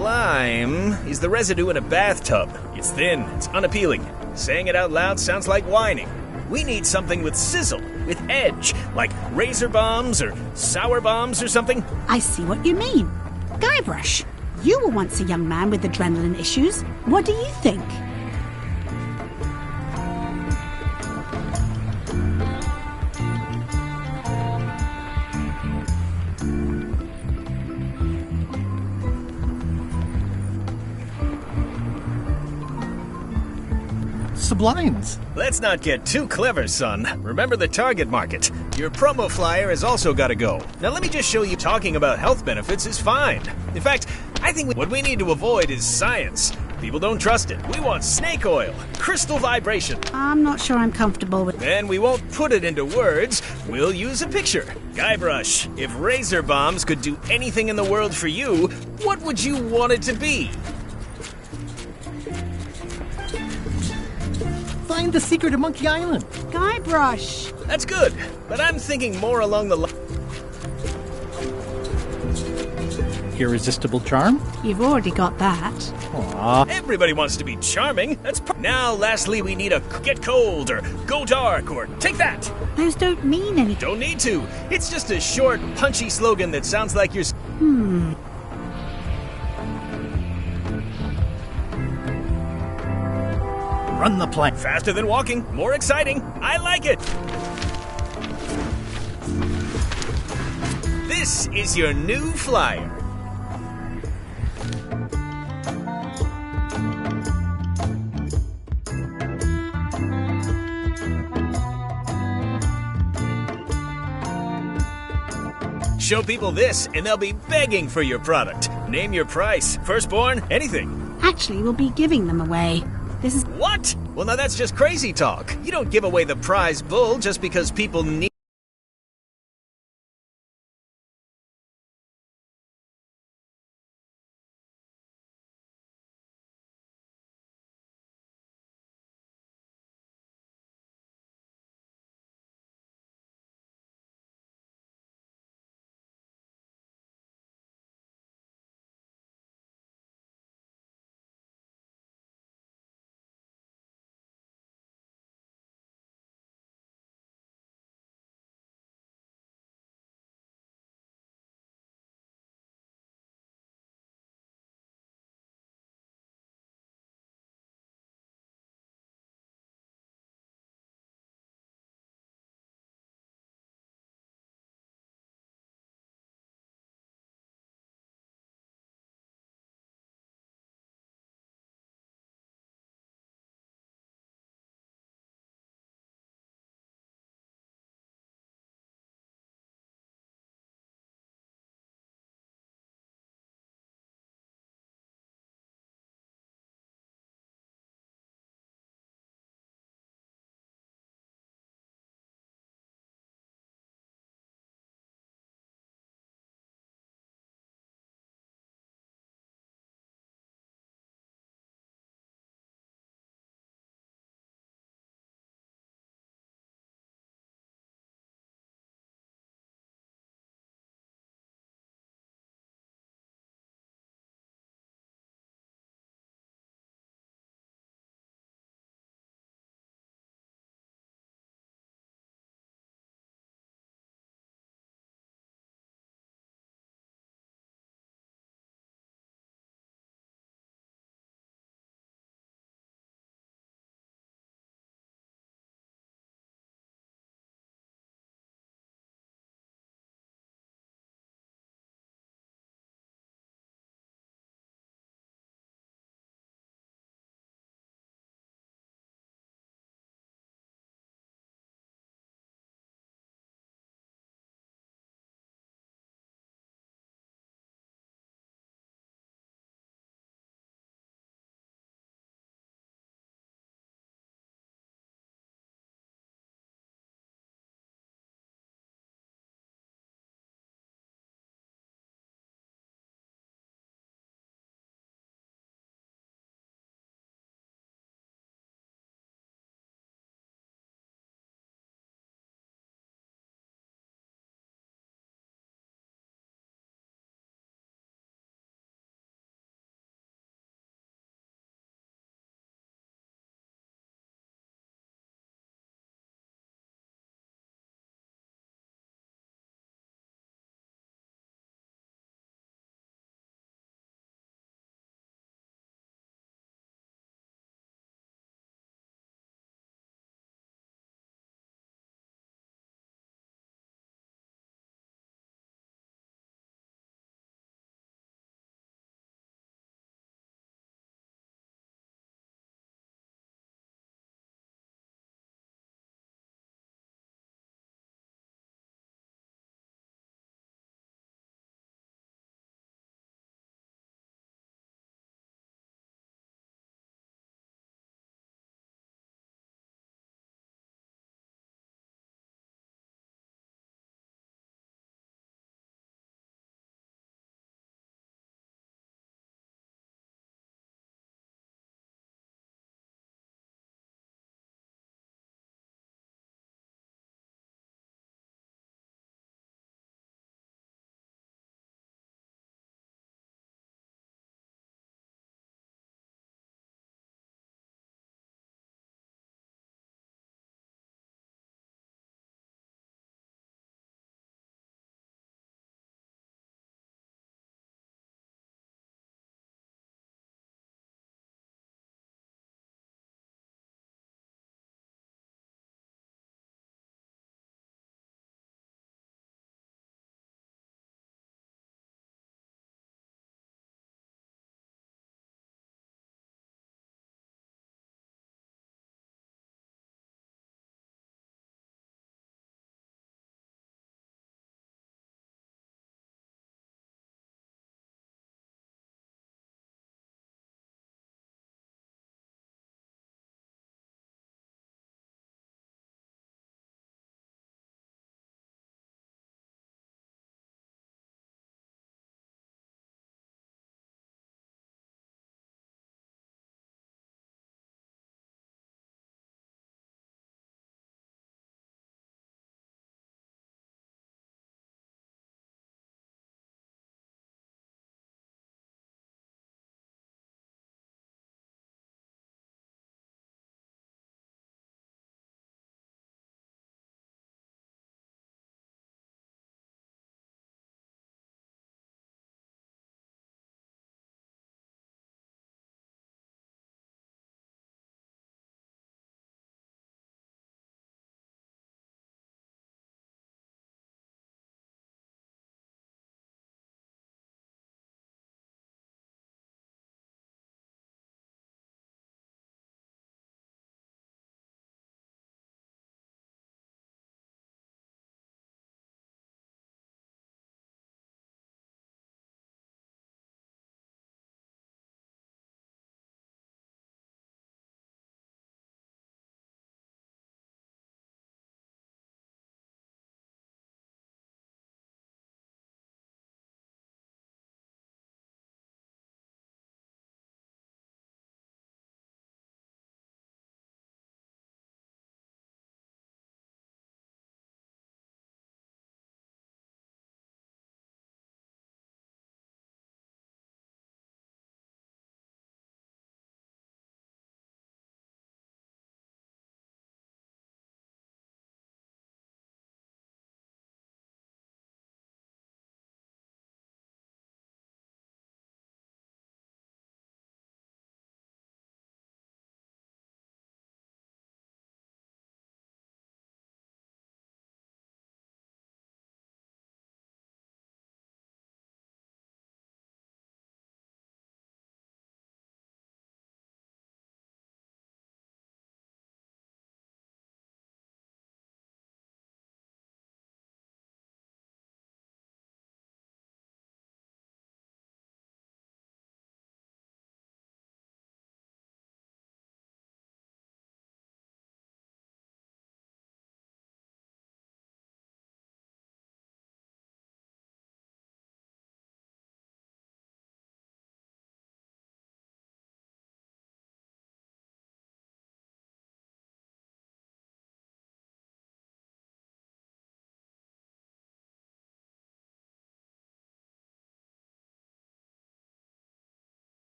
Lime is the residue in a bathtub. It's thin, it's unappealing. Saying it out loud sounds like whining. We need something with sizzle, with edge, like razor bombs or sour bombs or something. I see what you mean. Guybrush, you were once a young man with adrenaline issues. What do you think? sublimes. Let's not get too clever, son. Remember the target market. Your promo flyer has also got to go. Now let me just show you talking about health benefits is fine. In fact, I think what we need to avoid is science. People don't trust it. We want snake oil, crystal vibration. I'm not sure I'm comfortable with. Then we won't put it into words. We'll use a picture. Guybrush, if razor bombs could do anything in the world for you, what would you want it to be? Find the secret of Monkey Island. Guybrush. That's good, but I'm thinking more along the Irresistible charm? You've already got that. Aww. Everybody wants to be charming. Now, lastly, we need a get cold or go dark or take that. Those don't mean anything. Don't need to. It's just a short, punchy slogan that sounds like you're... Run the plank. Faster than walking. More exciting. I like it. This is your new flyer. Show people this, and they'll be begging for your product. Name your price, firstborn, anything. Actually, we'll be giving them away. This is... What? Well, now that's just crazy talk. You don't give away the prize bull just because people need...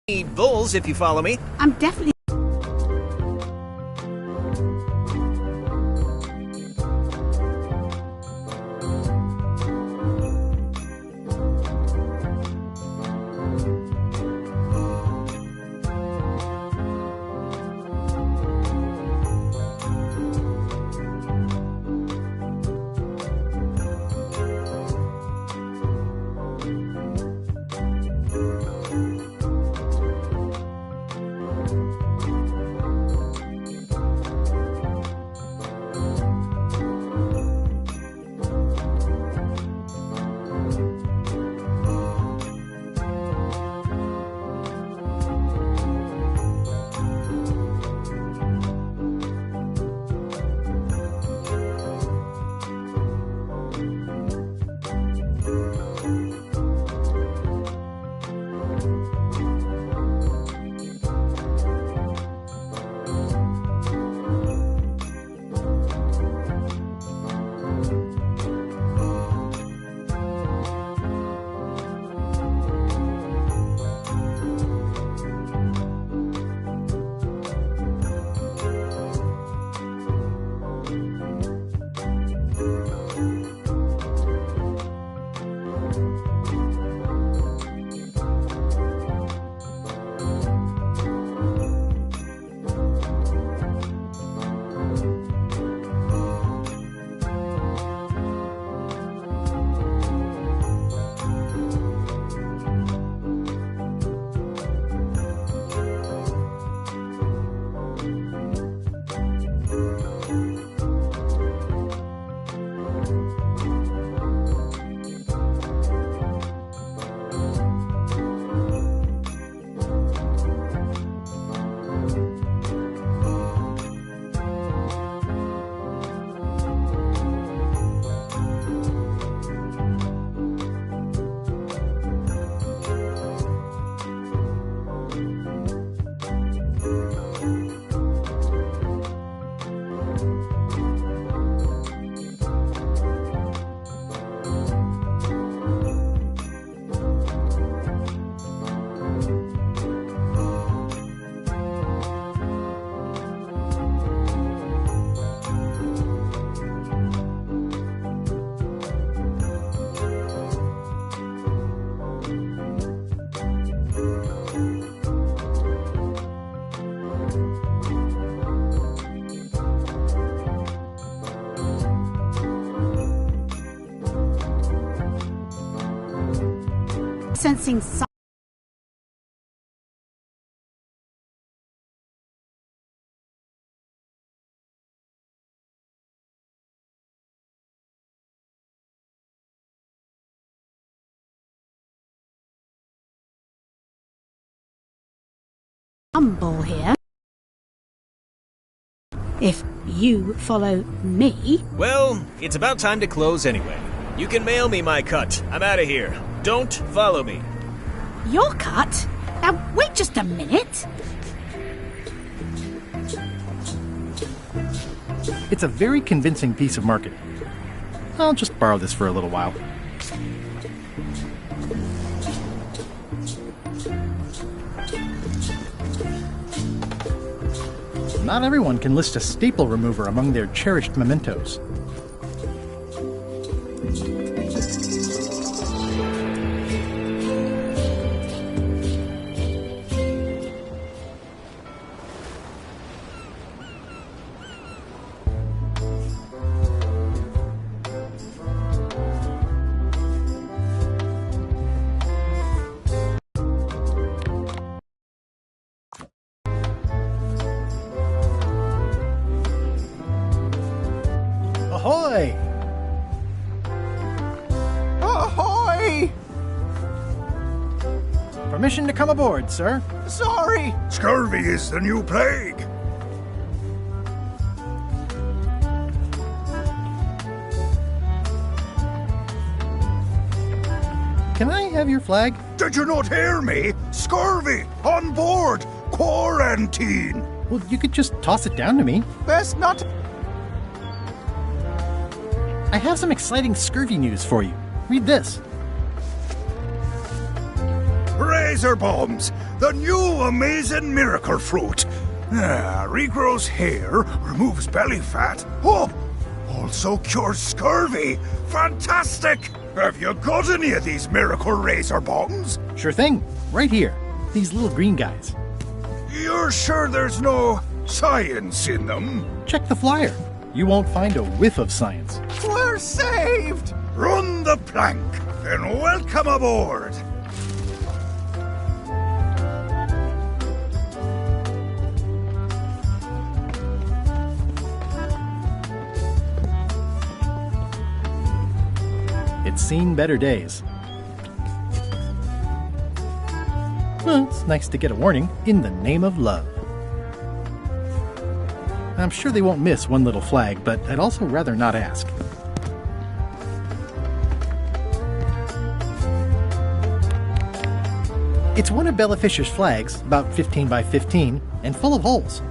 bulls, if you follow me. I'm definitely... sensing humble here. If you follow me... Well, it's about time to close anyway. You can mail me my cut. I'm out of here. Don't follow me. Your cut? Now, wait just a minute. It's a very convincing piece of marketing. I'll just borrow this for a little while. Not everyone can list a staple remover among their cherished mementos. Ahoy! Ahoy! Permission to come aboard, sir. Sorry! Scurvy is the new plague. Can I have your flag? Did you not hear me? Scurvy! On board! Quarantine! Well, you could just toss it down to me. Best not... I have some exciting scurvy news for you. Read this. Hooray Razor Bombs, the new amazing miracle fruit. Regrows hair, removes belly fat. Oh, also cures scurvy. Fantastic! Have you got any of these miracle razor bombs? Sure thing. Right here. These little green guys. You're sure there's no science in them? Check the flyer. You won't find a whiff of science. We're saved! Run the plank and welcome aboard. It's seen better days. Well, it's nice to get a warning in the name of love. I'm sure they won't miss one little flag, but I'd also rather not ask. It's one of Bella Fisher's flags, about 15 by 15, and full of holes.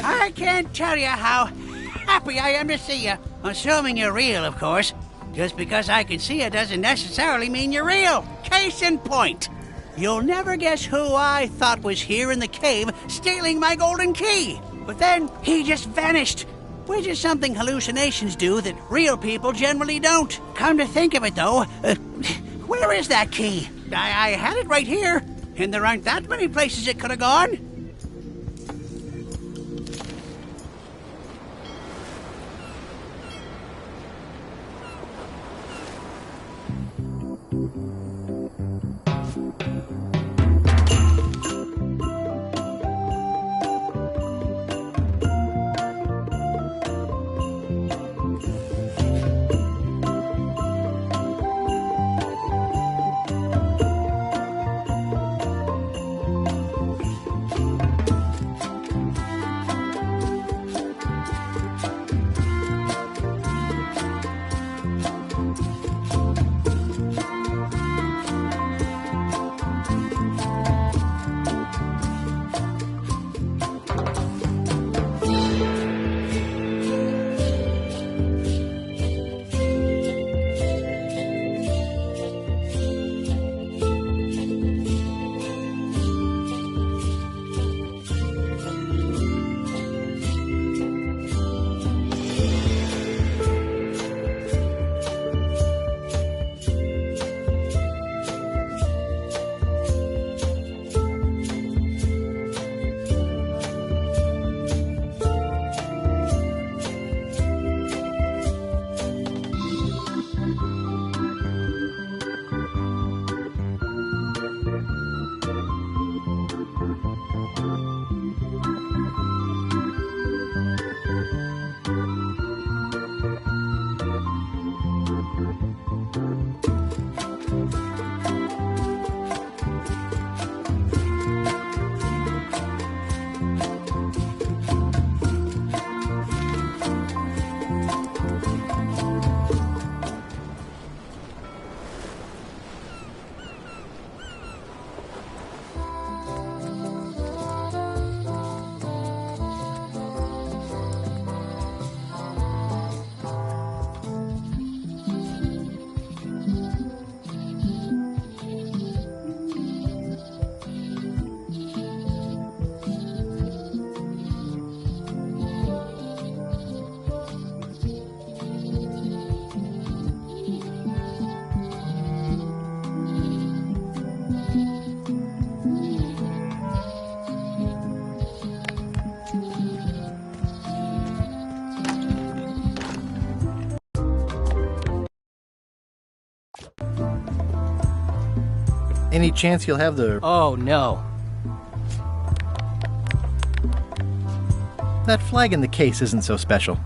I can't tell you how happy I am to see you. Assuming you're real, of course. Just because I can see you doesn't necessarily mean you're real. Case in point. You'll never guess who I thought was here in the cave stealing my golden key. But then he just vanished. Which is something hallucinations do that real people generally don't. Come to think of it, though, where is that key? I had it right here, and there aren't that many places it could have gone. Any chance you'll have the... Oh, no. That flag in the case isn't so special.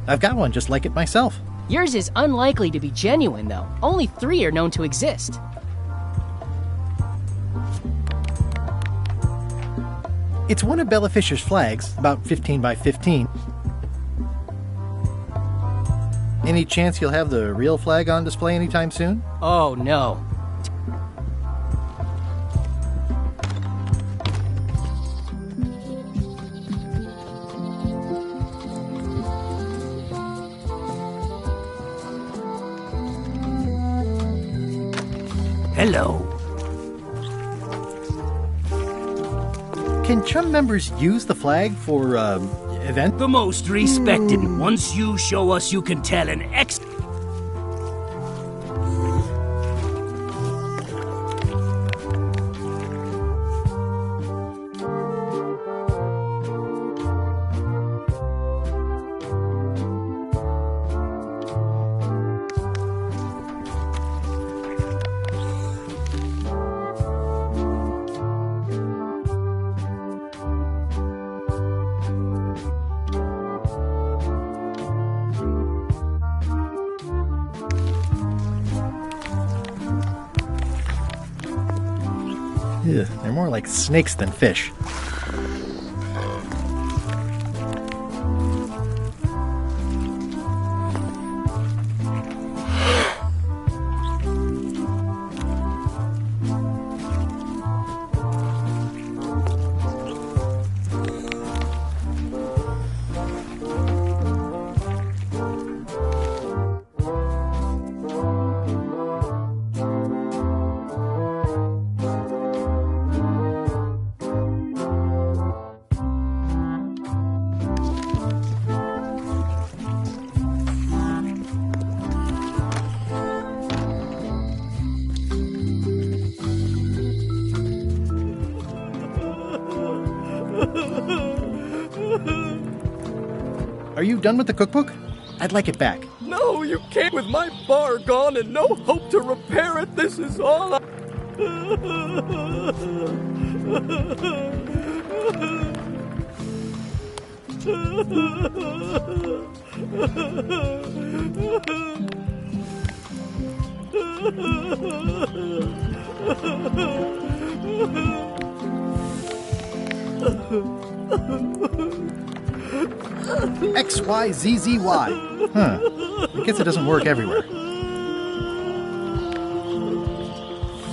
I've got one just like it myself. Yours is unlikely to be genuine, though. Only 3 are known to exist. It's one of Bella Fisher's flags, about 15 by 15. Any chance you'll have the real flag on display anytime soon? Oh, no. Hello. Can Chum members use the flag for, event? The most respected. Once you show us you can tell an ex... Ugh, they're more like snakes than fish. Are you done with the cookbook? I'd like it back. No, you can't. With my bar gone and no hope to repair it, this is all I... XYZZY. Huh. I guess it doesn't work everywhere.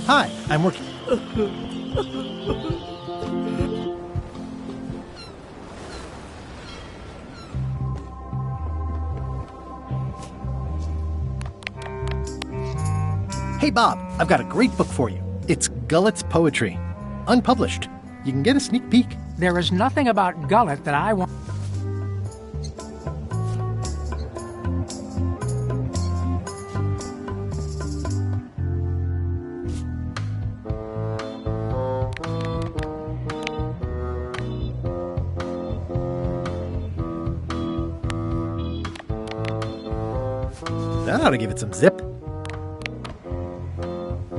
Hi, I'm working. Hey Bob, I've got a great book for you. It's Gullet's Poetry. Unpublished. You can get a sneak peek. There is nothing about Gullet that I want. That ought to give it some zip.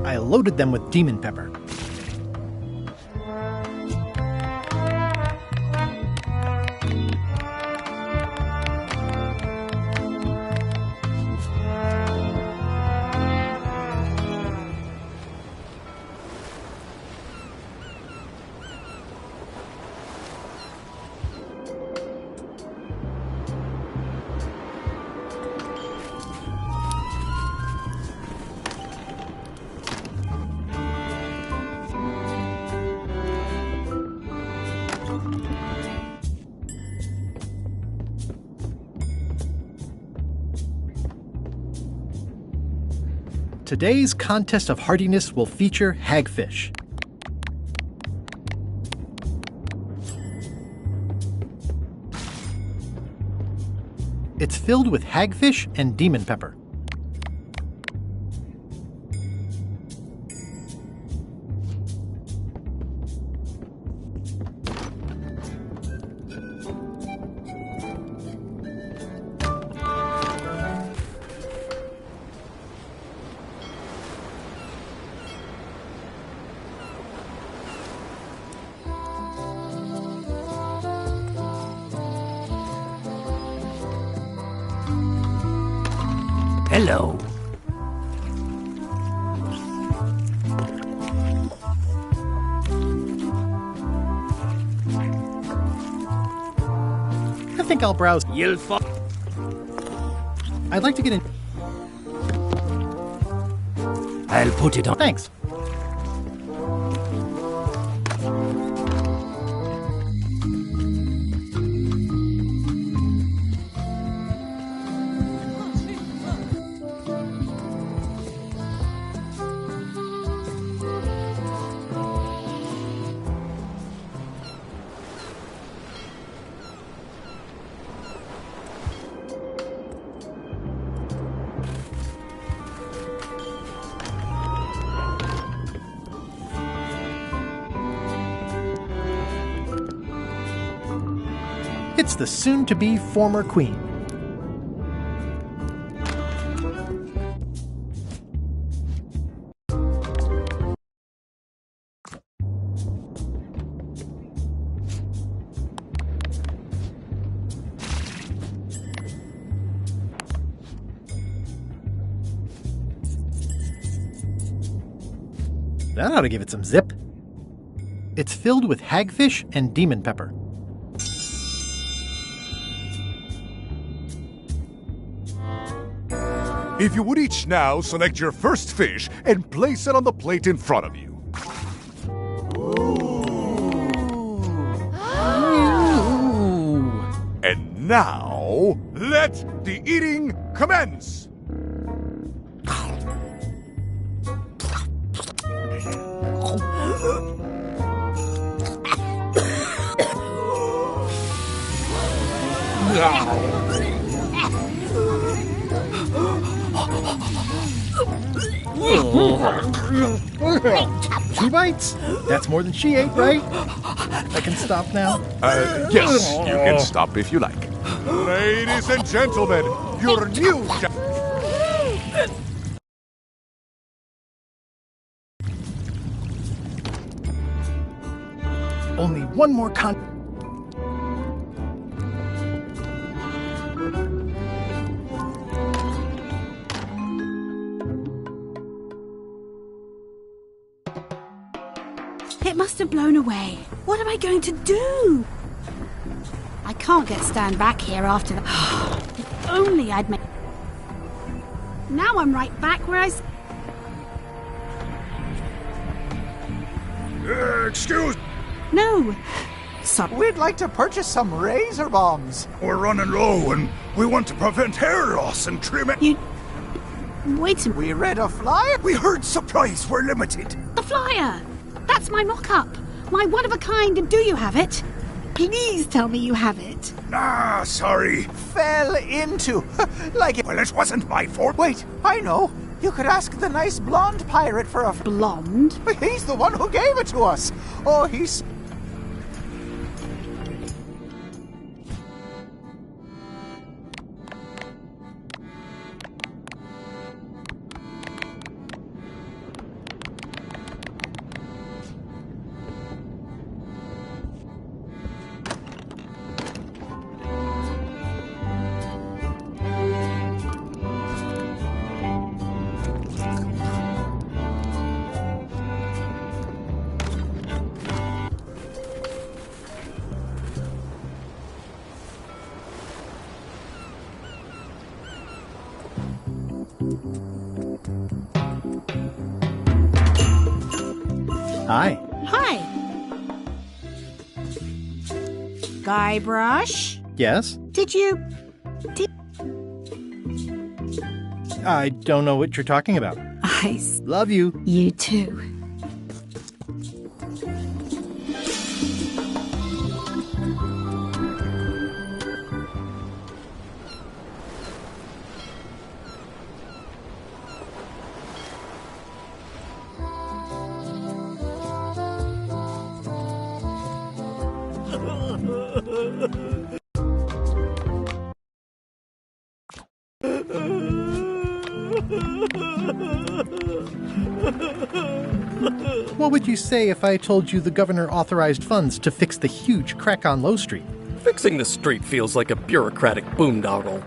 I loaded them with demon pepper. Today's contest of hardiness will feature hagfish. It's filled with hagfish and demon pepper. Hello. think I'll browse. You'll fall. I'd like to get in. I'll put it on. Thanks. It's the soon-to-be former queen. That ought to give it some zip. It's filled with hagfish and demon pepper. If you would each now select your first fish and place it on the plate in front of you. And now, let the eating commence! Two bites? That's more than she ate, right? I can stop now? Yes, you can stop if you like. Ladies and gentlemen, your new... Only one more It must have blown away. What am I going to do? I can't get Stan back here after that. If only I'd made... Now I'm right back where I... Excuse... No. Sorry. We'd like to purchase some razor bombs. We're running low and we want to prevent hair loss and trim it. You... Wait a minute. We read a flyer. We heard supplies were limited. The flyer! That's my mock-up. My one-of-a-kind. Do you have it? Please tell me you have it. Ah, sorry. Fell into. Like it. Well, it wasn't my fault. Wait, I know. You could ask the nice blonde pirate for a... Blonde? He's the one who gave it to us. Oh, he's... Hi. Hi. Guybrush? Yes? Did you... I don't know what you're talking about. I... Love you. You too. What would you say if I told you the governor authorized funds to fix the huge crack on Low Street? Fixing the street feels like a bureaucratic boondoggle.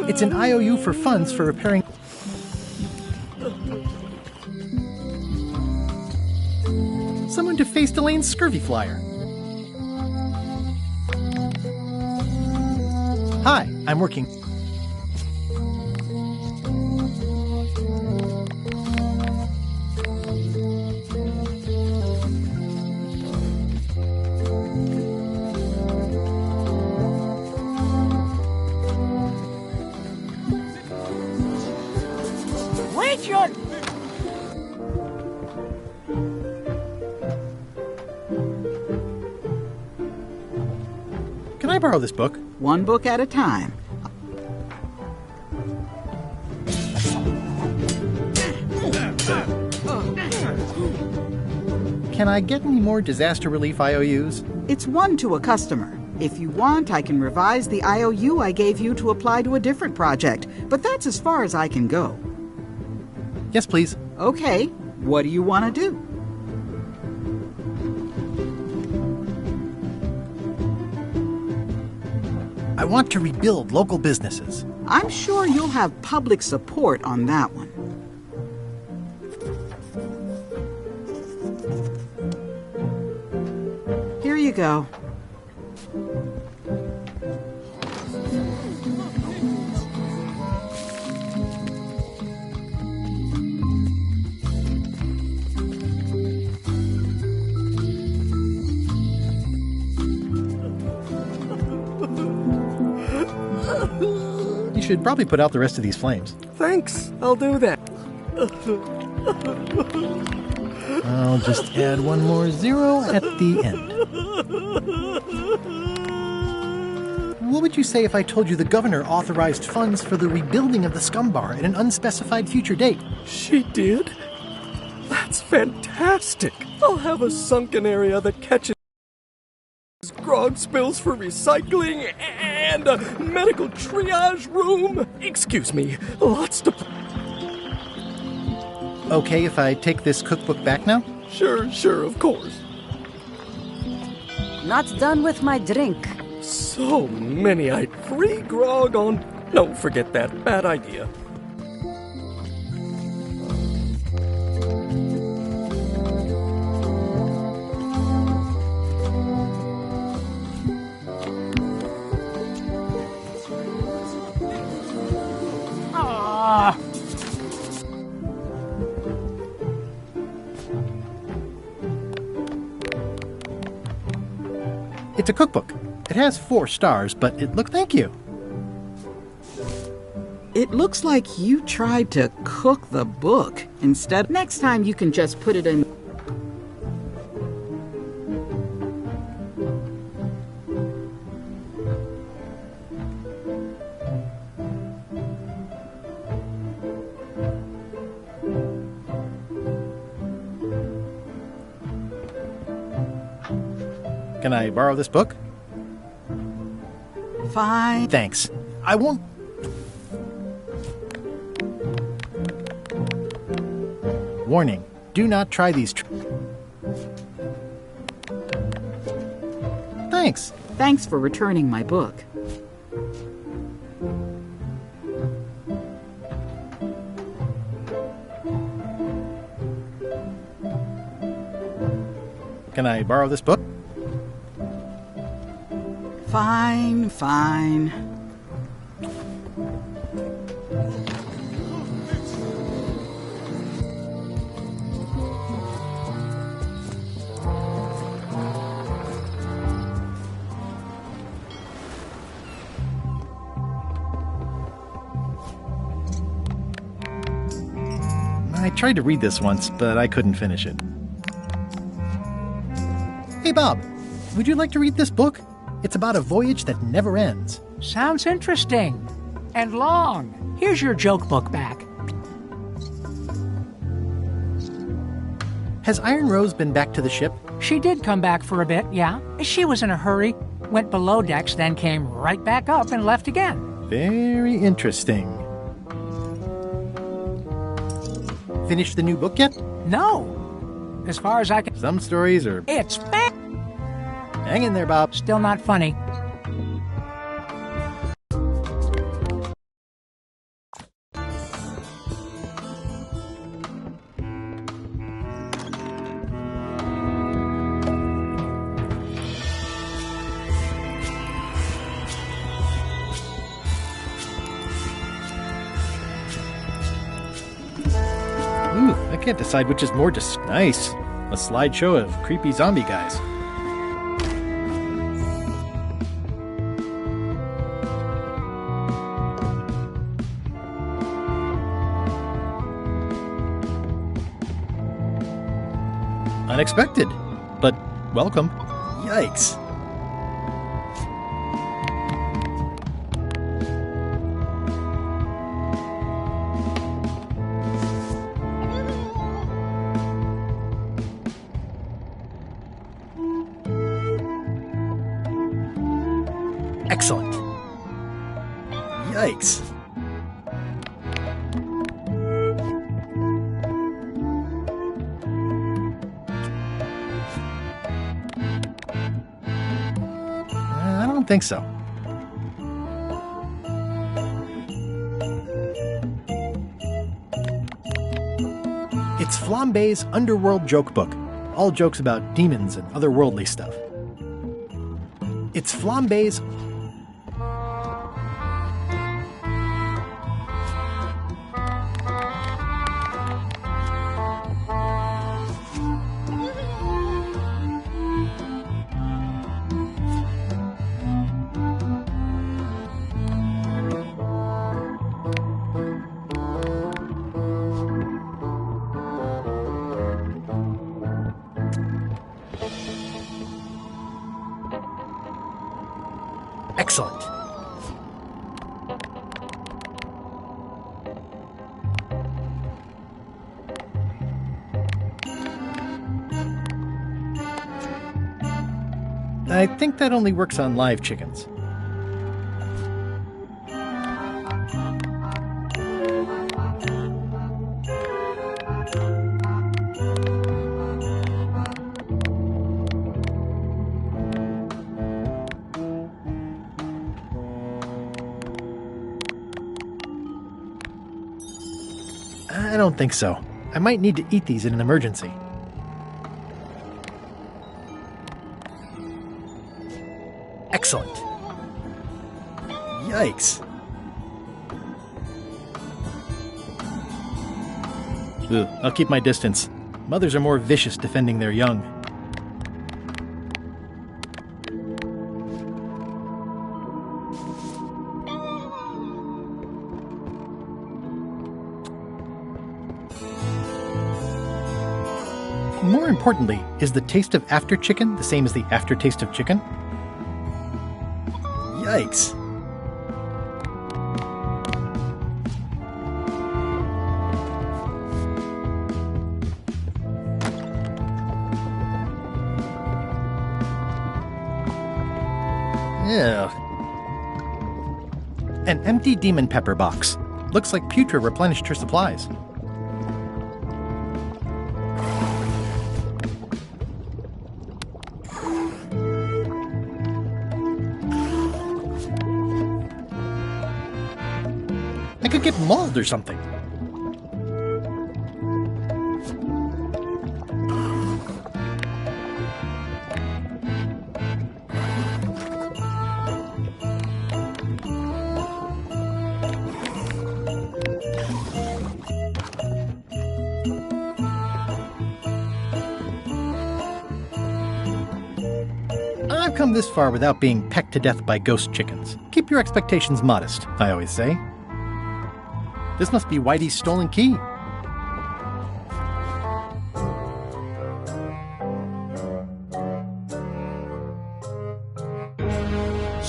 It's an IOU for funds for repairing... Someone defaced Elaine's scurvy flyer. Hi, I'm working... Wait your... Can I borrow this book? One book at a time. Can I get any more disaster relief IOUs? It's one to a customer. If you want, I can revise the IOU I gave you to apply to a different project, but that's as far as I can go. Yes, please. Okay, what do you want to do? I want to rebuild local businesses. I'm sure you'll have public support on that one. Here you go. You should probably put out the rest of these flames. Thanks, I'll do that. I'll just add one more zero at the end. What would you say if I told you the governor authorized funds for the rebuilding of the scum bar at an unspecified future date? She did? That's fantastic. I'll have a sunken area that catches grog spills for recycling and a medical triage room. Excuse me, lots to... Okay if I take this cookbook back now? Sure, of course. Not done with my drink. So many free grog on... No, forget that. Bad idea. It's a cookbook. It has 4 stars, but thank you. It looks like you tried to cook the book instead. Next time you can just put it in. Can I borrow this book? Fine. Thanks. I won't... Warning. Do not try these... Thanks. Thanks for returning my book. Can I borrow this book? Fine. I tried to read this once, but I couldn't finish it. Hey, Bob. Would you like to read this book? It's about a voyage that never ends. Sounds interesting. And long. Here's your joke book back. Has Iron Rose been back to the ship? She did come back for a bit, yeah. She was in a hurry. Went below decks, then came right back up and left again. Very interesting. Finished the new book yet? No. As far as I can... Some stories are... It's bad. Hang in there, Bob. Still not funny. Ooh, I can't decide which is more just nice. A slideshow of creepy zombie guys. Unexpected, but welcome. Yikes. Excellent. Yikes. I don't think so. It's Flambe's Underworld Joke Book. All jokes about demons and otherworldly stuff. It's Flambe's... Excellent. I think that only works on live chickens. I don't think so. I might need to eat these in an emergency. Excellent. Yikes. Ugh, I'll keep my distance. Mothers are more vicious defending their young. More importantly, is the taste of after chicken the same as the aftertaste of chicken? Yikes. Ew. An empty demon pepper box. Looks like Putra replenished her supplies. I could get mauled or something. I've come this far without being pecked to death by ghost chickens. Keep your expectations modest, I always say. This must be Whitey's stolen key.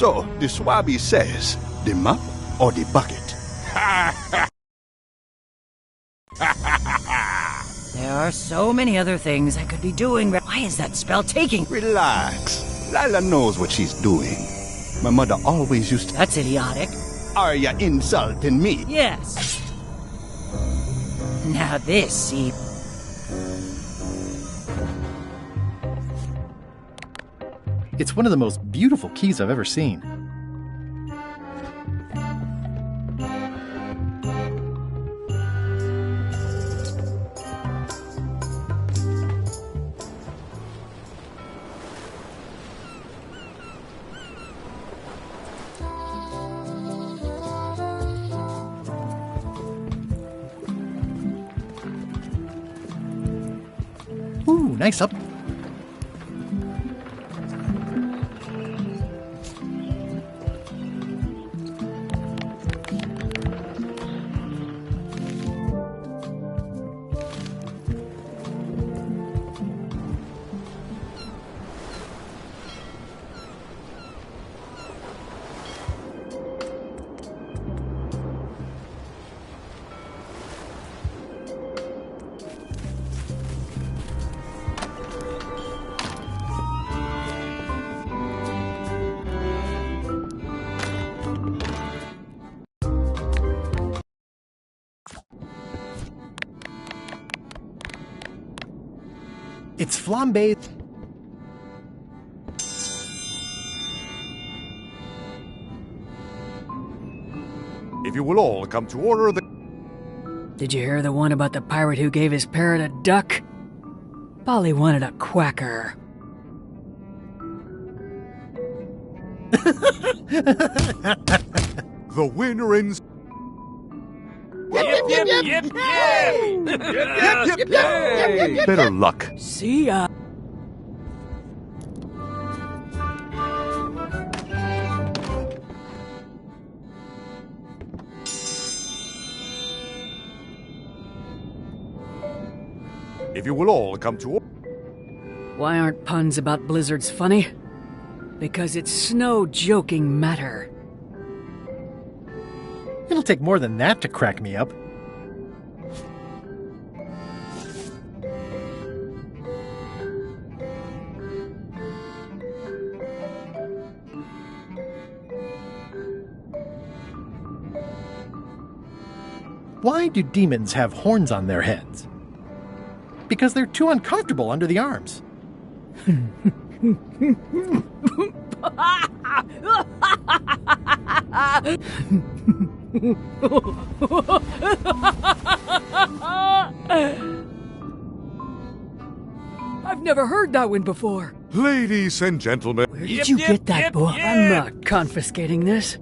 So, the Swabby says, the mop or the bucket? There are so many other things I could be doing. Why is that spell taking? Relax. Lila knows what she's doing. My mother always used to... That's idiotic. Are you insulting me? Yes. Now this, see... It's one of the most beautiful keys I've ever seen. Ooh, nice up. It's flambe. If you will all come to order, the... Did you hear the one about the pirate who gave his parrot a duck? Polly wanted a quacker. The winner in... Yip, yip, yip, yip! Yip, yip, yip! Better luck. See ya. If you will all come to order... Why aren't puns about blizzards funny? Because it's no joking matter. It'll take more than that to crack me up. Why do demons have horns on their heads? Because they're too uncomfortable under the arms. I've never heard that one before. Ladies and gentlemen... Where did you get that book? I'm not confiscating this.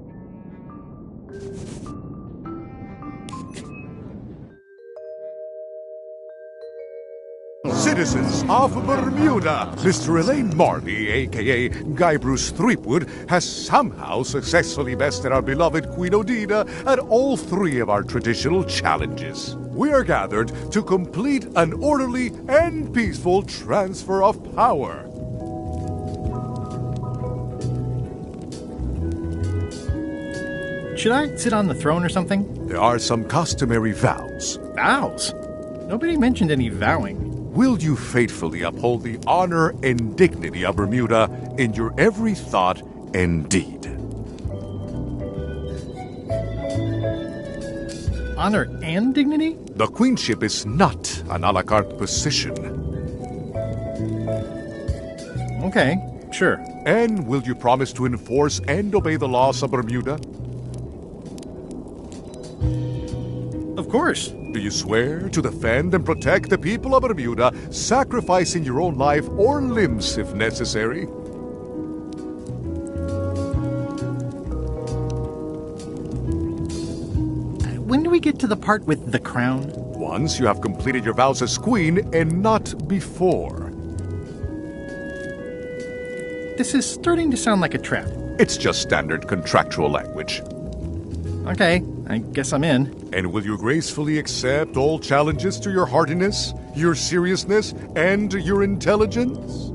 Citizens of Bermuda, Mr. Elaine Marley, a.k.a. Guy Bruce Threepwood, has somehow successfully bested our beloved Queen Odina at all three of our traditional challenges. We are gathered to complete an orderly and peaceful transfer of power. Should I sit on the throne or something? There are some customary vows. Vows? Nobody mentioned any vowing. Will you faithfully uphold the honor and dignity of Bermuda in your every thought and deed? Honor and dignity? The queenship is not an a la carte position. Okay, sure. And will you promise to enforce and obey the laws of Bermuda? Of course. Do you swear to defend and protect the people of Bermuda, sacrificing your own life or limbs if necessary? When do we get to the part with the crown? Once you have completed your vows as queen and not before. This is starting to sound like a trap. It's just standard contractual language. Okay, I guess I'm in. And will you gracefully accept all challenges to your heartiness, your seriousness, and your intelligence?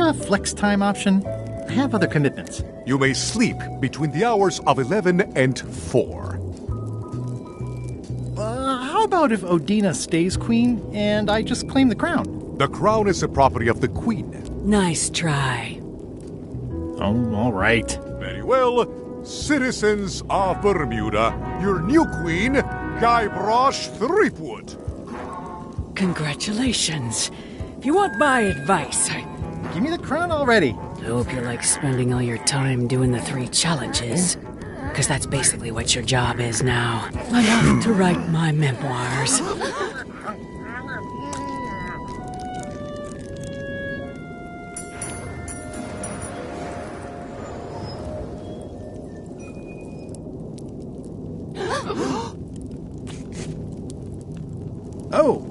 a flex time option? I have other commitments. You may sleep between the hours of 11 and 4. How about if Odina stays queen and I just claim the crown? The crown is the property of the queen. Nice try. Oh, all right. Very well. Citizens of Bermuda, your new queen, Guybrush Threepwood. Congratulations. If you want my advice, Give me the crown already. I hope you like spending all your time doing the 3 challenges. Because that's basically what your job is now. I'm off to write my memoirs. Oh,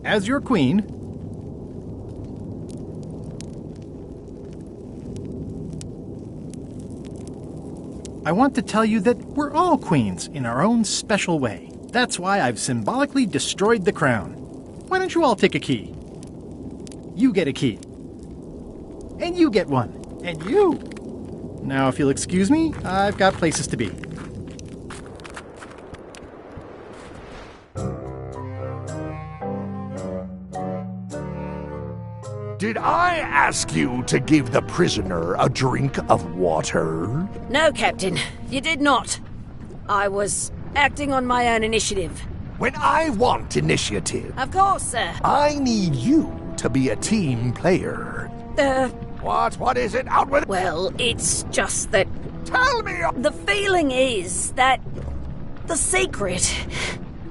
as your queen, I want to tell you that we're all queens in our own special way. That's why I've symbolically destroyed the crown. Why don't you all take a key? You get a key. And you get one. And you. Now, if you'll excuse me, I've got places to be. Did I ask you to give the prisoner a drink of water? No, Captain, you did not. I was acting on my own initiative. When I want initiative, Of course, sir. I need you to be a team player. What is it? Out with it! Well, it's just that... Tell me! The feeling is that... The secret...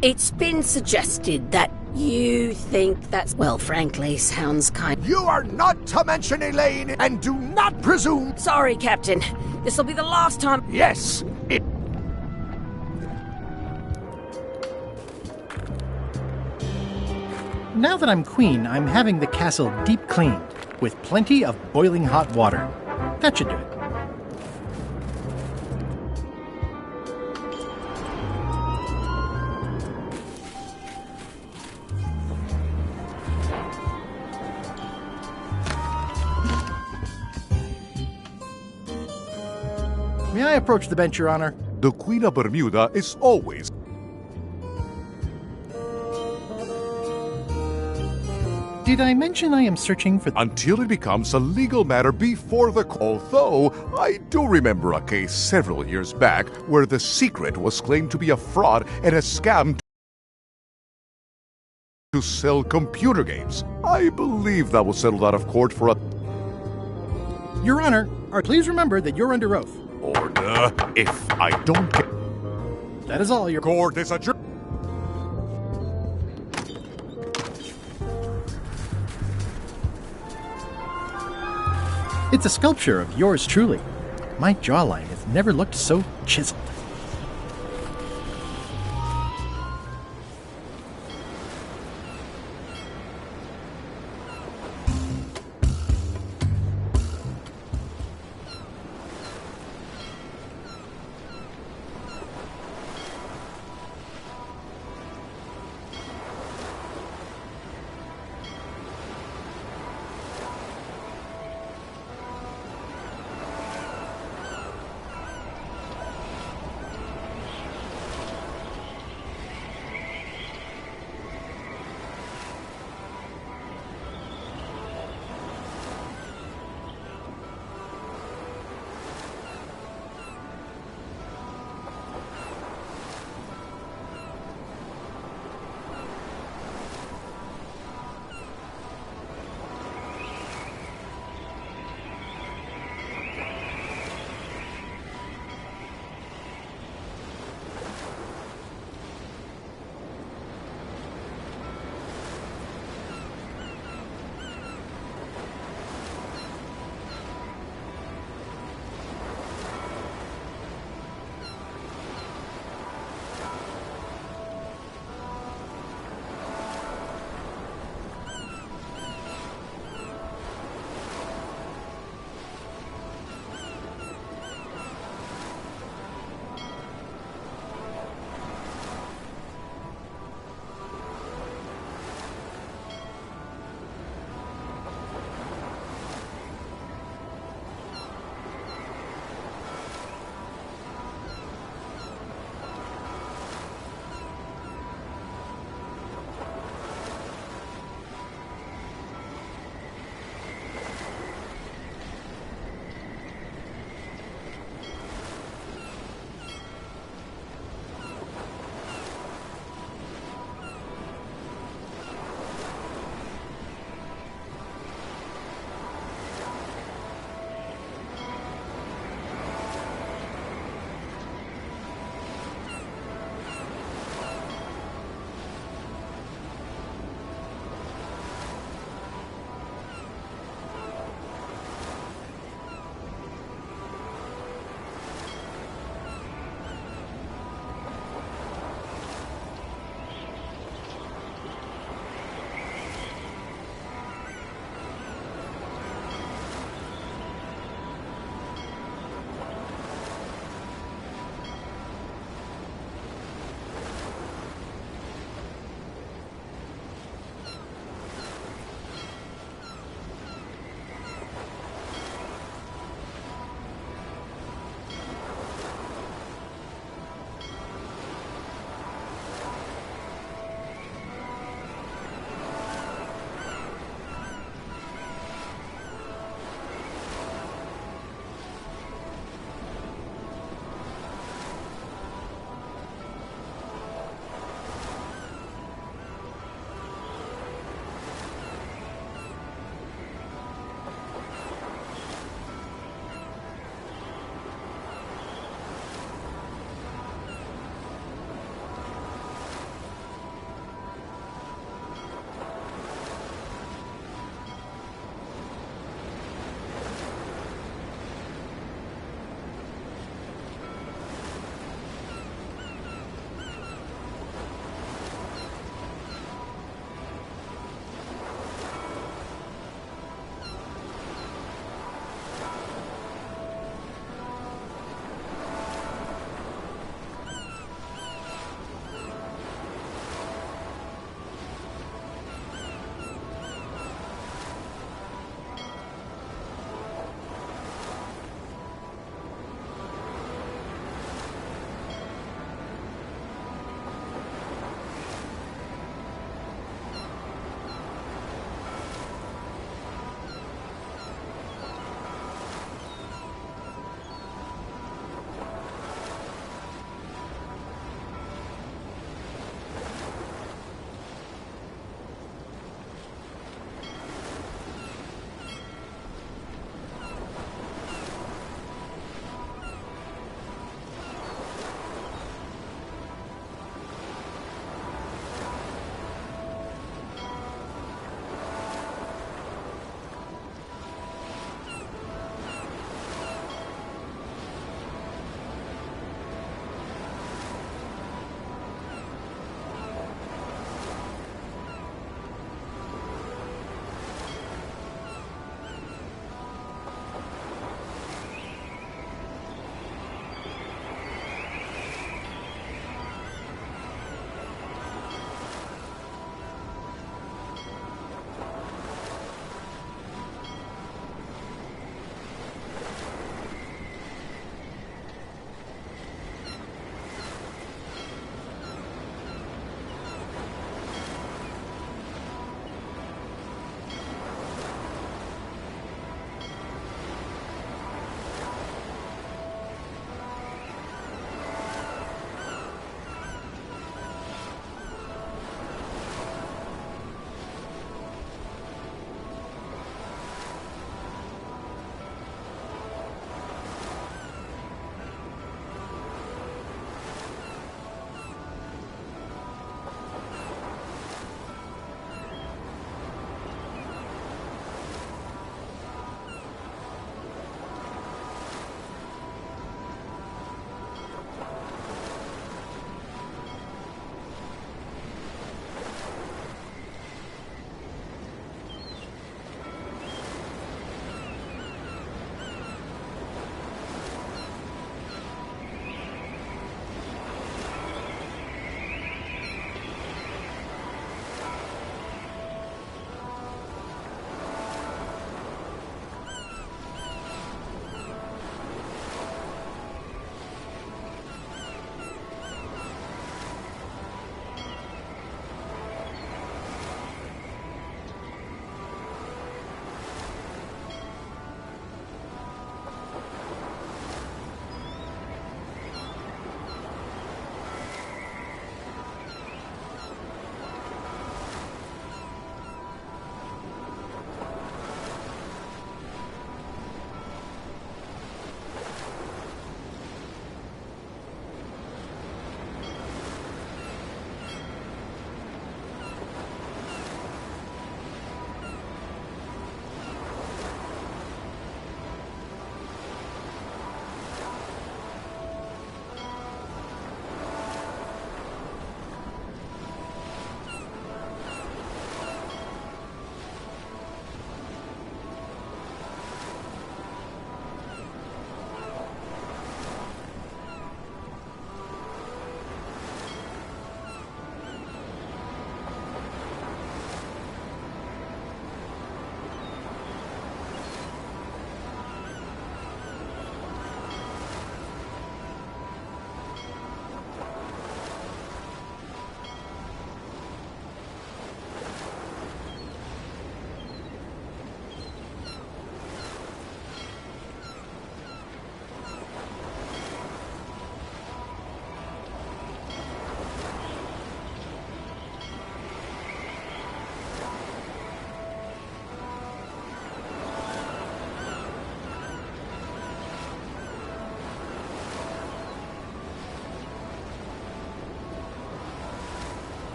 It's been suggested that you think that's... Well, frankly, sounds kind... You are not to mention Elaine, and do not presume... Sorry, Captain. This'll be the last time... Yes, it... Now that I'm queen, I'm having the castle deep cleaned, with plenty of boiling hot water. That should do it. May I approach the bench, Your Honor? The Queen of Bermuda is always... Did I mention I am searching for... Until it becomes a legal matter before the... Although, I do remember a case several years back where the secret was claimed to be a fraud and a scam to sell computer games. I believe that was settled out of court for a... Your Honor, please remember that you're under oath. Order. If I don't get... That is all, Your... Court is adjourned. It's a sculpture of yours truly. My jawline has never looked so chiseled.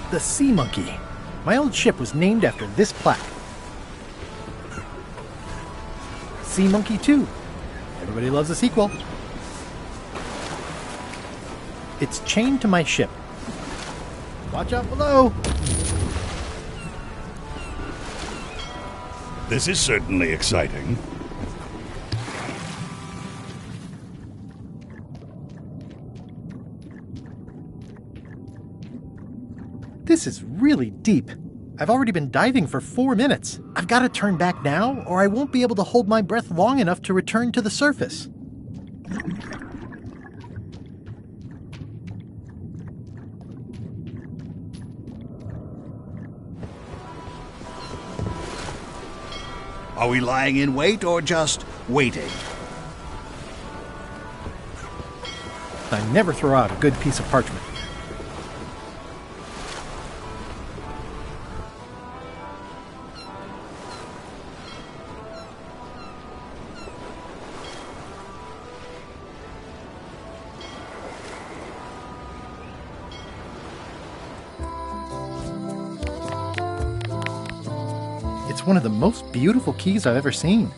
The Sea Monkey. My old ship was named after this plaque. Sea Monkey 2. Everybody loves a sequel. It's chained to my ship. Watch out below! This is certainly exciting. This is really deep. I've already been diving for 4 minutes. I've got to turn back now, or I won't be able to hold my breath long enough to return to the surface. Are we lying in wait or just waiting? I never throw out a good piece of parchment. It's one of the most beautiful keys I've ever seen.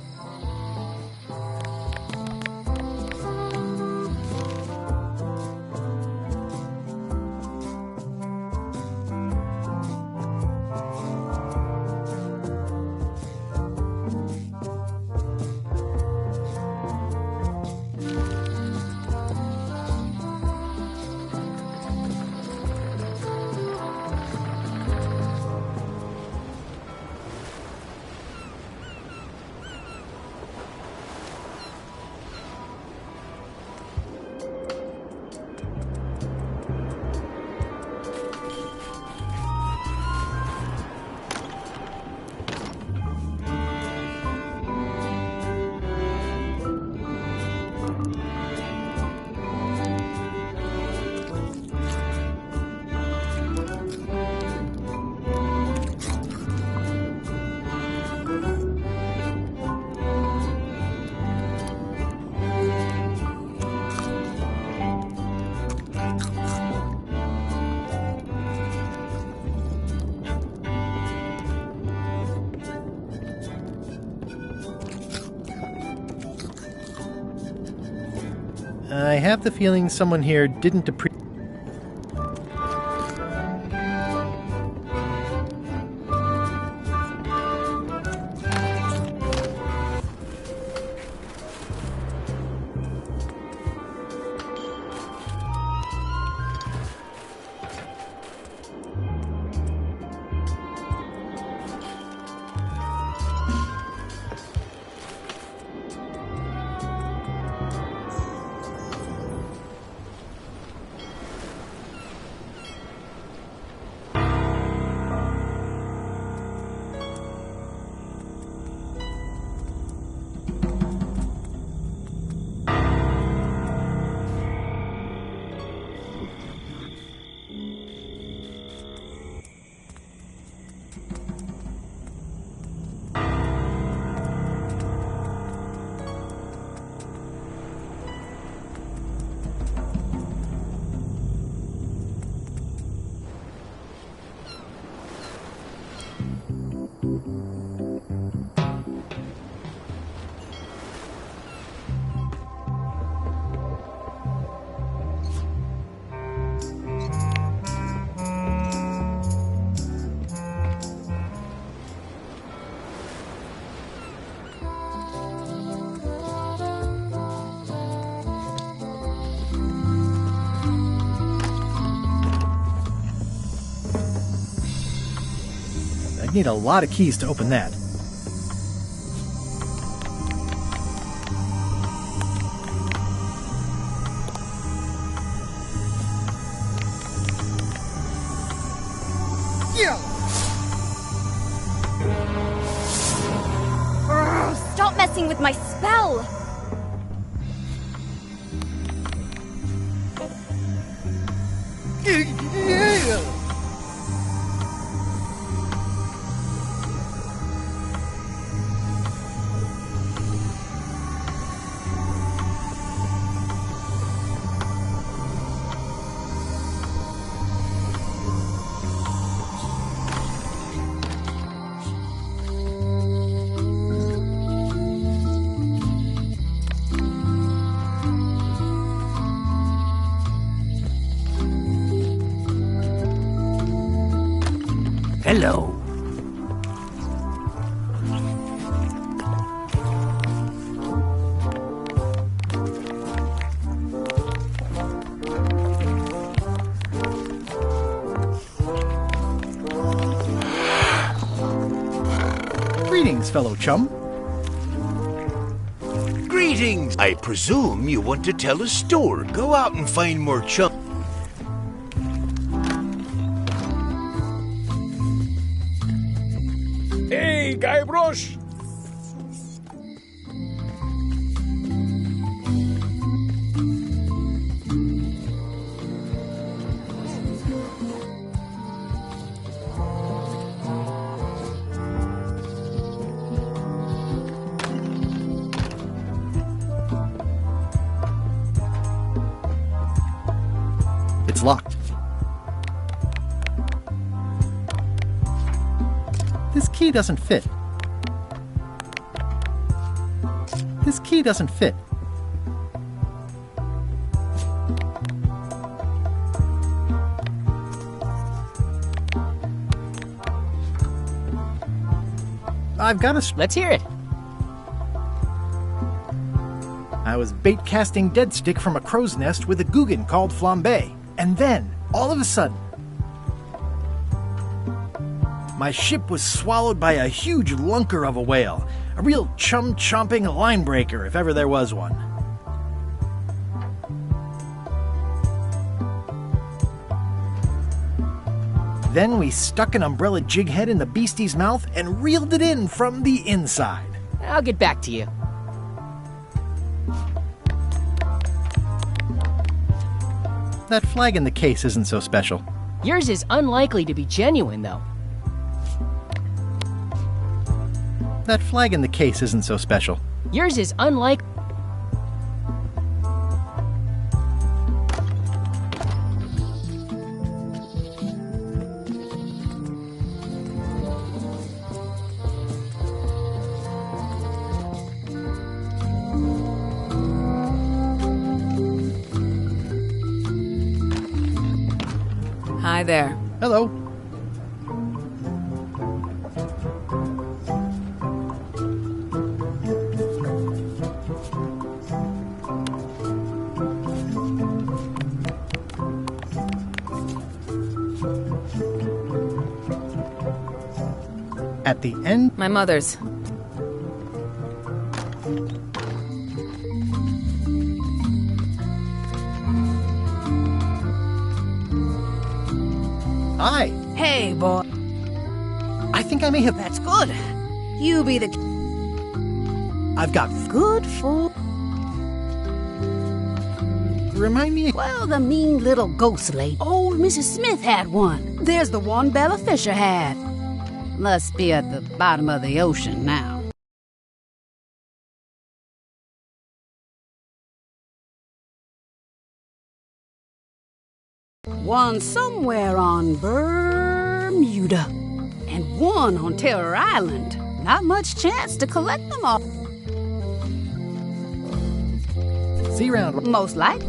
I have the feeling someone here didn't appreciate. I'd need a lot of keys to open that. Stop messing with my spell! know. Greetings, fellow chum. Greetings! I presume you want to tell a story. Go out and find more chum. Hey, Guybrush! It's locked. This key doesn't fit. This key doesn't fit. I've got a... Let's hear it. I was bait casting dead stick from a crow's nest with a Guggen called Flambe. And then, all of a sudden, my ship was swallowed by a huge lunker of a whale. A real chum-chomping line breaker, if ever there was one. Then we stuck an umbrella jig head in the beastie's mouth and reeled it in from the inside. I'll get back to you. That flag in the case isn't so special. Yours is unlikely to be genuine, though. That flag in the case isn't so special. Yours is unlike... Hi there. Hello. At the end... My mother's. Hi. Hey, boy. I think I may have... That's good. You be the... I've got... Good for... Remind me... Well, the mean little ghost lady. Old Mrs. Smith had one. There's the one Bella Fisher had. Must be at the bottom of the ocean now. One somewhere on Bermuda. And one on Terror Island. Not much chance to collect them all. See you around. Most likely.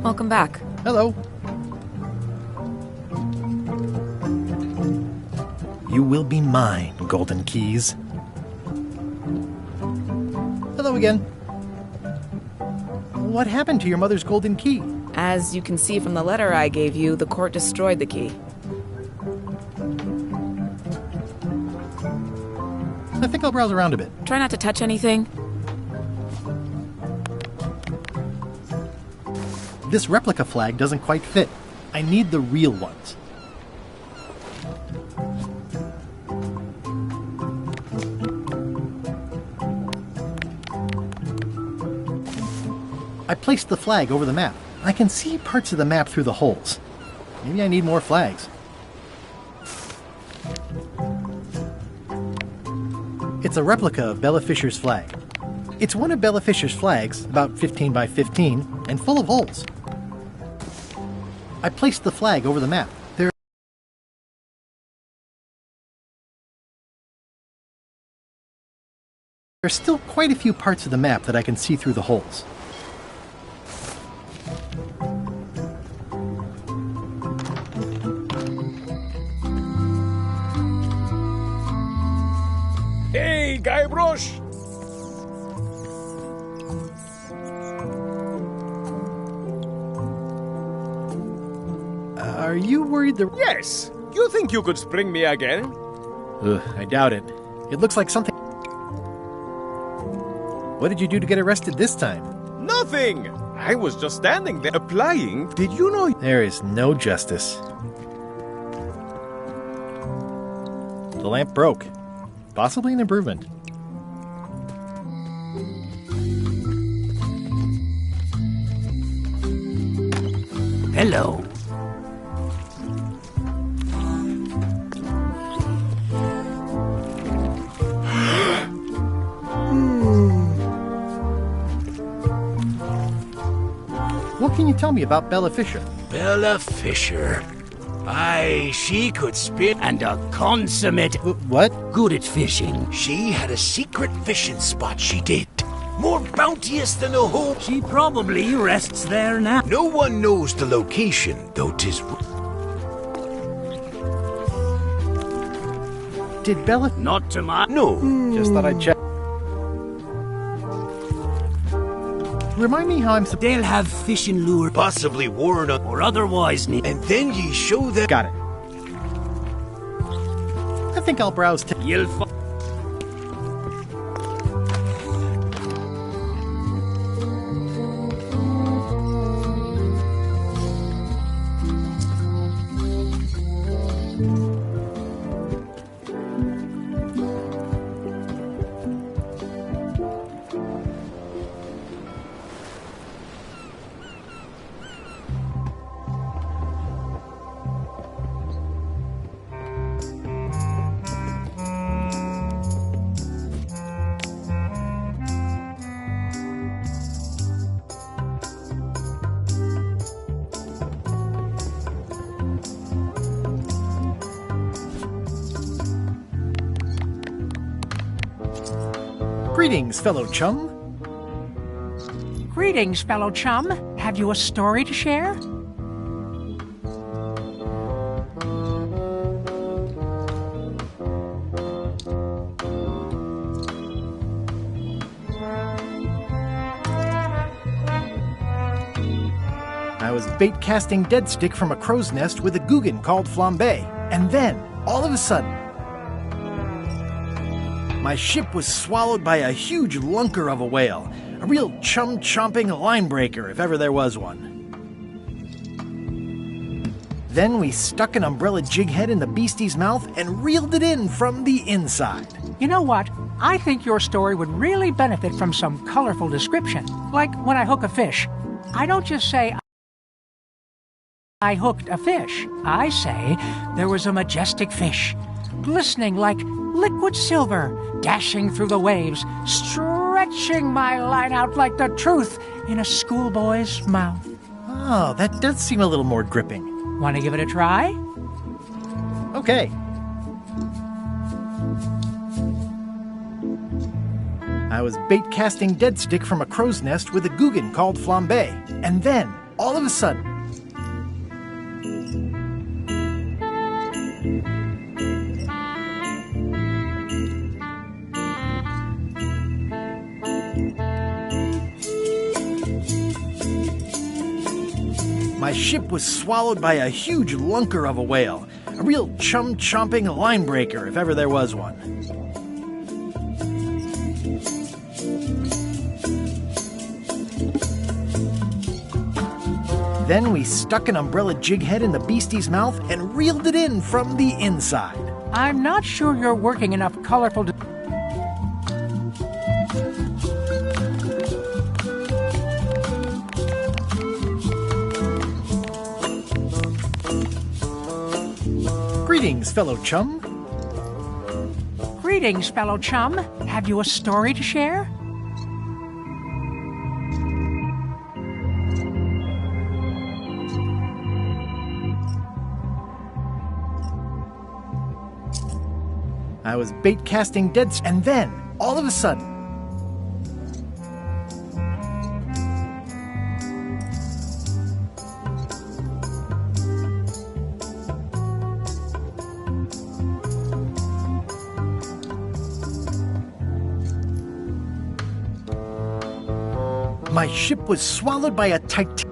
Welcome back. Hello. You will be mine, Golden Keys. Hello again. What happened to your mother's golden key? As you can see from the letter I gave you, the court destroyed the key. I think I'll browse around a bit. Try not to touch anything. This replica flag doesn't quite fit. I need the real ones. I placed the flag over the map. I can see parts of the map through the holes. Maybe I need more flags. It's a replica of Bella Fisher's flag. It's one of Bella Fisher's flags, about 15 by 15, and full of holes. I placed the flag over the map. There's still quite a few parts of the map that I can see through the holes. Hey, Guybrush! Are you worried the... Yes! You think you could spring me again? Ugh, I doubt it. It looks like something... What did you do to get arrested this time? Nothing! I was just standing there applying. Did you know... There is no justice. The lamp broke. Possibly an improvement. Hello. What can you tell me about Bella Fisher? Bella Fisher. Aye, she could spin and a consummate... What? Good at fishing. She had a secret fishing spot, she did. More bounteous than a hoe. She probably rests there now. No one knows the location, though 'tis... Did Bella... Not to my... No. Just thought I'd check. Remind me how I'm... They'll have fishing lure. Possibly worn up. Or otherwise need... And then ye show them... Got it. I think I'll browse... You'll... Greetings, fellow chum. Greetings, fellow chum. Have you a story to share? I was bait casting dead stick from a crow's nest with a Guggen called Flambe, and then, all of a sudden, my ship was swallowed by a huge lunker of a whale, a real chum-chomping line breaker if ever there was one. Then we stuck an umbrella jig head in the beastie's mouth and reeled it in from the inside. You know what? I think your story would really benefit from some colorful description. Like when I hook a fish. I don't just say, I hooked a fish. I say, there was a majestic fish, glistening like liquid silver, dashing through the waves, stretching my line out like the truth in a schoolboy's mouth. Oh, that does seem a little more gripping. Want to give it a try? Okay. I was bait casting dead stick from a crow's nest with a Guggen called Flambe, and then, all of a sudden... My ship was swallowed by a huge lunker of a whale. A real chum-chomping line breaker, if ever there was one. Then we stuck an umbrella jig head in the beastie's mouth and reeled it in from the inside. I'm not sure you're working enough colorful... Greetings, fellow chum. Greetings, fellow chum. Have you a story to share? I was bait casting dead, and then, all of a sudden, my ship was swallowed by a titan.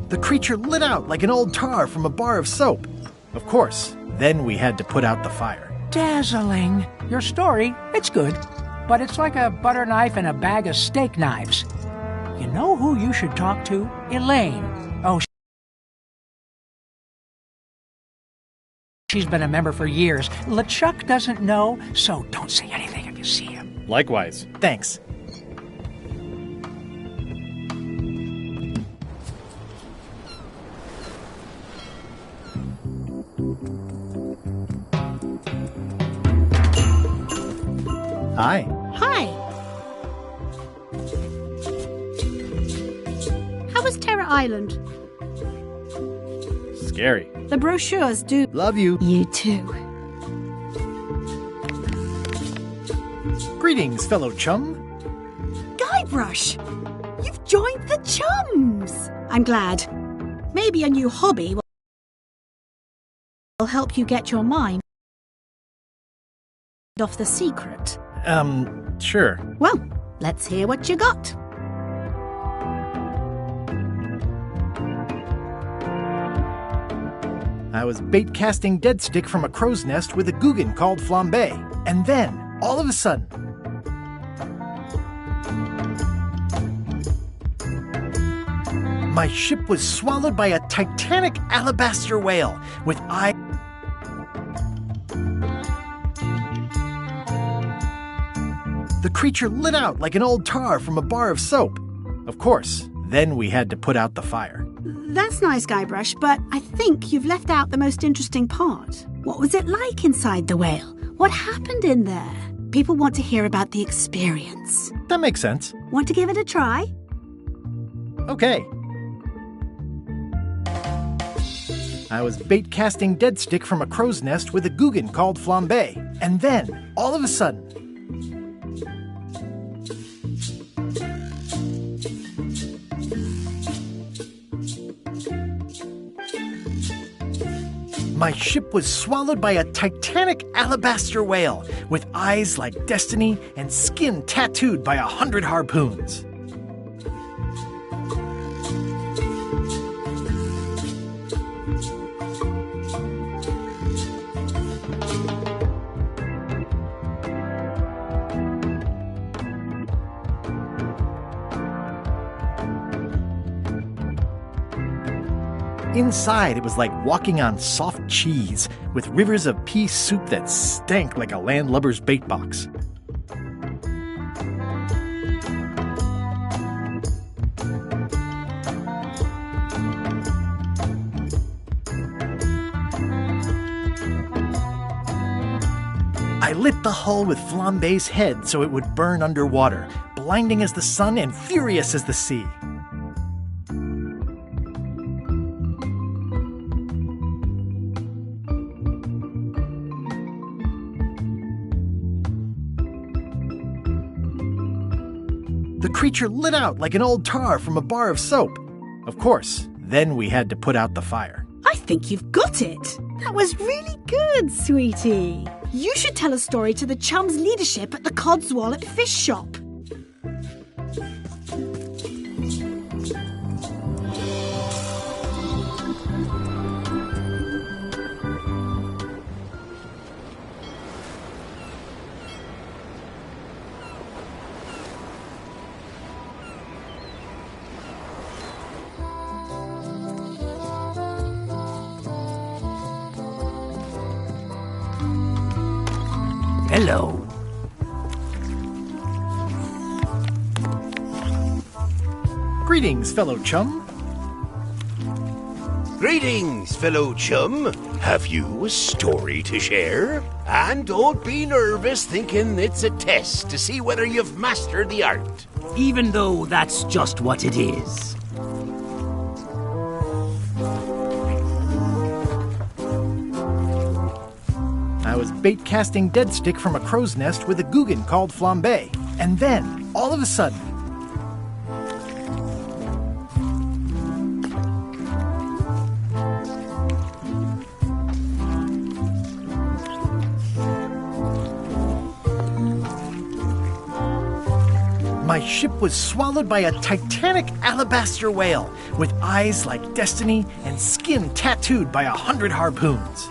The creature lit out like an old tar from a bar of soap. Of course, then we had to put out the fire. Dazzling. Your story, it's good, but it's like a butter knife and a bag of steak knives. You know who you should talk to? Elaine. Oh, she's been a member for years. LeChuck doesn't know, so don't say anything if you see him. Likewise. Thanks. Hi. Hi. How was Terror Island? Scary. The brochures do. Love you. You too. Greetings, fellow chum. Guybrush! You've joined the chums! I'm glad. Maybe a new hobby will help you get your mind off the secret. Sure. Well, let's hear what you got. I was bait casting dead stick from a crow's nest with a Guggen called Flambe. And then, all of a sudden, my ship was swallowed by a titanic alabaster whale with eyes. The creature lit out like an old tar from a bar of soap. Of course, then we had to put out the fire. That's nice, Guybrush, but I think you've left out the most interesting part. What was it like inside the whale? What happened in there? People want to hear about the experience. That makes sense. Want to give it a try? Okay. I was bait casting dead stick from a crow's nest with a Guggen called Flambe. And then, all of a sudden, my ship was swallowed by a titanic alabaster whale with eyes like destiny and skin tattooed by 100 harpoons. Inside, it was like walking on soft cheese, with rivers of pea soup that stank like a landlubber's bait box. I lit the hull with Flambe's head so it would burn underwater, blinding as the sun and furious as the sea. creature lit out like an old tar from a bar of soap. Of course, then we had to put out the fire. I think you've got it. That was really good, sweetie. You should tell a story to the chum's leadership at the Codswallop Fish Shop. Hello. Greetings, fellow chum. Greetings, fellow chum. Have you a story to share? And don't be nervous thinking it's a test to see whether you've mastered the art. Even though that's just what it is. I was bait casting dead stick from a crow's nest with a Guggen called Flambe. And then, all of a sudden... my ship was swallowed by a titanic alabaster whale with eyes like destiny and skin tattooed by 100 harpoons.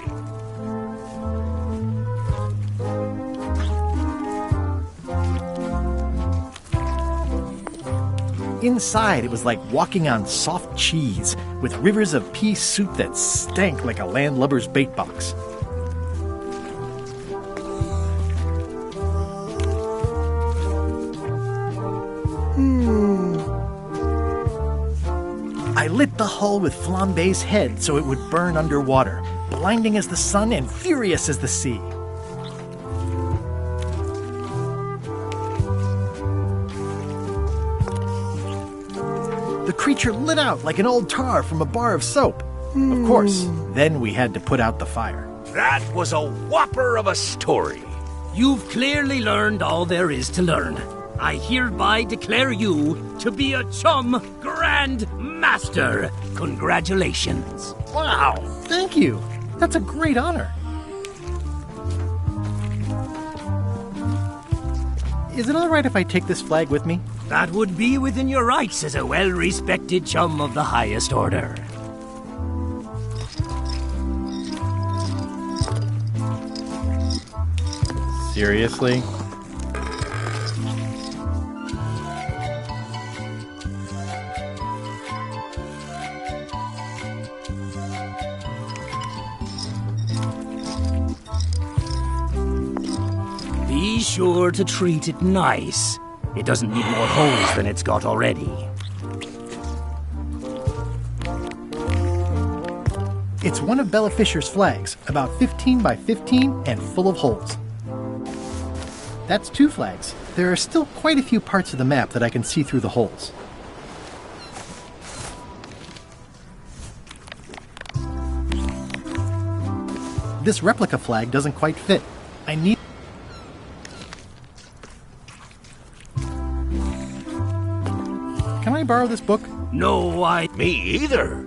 Inside, it was like walking on soft cheese with rivers of pea soup that stank like a landlubber's bait box. I lit the hull with Flambe's head so it would burn underwater, blinding as the sun and furious as the sea. The creature lit out like an old tar from a bar of soap. Of course, then we had to put out the fire. That was a whopper of a story. You've clearly learned all there is to learn. I hereby declare you to be a Chum Grand Master. Congratulations. Wow, thank you. That's a great honor. Is it all right if I take this flag with me? That would be within your rights as a well-respected chum of the highest order. Seriously? Be sure to treat it nice. It doesn't need more holes than it's got already. It's one of Bella Fisher's flags, about 15 by 15 and full of holes. That's 2 flags. There are still quite a few parts of the map that I can see through the holes. This replica flag doesn't quite fit. I need... Can I borrow this book? No, Me either.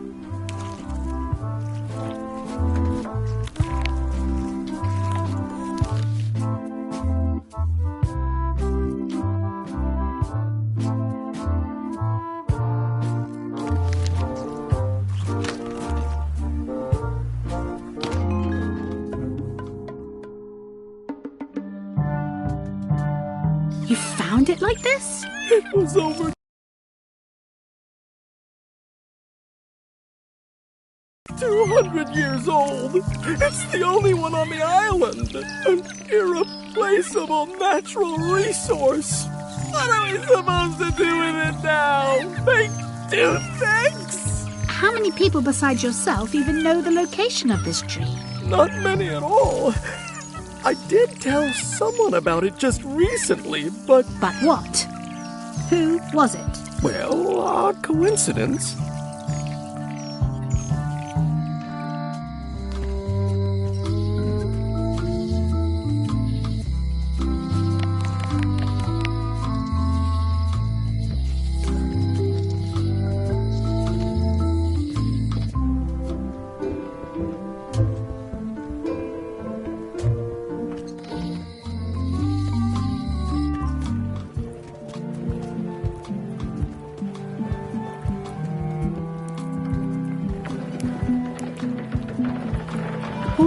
You found it like this? It was over 200 years old. It's the only one on the island. An irreplaceable natural resource. What are we supposed to do with it now? Make 2 things? How many people besides yourself even know the location of this tree? Not many at all. I did tell someone about it just recently, but... But what? Who was it? Well, a coincidence.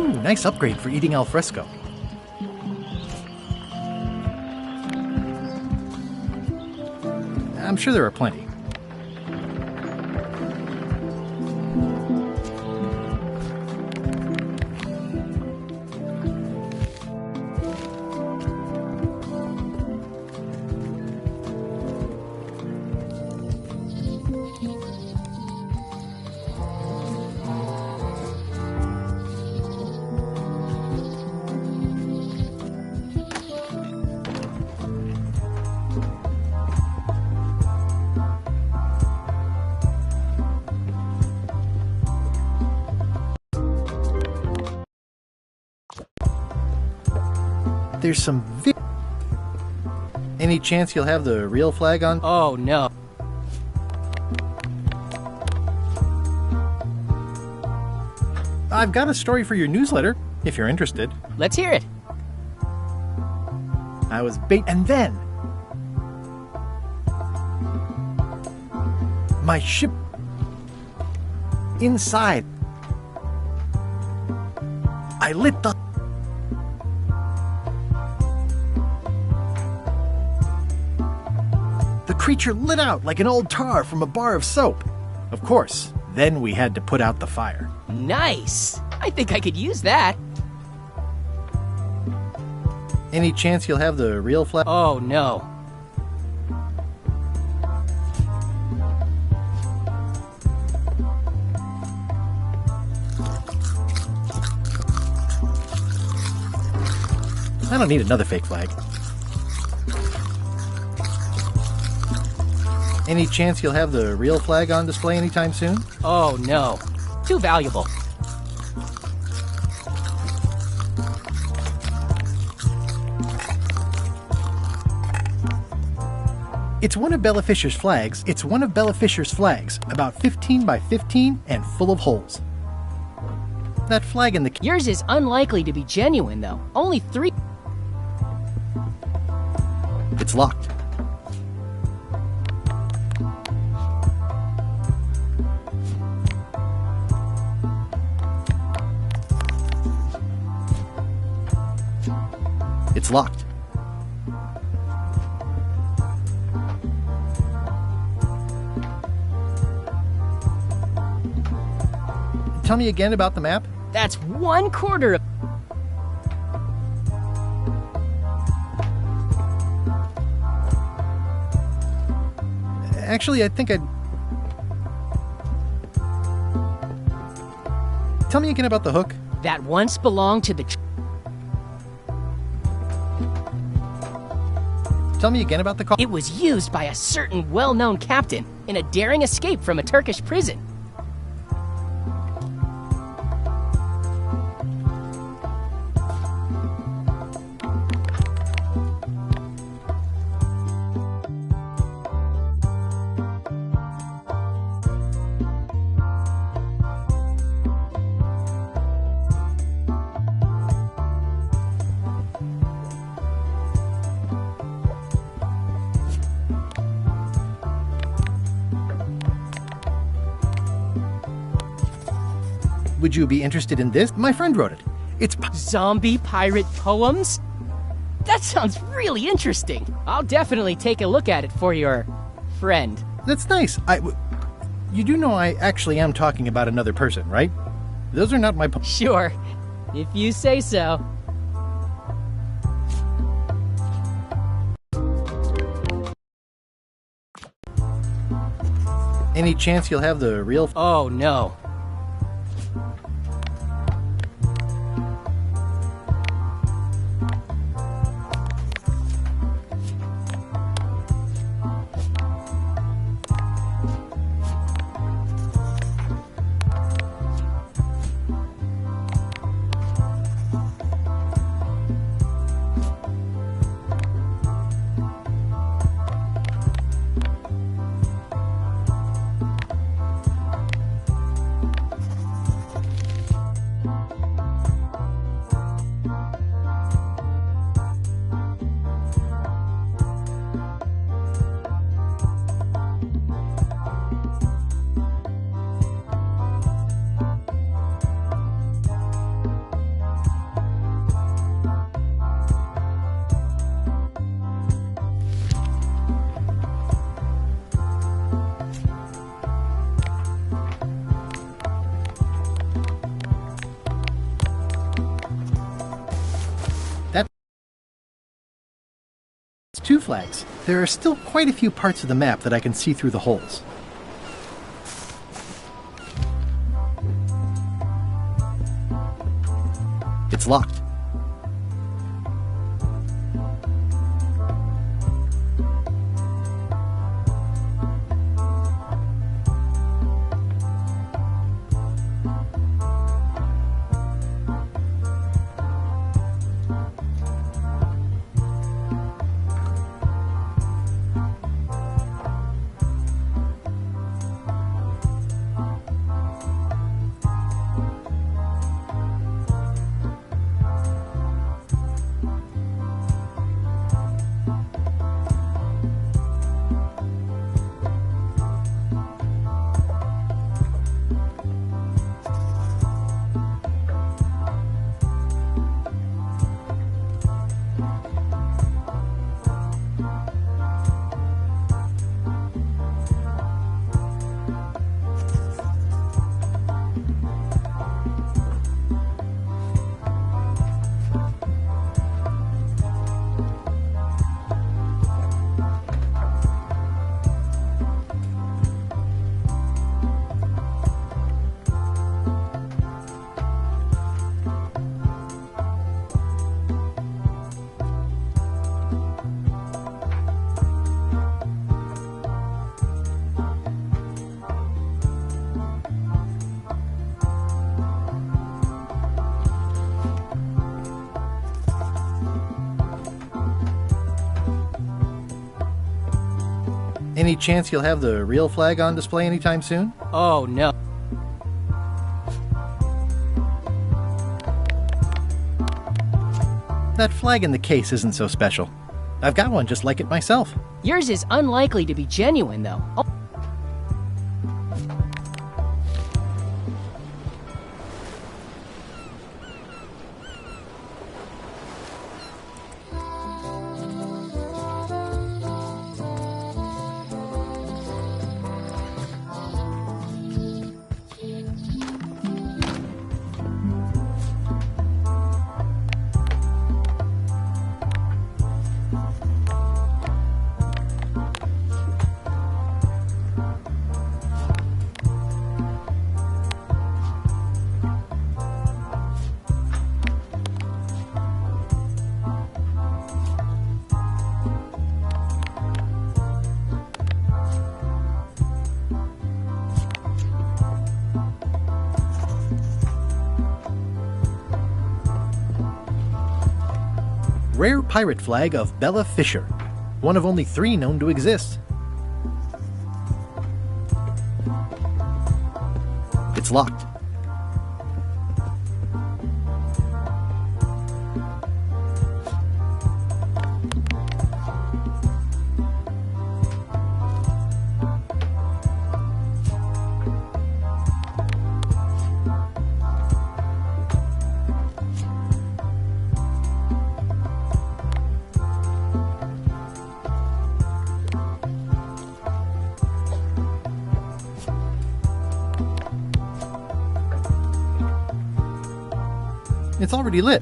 Ooh, nice upgrade for eating al fresco. I'm sure there are plenty. There's some Any chance you'll have the real flag on? Oh, no. I've got a story for your newsletter, if you're interested. Let's hear it. I was and then my ship inside. I lit the creature lit out like an old tar from a bar of soap. Of course, then we had to put out the fire. Nice! I think I could use that. Any chance you'll have the real flag? Oh, no. I don't need another fake flag. Any chance you'll have the real flag on display anytime soon? Oh, no. Too valuable. It's one of Bella Fisher's flags. About 15 by 15 and full of holes. That flag in the... Yours is unlikely to be genuine, though. Only 3... It's locked. It's locked. Tell me again about the map? That's 1/4 of... Actually, I think I'd... Tell me again about the hook. That once belonged to the... Tell me again about the car. It was used by a certain well-known captain in a daring escape from a Turkish prison. Would you be interested in this? My friend wrote it. It's zombie pirate poems? That sounds really interesting. I'll definitely take a look at it for your friend. That's nice. You do know I actually am talking about another person, right? Those are not my Sure. If you say so. Any chance you'll have the real... Oh, no. 2 flags. There are still quite a few parts of the map that I can see through the holes. It's locked. Any chance you'll have the real flag on display anytime soon? Oh, no. That flag in the case isn't so special. I've got one just like it myself. Yours is unlikely to be genuine, though. Oh. Rare pirate flag of Bella Fisher, one of only 3 known to exist. It's locked. It's already lit.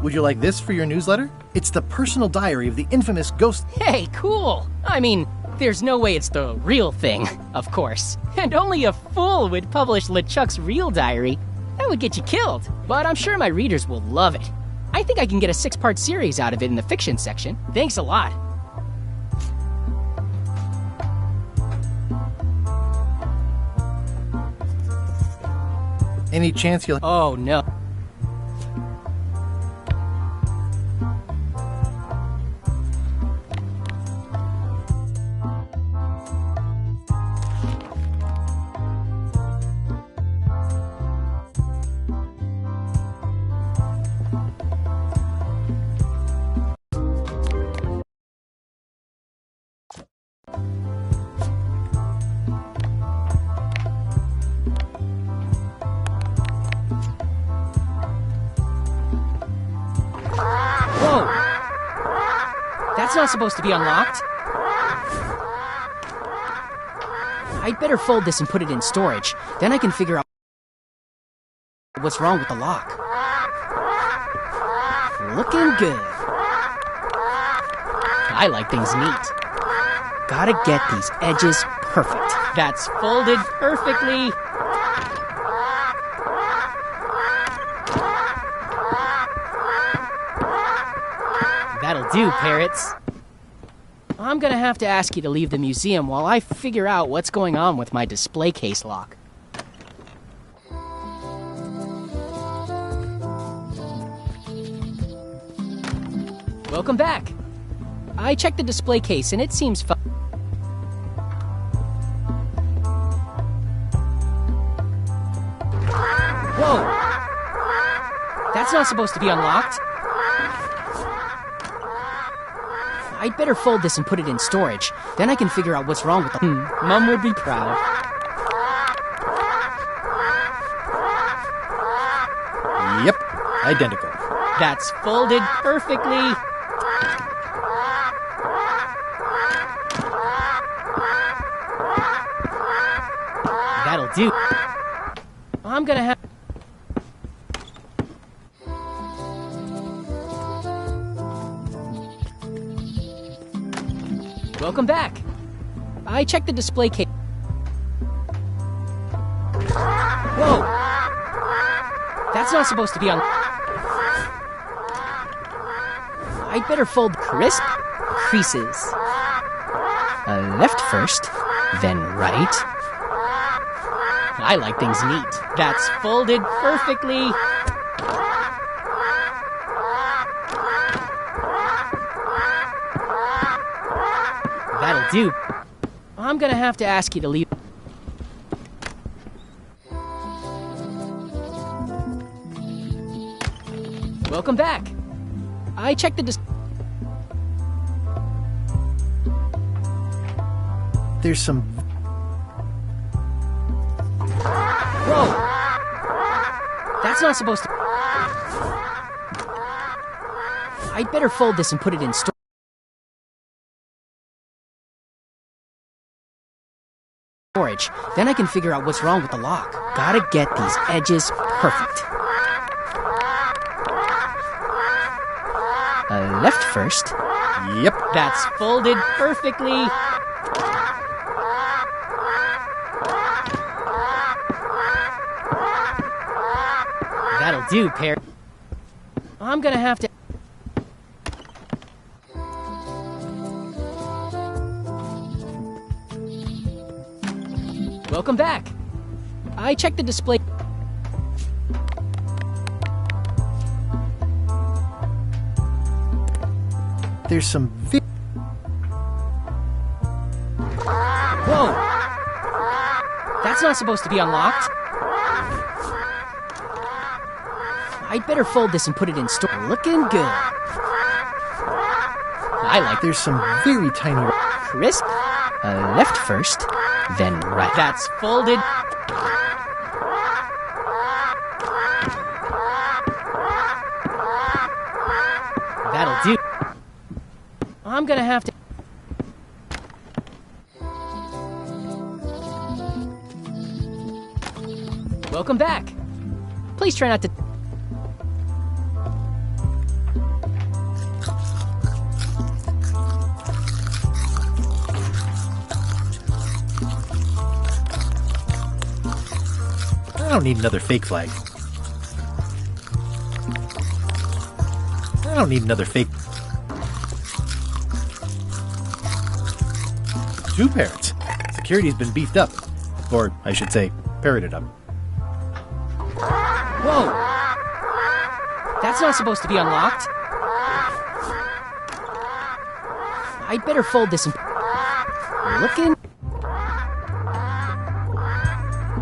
Would you like this for your newsletter? It's the personal diary of the infamous ghost. Hey, cool! I mean, there's no way it's the real thing, of course. And only a fool would publish LeChuck's real diary. That would get you killed. But I'm sure my readers will love it. I think I can get a 6-part series out of it in the fiction section. Thanks a lot. Any chance you'll... Oh, no. That's not supposed to be unlocked. I'd better fold this and put it in storage. Then I can figure out what's wrong with the lock. Looking good. I like things neat. Gotta get these edges perfect. That's folded perfectly. That'll do, parrots. I'm gonna have to ask you to leave the museum while I figure out what's going on with my display case lock. Welcome back. I checked the display case and it seems fine. Whoa! That's not supposed to be unlocked. I'd better fold this and put it in storage. Then I can figure out what's wrong with the... Mom would be proud. Yep, identical. That's folded perfectly. That'll do. I'm gonna have... Welcome back. I checked the display case. Whoa! That's not supposed to be on... I'd better fold crisp creases. Left first, then right. I like things neat. That's folded perfectly. That'll do. I'm gonna have to ask you to leave. Welcome back. I checked the There's some... Whoa! That's not supposed to... I'd better fold this and put it in storage. Then I can figure out what's wrong with the lock. Gotta get these edges perfect. Left first. Yep. That's folded perfectly. That'll do, pair. I'm gonna have to... Welcome back. I checked the display... There's some... Whoa! That's not supposed to be unlocked. I'd better fold this and put it in store. Looking good. I like... There's some very tiny... Crisp. Left first, then right. That's folded. That'll do. I'm gonna have to... Welcome back. Please try not to... I don't need another fake flag. I don't need another fake... 2 parrots. Security's been beefed up. Or, I should say, parroted up. Whoa! That's not supposed to be unlocked. I'd better fold this and... Looking...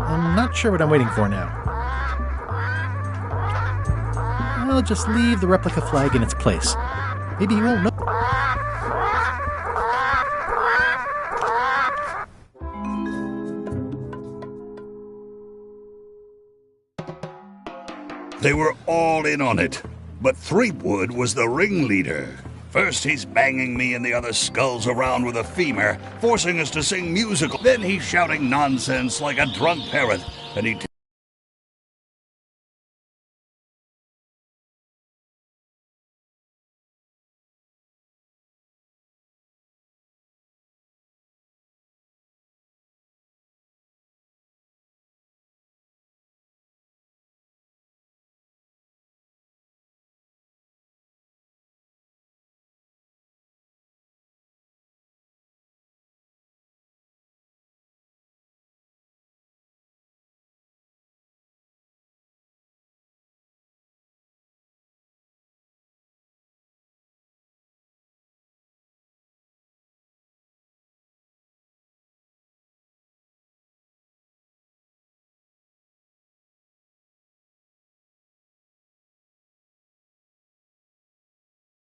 I'm not sure what I'm waiting for now. I'll just leave the replica flag in its place. Maybe you won't know. They were all in on it, but Threepwood was the ringleader. First he's banging me and the other skulls around with a femur, forcing us to sing musical. Then he's shouting nonsense like a drunk parrot, and he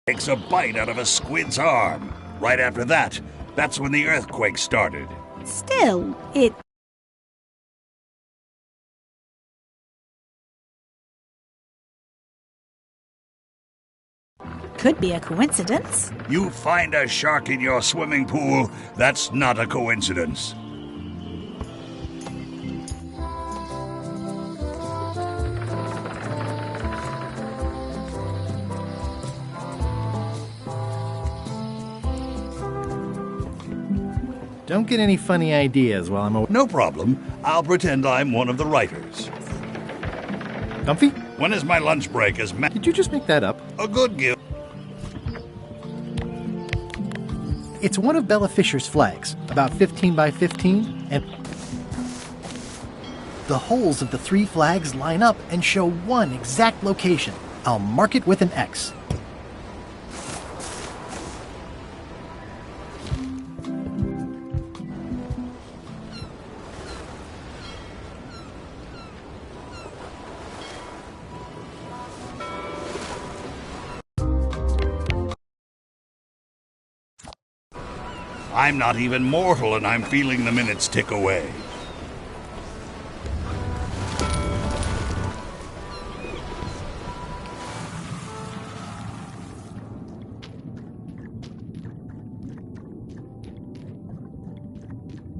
takes a bite out of a squid's arm. Right after that, that's when the earthquake started. Still, it... could be a coincidence. You find a shark in your swimming pool, that's not a coincidence. Don't get any funny ideas while I'm away. No problem. I'll pretend I'm one of the writers. Comfy? When is my lunch break? Did you just make that up? A good gift. It's one of Bella Fisher's flags, about 15 by 15, and the holes of the 3 flags line up and show one exact location. I'll mark it with an X. I'm not even mortal and I'm feeling the minutes tick away.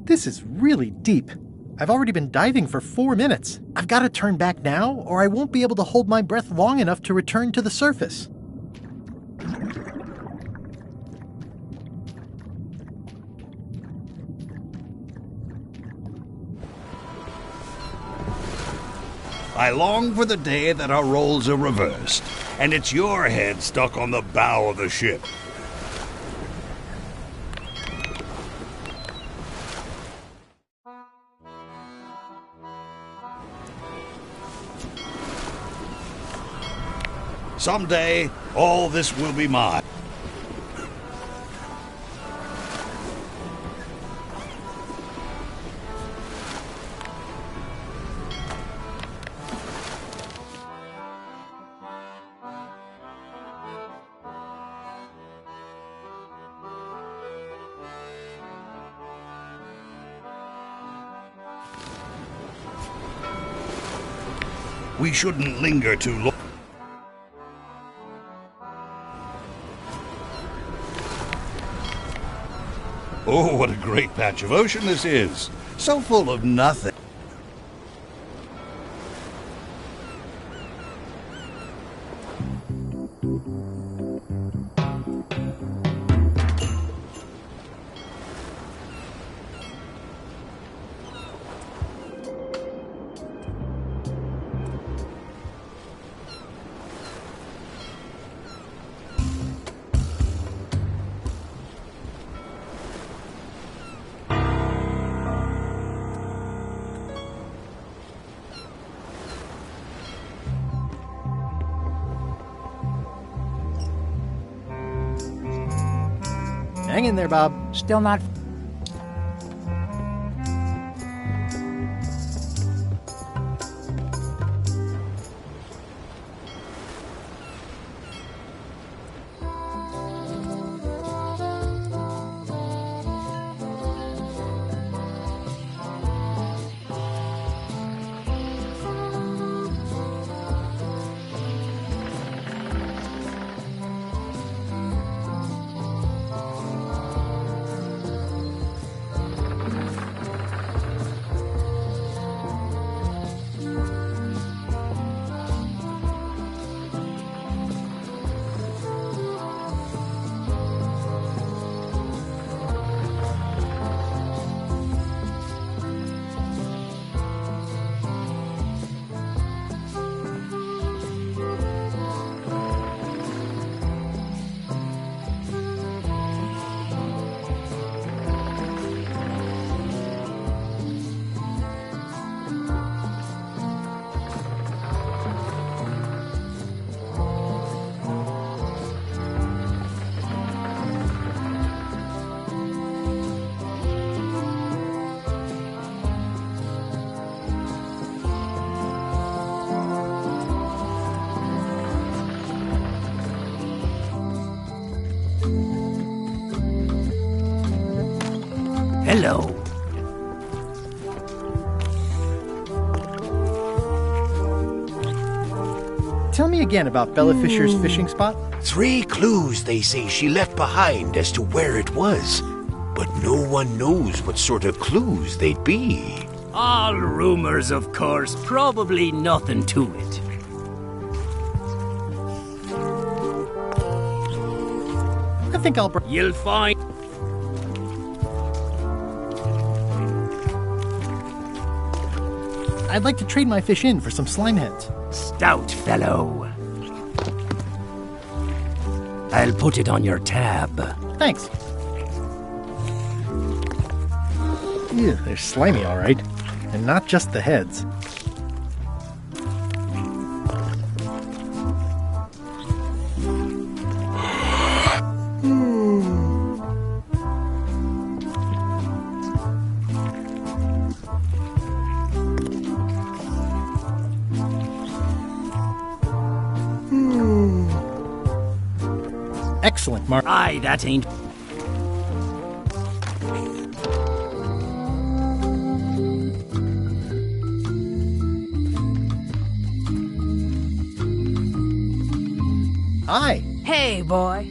This is really deep. I've already been diving for 4 minutes. I've got to turn back now, or I won't be able to hold my breath long enough to return to the surface. I long for the day that our roles are reversed, and it's your head stuck on the bow of the ship. Someday, all this will be mine. We shouldn't linger too long. Oh, what a great patch of ocean this is. So full of nothing. Hang in there, Bob. Still not... Hello. Tell me again about Bella Fisher's fishing spot. 3 clues they say she left behind as to where it was. But no one knows what sort of clues they'd be. All rumors, of course. Probably nothing to it. I think I'll... You'll find... I'd like to trade my fish in for some slime heads. Stout fellow. I'll put it on your tab. Thanks. Ew, they're slimy, all right. And not just the heads. Excellent, Mark. Aye, that ain't... Hi. Hey, boy.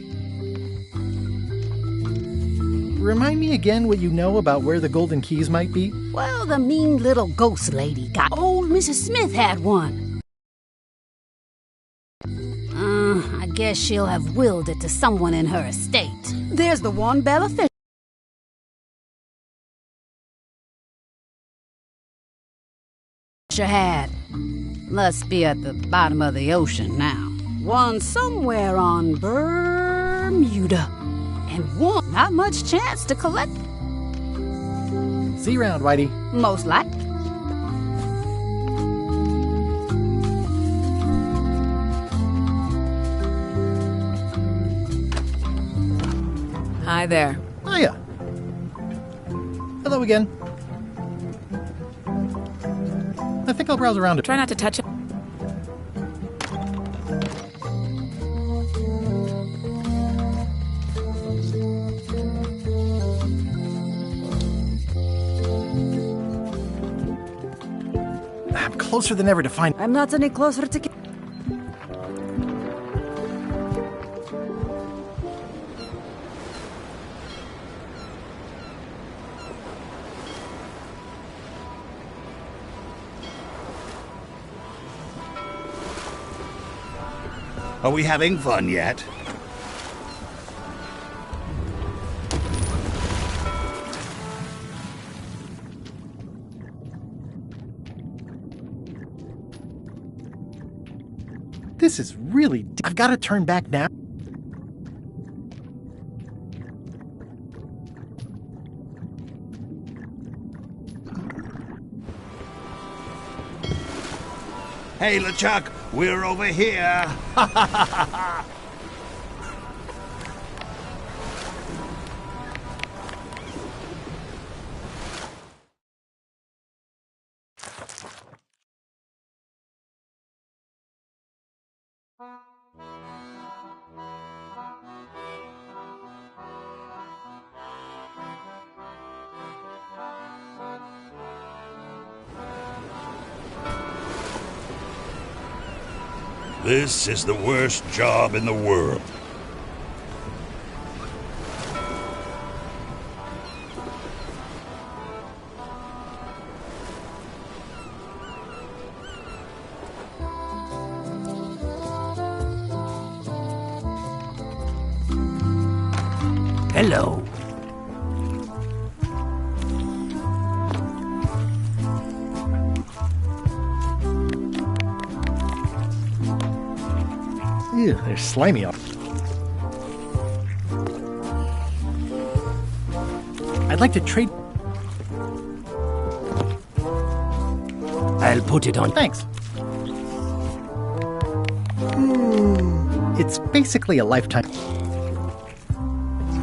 Remind me again what you know about where the golden keys might be? Well, the mean little ghost lady got... Old Mrs. Smith had one. I guess she'll have willed it to someone in her estate. There's the one Bella Fisher had. Must be at the bottom of the ocean now. One somewhere on Bermuda. And one not much chance to collect. See you around, Whitey. Most likely. Hi there. Hiya. Hello again. I think I'll browse around it. Try not to touch it. I'm closer than ever to find... I'm not any closer to... Are we having fun yet? This is really... I've got to turn back now. Hey, LeChuck, we're over here. This is the worst job in the world. Hello. Ew, they're slimy. I'd like to trade... I'll put it on... Thanks. It's basically a lifetime.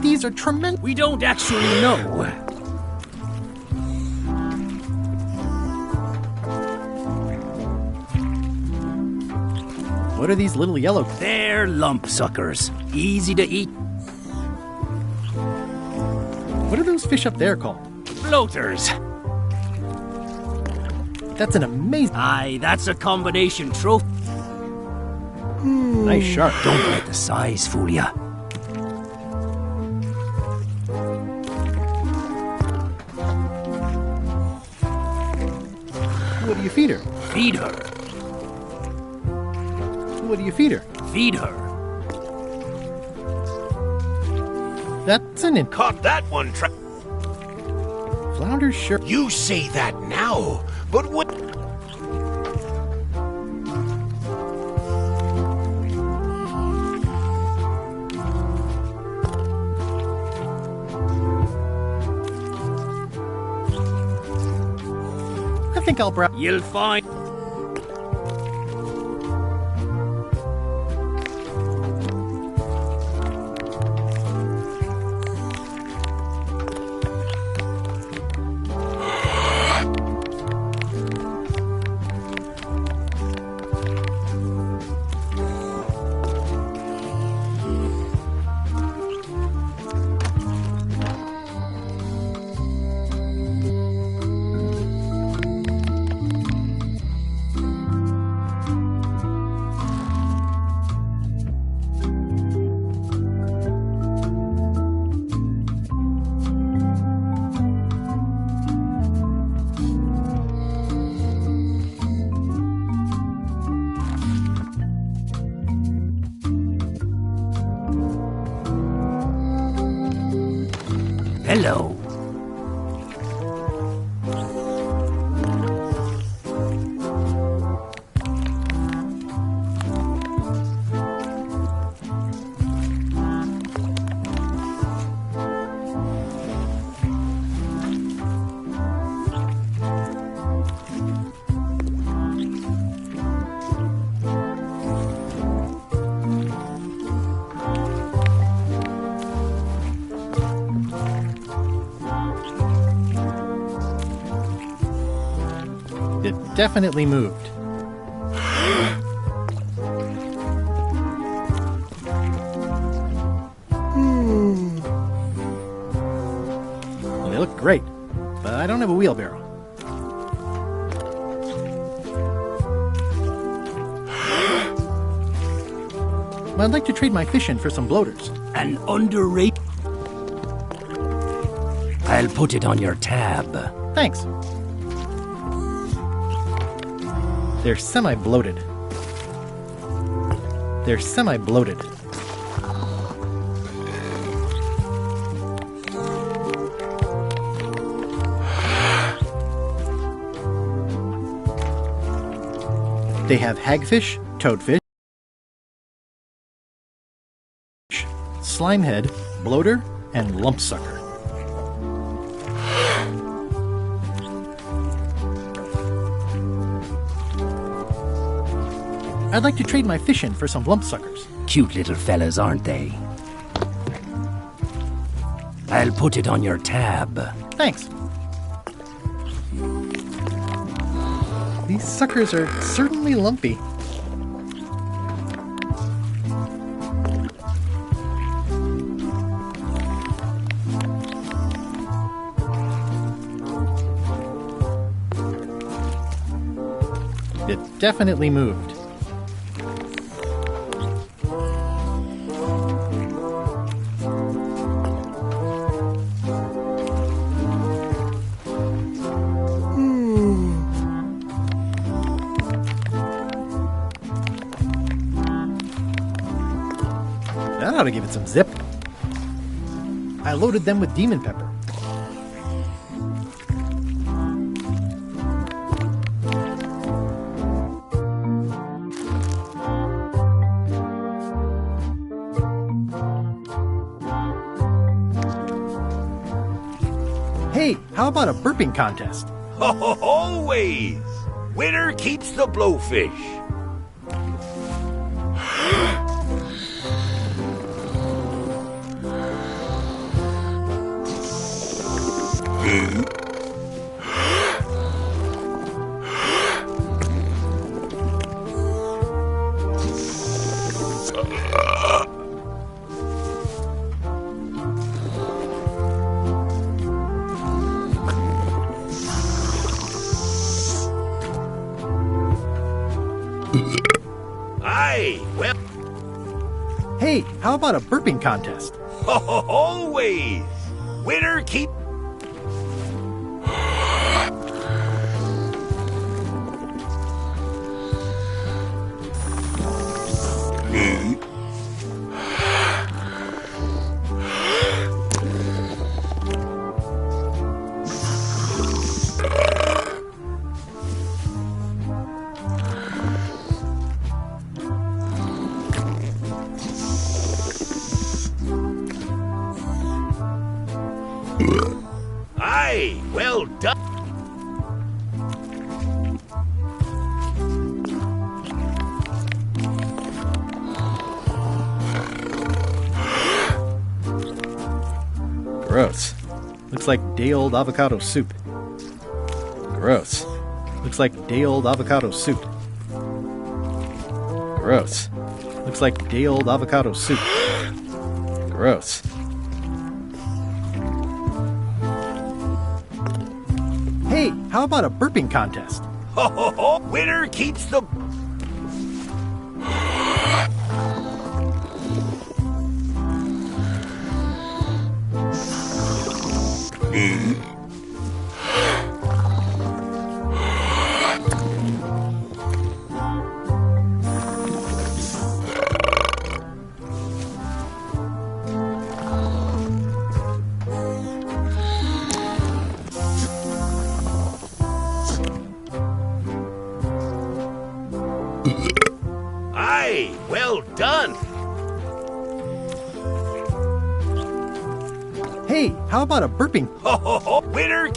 These are tremendous... We don't actually know. What are these little yellow... They're lump suckers. Easy to eat. What are those fish up there called? floaters. That's an amazing... Aye, that's a combination trophy. Nice shark. Don't let the size fool ya. What do you feed her? Feed her. What do you feed her? Feed her. That's an... Caught that one, Flounder sure... You say that now, but what... I think I'll browse... You'll find... Hello. It definitely moved. Well, they look great, but I don't have a wheelbarrow. I'd like to trade my fish in for some bloaters. An underrated... I'll put it on your tab. Thanks. They're semi-bloated. They're semi-bloated. They have hagfish, toadfish, slimehead, bloater, and lumpsucker. I'd like to trade my fish in for some lumpsuckers. Cute little fellas, aren't they? I'll put it on your tab. Thanks. These suckers are certainly lumpy. It definitely moved. That ought to give it some zip. I loaded them with demon pepper. Hey, how about a burping contest? Always! Winner keeps the blowfish. Aye, well... Hey, how about a burping contest? Always! Winner keep... Aye, well done. Gross. Looks like day-old avocado soup. Gross. Looks like day-old avocado soup. Gross. Looks like day-old avocado soup. Gross. Hey, how about a burping contest? Winner keeps the... Aye, well done. Hey, how about a burping? Winner.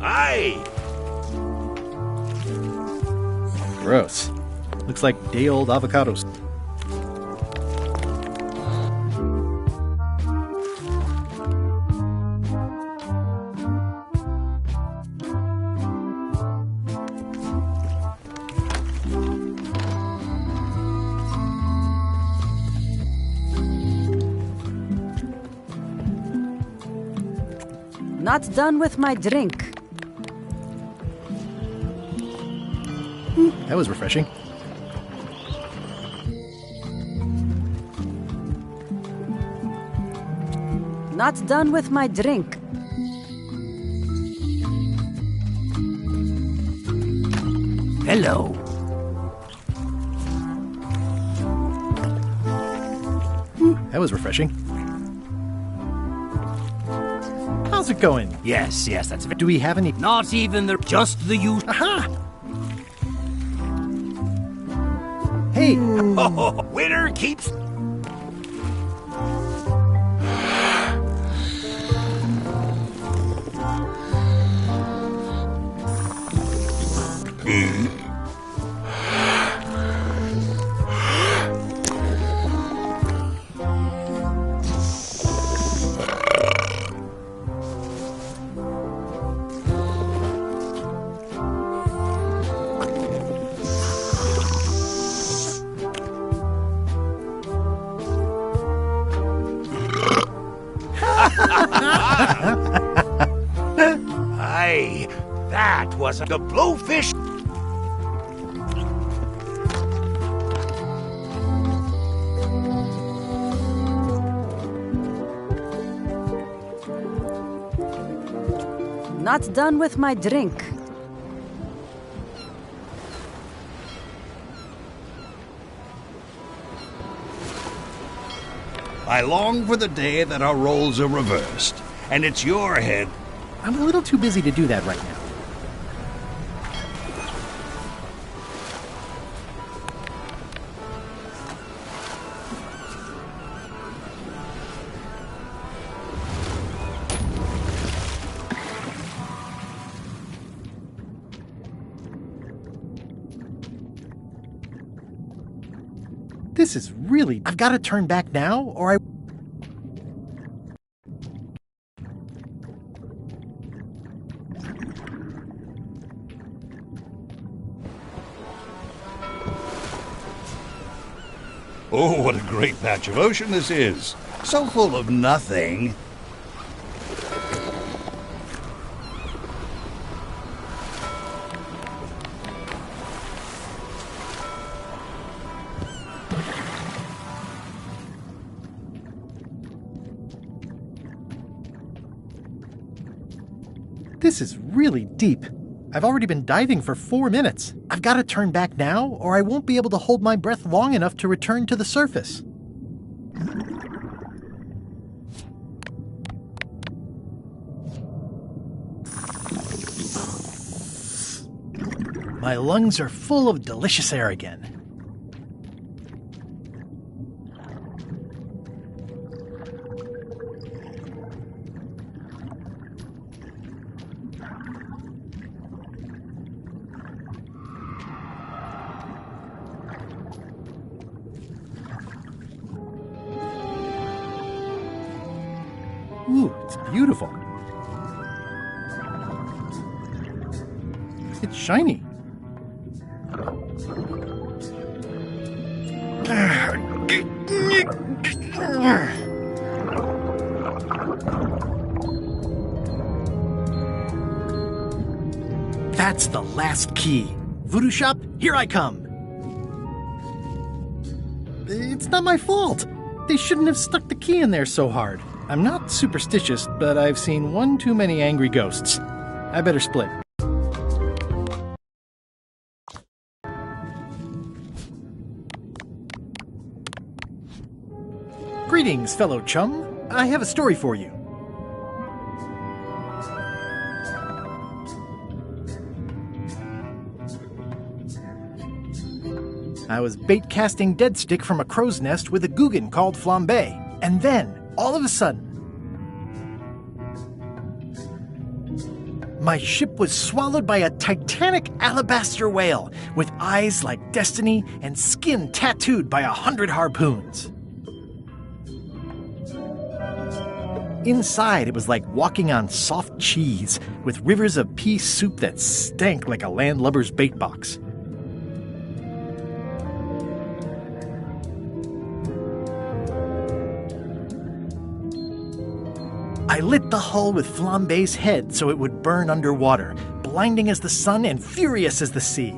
Aye. Gross. Looks like day-old avocados. Not done with my drink. That was refreshing. Not done with my drink. Hello. That was refreshing. How's it going? Yes, that's... Do we have any... Not even the... Just the use... Aha! Hey! Winner keeps... Aye, that was the blowfish. Not done with my drink. I long for the day that our roles are reversed, and it's your head. I'm a little too busy to do that right now. This is really... I've got to turn back now, or I... Oh, what a great patch of ocean this is. So full of nothing. This is really deep. I've already been diving for 4 minutes. I've got to turn back now, or I won't be able to hold my breath long enough to return to the surface. My lungs are full of delicious air again. Ooh, it's beautiful. It's shiny. That's the last key. Voodoo Shop, here I come. It's not my fault. They shouldn't have stuck the key in there so hard. I'm not superstitious, but I've seen one too many angry ghosts. I better split. Greetings, fellow chum. I have a story for you. I was bait casting dead stick from a crow's nest with a Guggen called Flambe, and then, all of a sudden, my ship was swallowed by a titanic alabaster whale with eyes like destiny and skin tattooed by 100 harpoons. Inside, it was like walking on soft cheese with rivers of pea soup that stank like a landlubber's bait box. I lit the hull with Flambe's head so it would burn underwater, blinding as the sun and furious as the sea.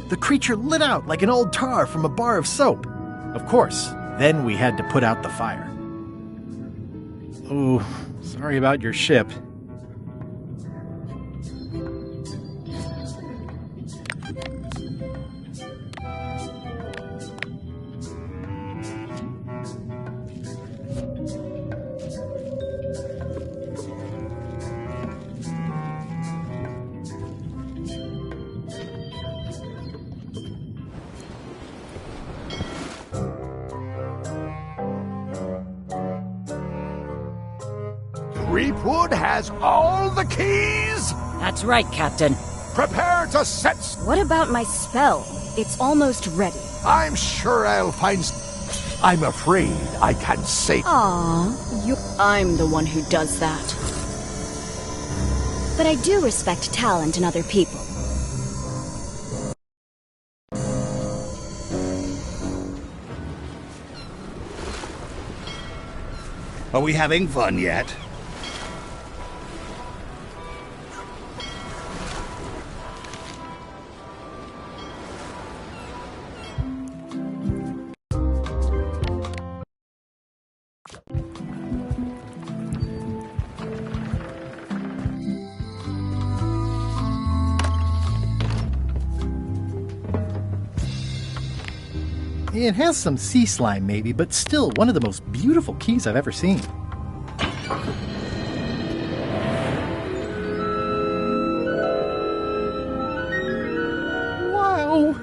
The creature lit out like an old tar from a bar of soap. Of course, then we had to put out the fire. Oh, sorry about your ship. Creepwood has all the keys? That's right, Captain. Prepare to set... What about my spell? It's almost ready. I'm sure I'll find... I'm afraid I can't say... I'm the one who does that. But I do respect talent in other people. Are we having fun yet? It has some sea slime maybe, but still one of the most beautiful keys I've ever seen. Wow!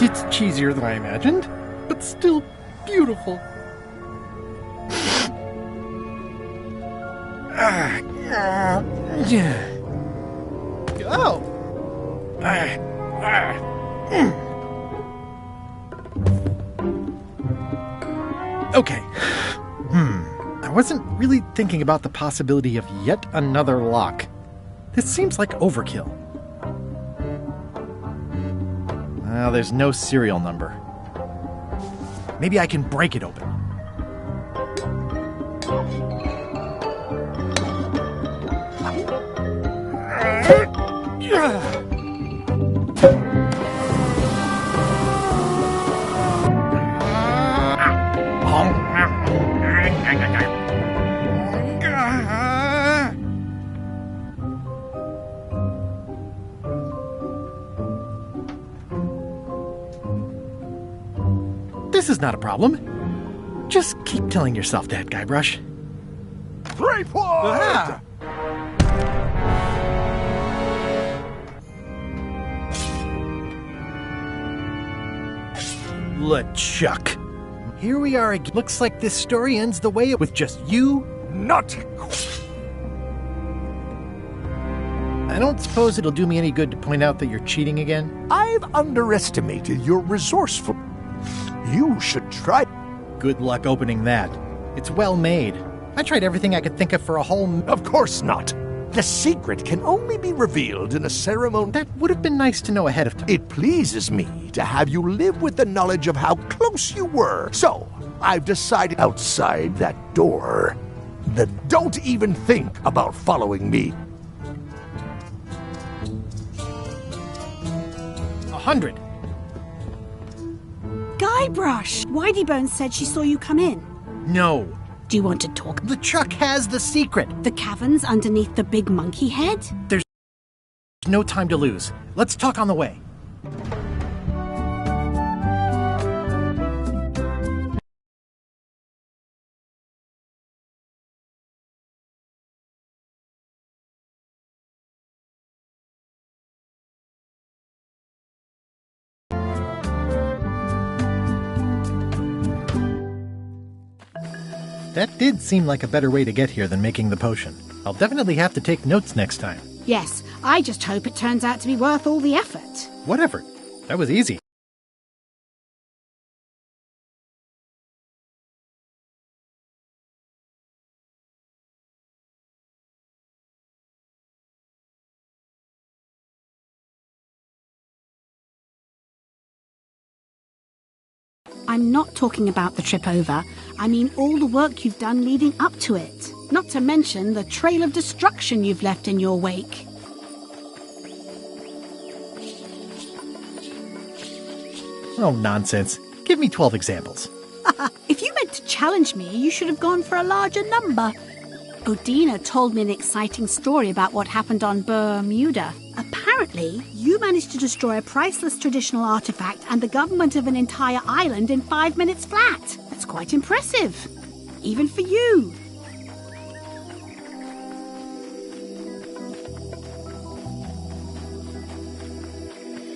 It's cheesier than I imagined, but still beautiful. Oh! Okay. I wasn't really thinking about the possibility of yet another lock. This seems like overkill. Well, there's no serial number. Maybe I can break it open. This is not a problem. Just keep telling yourself that, Guybrush. 3 points! Ah! LeChuck. Here we are again. Looks like this story ends the way with just you. Not. I don't suppose it'll do me any good to point out that you're cheating again. I've underestimated your resourcefulness. You should try. Good luck opening that. It's well made. I tried everything I could think of for a whole... Of course not. The secret can only be revealed in a ceremony. That would have been nice to know ahead of time. It pleases me to have you live with the knowledge of how close you were. So, I've decided outside that door that don't even think about following me. 100. Guybrush! Whiteybones said she saw you come in. No. Do you want to talk? LeChuck has the secret. The caverns underneath the big monkey head? There's no time to lose. Let's talk on the way. That did seem like a better way to get here than making the potion. I'll definitely have to take notes next time. Yes, I just hope it turns out to be worth all the effort. What effort? That was easy. I'm not talking about the trip over. I mean all the work you've done leading up to it. Not to mention the trail of destruction you've left in your wake. Oh, nonsense. Give me 12 examples. If you meant to challenge me, you should have gone for a larger number. Odina told me an exciting story about what happened on Bermuda. Apparently, you managed to destroy a priceless traditional artifact and the government of an entire island in 5 minutes flat. That's quite impressive. Even for you.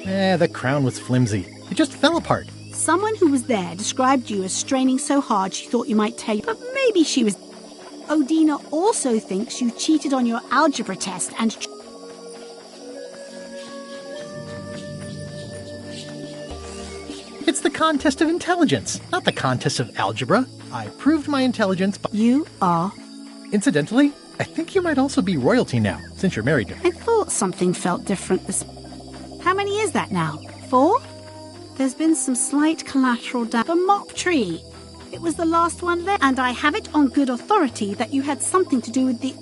The crown was flimsy. It just fell apart. Someone who was there described you as straining so hard she thought you might tell you, but maybe she was... Odina also thinks you cheated on your algebra test and... It's the contest of intelligence, not the contest of algebra. I proved my intelligence by... You are? Incidentally, I think you might also be royalty now, since you're married to me. I thought something felt different this... How many is that now? 4? There's been some slight collateral damage. The mop tree. It was the last one there, and I have it on good authority that you had something to do with the...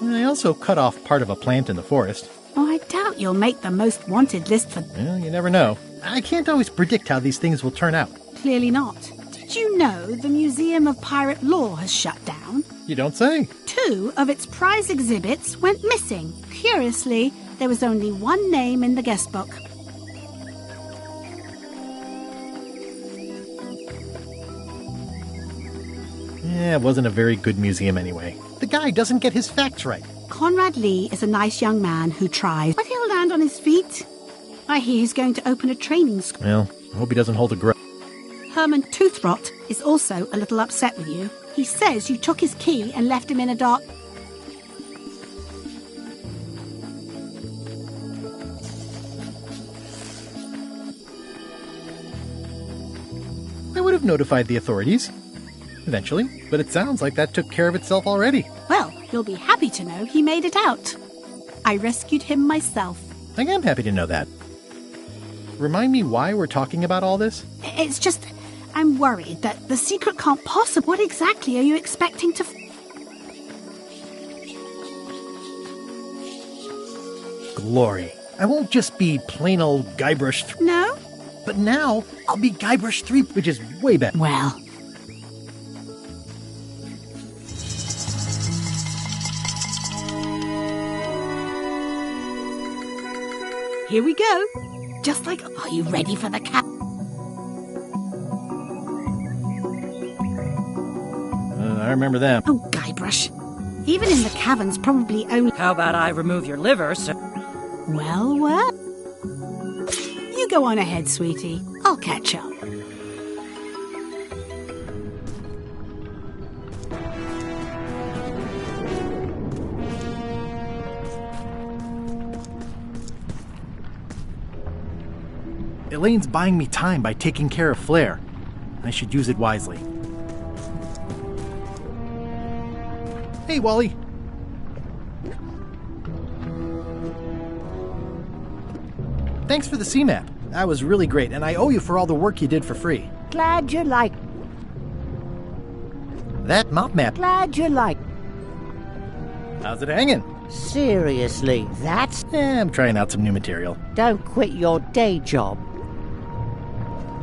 I also cut off part of a plant in the forest. Oh, I doubt you'll make the most wanted list for... Well, you never know. I can't always predict how these things will turn out. Clearly not. Did you know the Museum of Pirate Lore has shut down? You don't say. 2 of its prize exhibits went missing. Curiously, there was only one name in the guest book. Yeah, it wasn't a very good museum anyway. The guy doesn't get his facts right. Conrad Lee is a nice young man who tries, but he'll land on his feet. I I hear he's going to open a training school. Well, I hope he doesn't hold a grudge. Herman Toothrot is also a little upset with you. He says you took his key and left him in a dark... I would have notified the authorities. Eventually, but it sounds like that took care of itself already. Well, you'll be happy to know he made it out. I rescued him myself. I am happy to know that. Remind me why we're talking about all this? It's just, I'm worried that the secret can't possibly... What exactly are you expecting to... Glory. I won't just be plain old Guybrush... No? But now, I'll be Guybrush 3, which is way better. Well... Here we go. Just like... Are you ready for the cap? I remember them. Oh, Guybrush. Even in the caverns, probably only... How about I remove your liver, sir? Well, well. You go on ahead, sweetie. I'll catch up. Elaine's buying me time by taking care of Flair. I should use it wisely. Hey, Wally. Thanks for the C-map. That was really great, and I owe you for all the work you did for free. Glad you like. That mop map. Glad you like. How's it hanging? Seriously, that's... I'm trying out some new material. Don't quit your day job.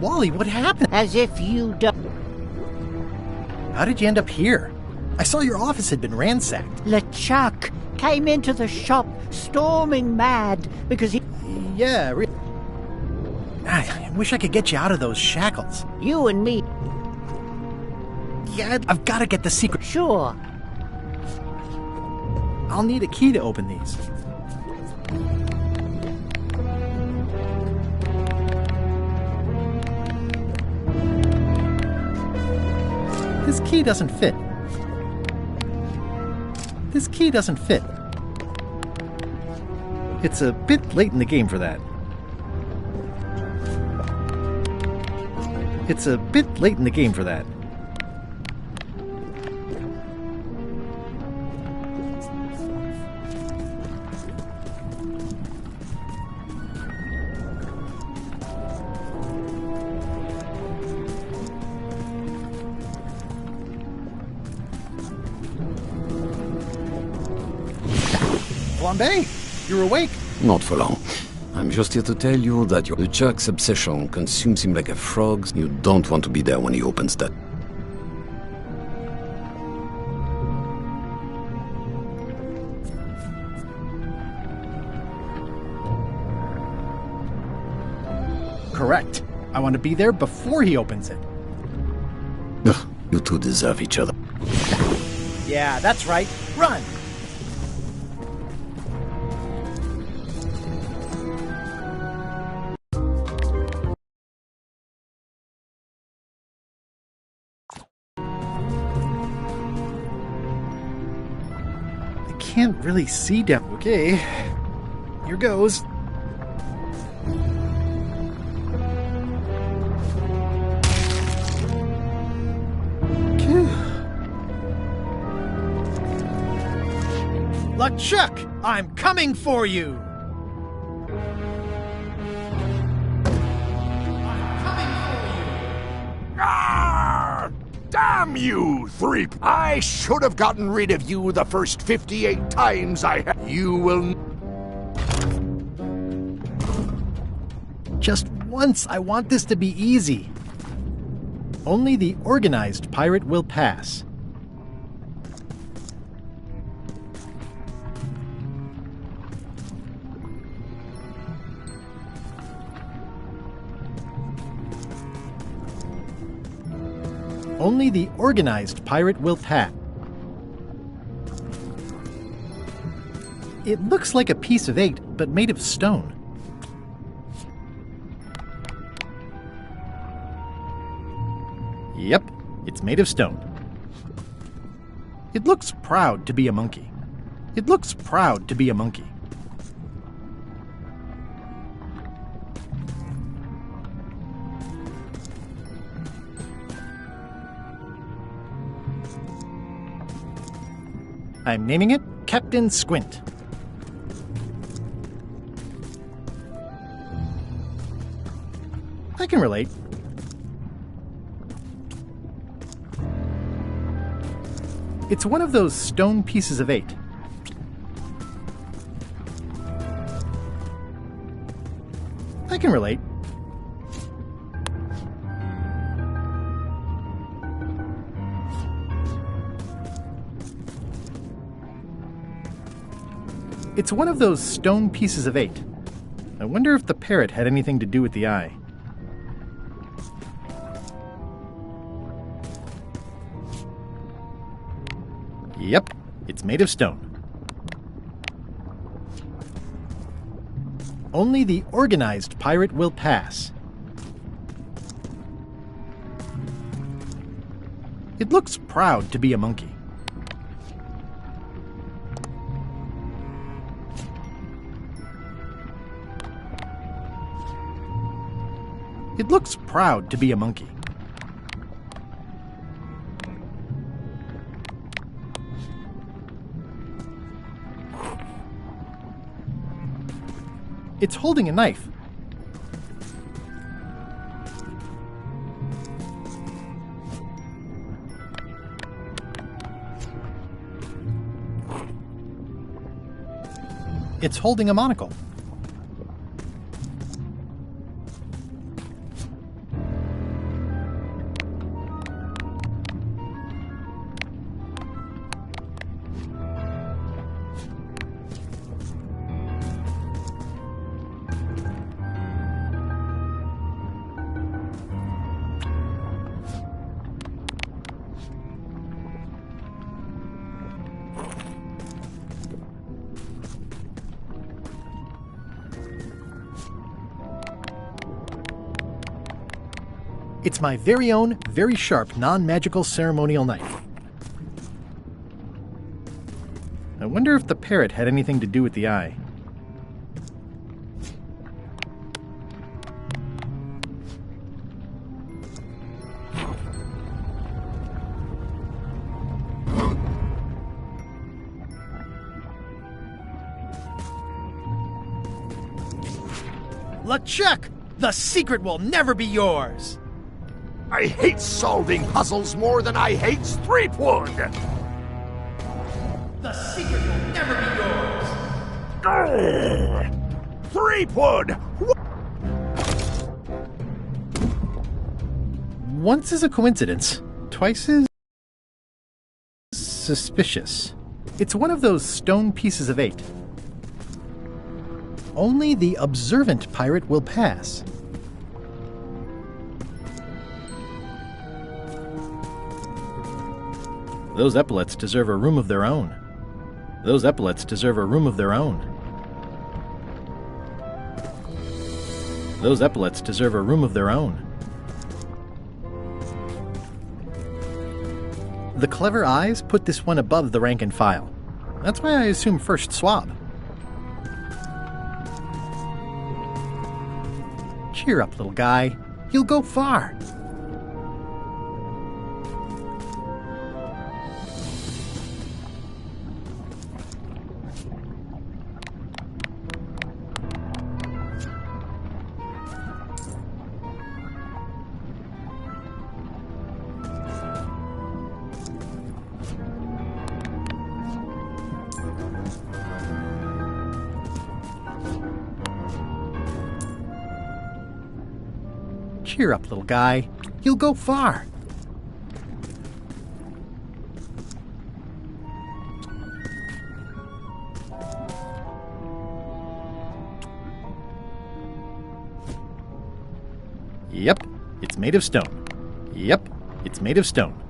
Wally, what happened? As if you don't... How did you end up here? I saw your office had been ransacked. LeChuck came into the shop storming mad because he... Yeah, I wish I could get you out of those shackles. You and me. Yeah, I've got to get the secret. Sure. I'll need a key to open these. This key doesn't fit. This key doesn't fit. It's a bit late in the game for that. It's a bit late in the game for that. Flambe, you're awake. Not for long. I'm just here to tell you that your LeChuck's obsession consumes him like a frog. You don't want to be there when he opens that. Correct. I want to be there before he opens it. Ugh, you two deserve each other. Yeah, that's right. Run! Can't really see down. Okay, here goes. LeChuck, I'm coming for you. Damn you, Three! I should have gotten rid of you the first 58 times I had. You will... Just once, I want this to be easy. Only the organized pirate will pass. Only the organized pirate will pass. It looks like a piece of 8, but made of stone. Yep, it's made of stone. It looks proud to be a monkey. It looks proud to be a monkey. I'm naming it Captain Squint. I can relate. It's one of those stone pieces of 8. I can relate. It's one of those stone pieces of 8. I wonder if the parrot had anything to do with the eye. Yep, it's made of stone. Only the organized pirate will pass. It looks proud to be a monkey. It looks proud to be a monkey. It's holding a knife. It's holding a monocle. It's my very own, very sharp, non-magical ceremonial knife. I wonder if the parrot had anything to do with the eye. LeChuck! The secret will never be yours! I hate solving puzzles more than I hate Threepwood! The secret will never be yours! Threepwood! Once is a coincidence, twice is suspicious. It's one of those stone pieces of 8. Only the observant pirate will pass. Those epaulets deserve a room of their own. Those epaulets deserve a room of their own. Those epaulets deserve a room of their own. The clever eyes put this one above the rank and file. That's why I assume first swab. Cheer up, little guy. You'll go far. Cheer up, little guy. You'll go far. Yep, it's made of stone. Yep, it's made of stone.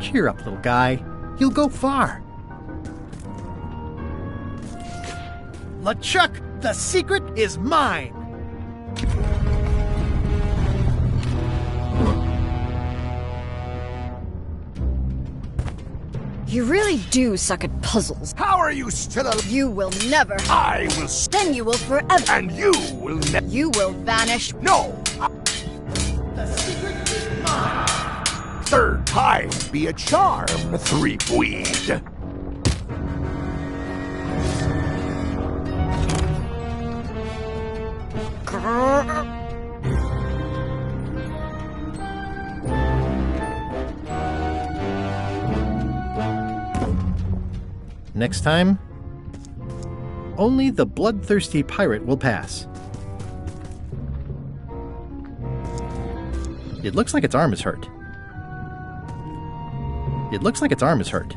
Cheer up, little guy. You'll go far. LeChuck, the secret is mine! You really do suck at puzzles. How are you still alive? You will never. I will. Then you will forever. And you will never. You will vanish. No! The secret is mine! Third time be a charm, three-weed. Next time, only the bloodthirsty pirate will pass. It looks like its arm is hurt. It looks like its arm is hurt.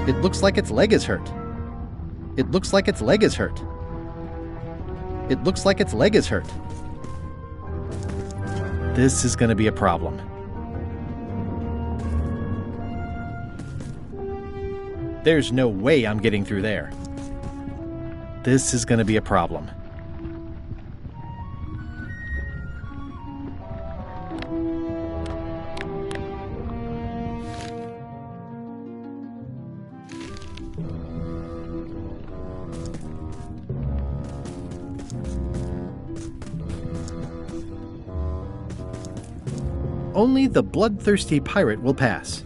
It looks like its leg is hurt. It looks like its leg is hurt. It looks like its leg is hurt. This is going to be a problem. There's no way I'm getting through there. This is going to be a problem. Only the bloodthirsty pirate will pass.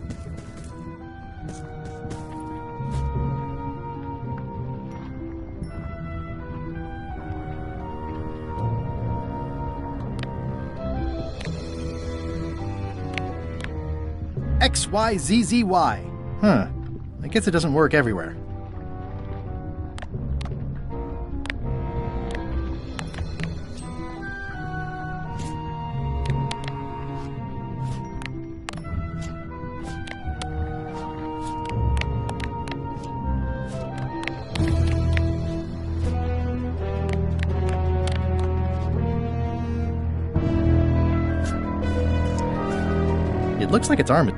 XYZZY. Huh. I guess it doesn't work everywhere. It looks like its arm.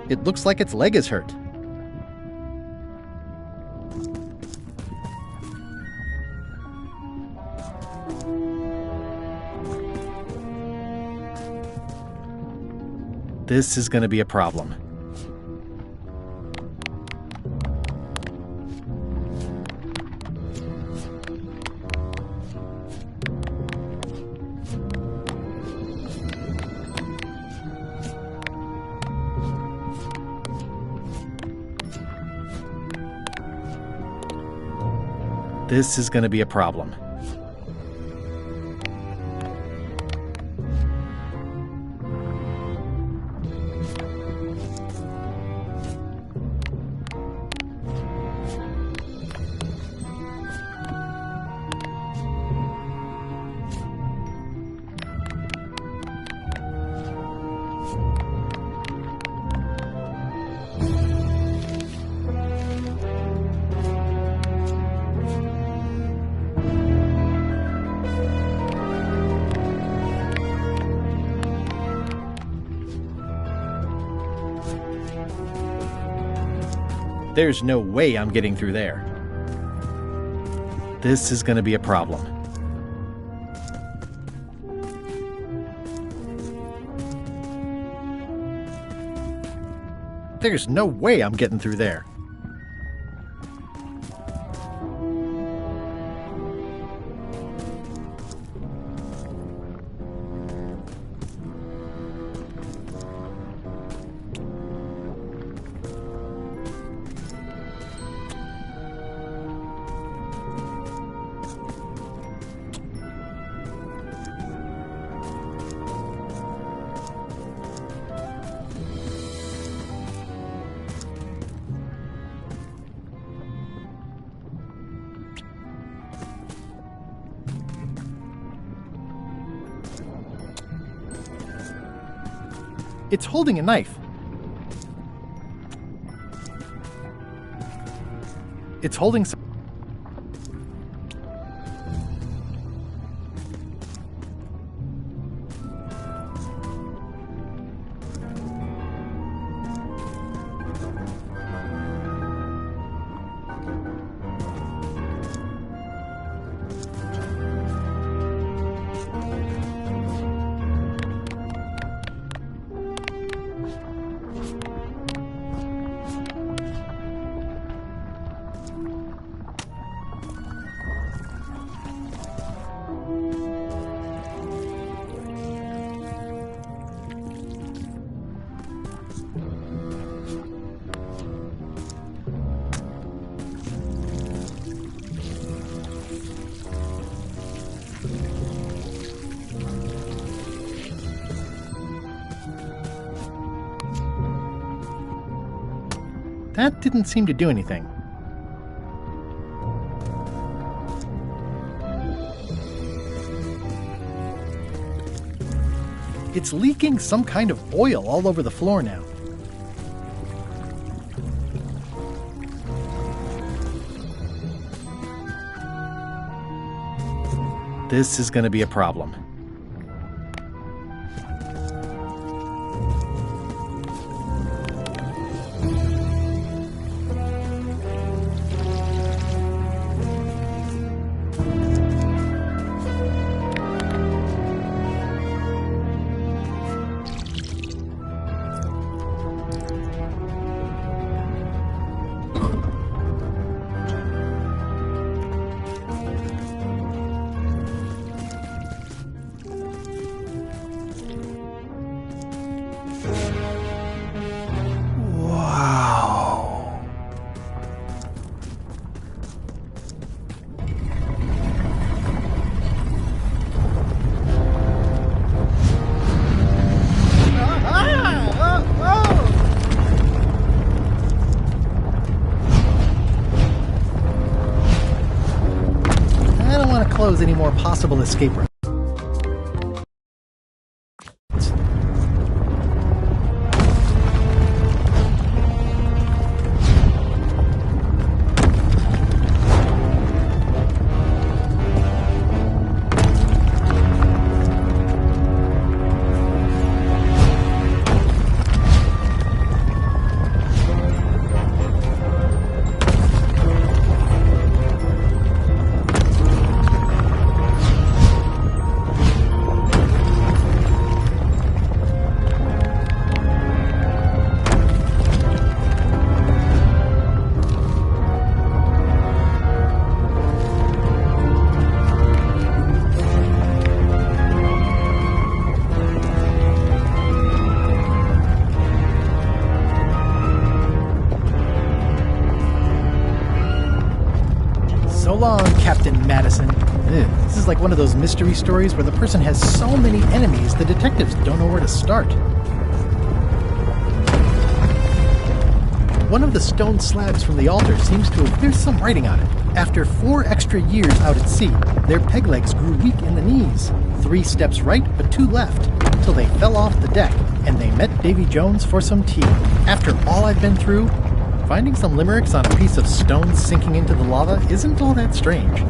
It looks like its leg is hurt. This is going to be a problem. This is going to be a problem. There's no way I'm getting through there. This is going to be a problem. There's no way I'm getting through there. It's holding a knife. It's holding some... That didn't seem to do anything. It's leaking some kind of oil all over the floor now. This is going to be a problem. Close any more possible escape routes. So long, Captain Madison. This is like one of those mystery stories where the person has so many enemies the detectives don't know where to start. One of the stone slabs from the altar seems to have... There's some writing on it. After 4 extra years out at sea, their peg legs grew weak in the knees. 3 steps right, but 2 left, till they fell off the deck, and they met Davy Jones for some tea. After all I've been through, finding some limericks on a piece of stone sinking into the lava isn't all that strange.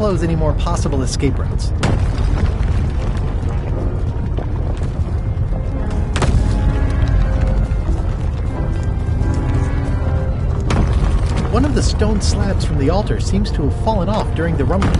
close any more possible escape routes. One of the stone slabs from the altar seems to have fallen off during the rumbling.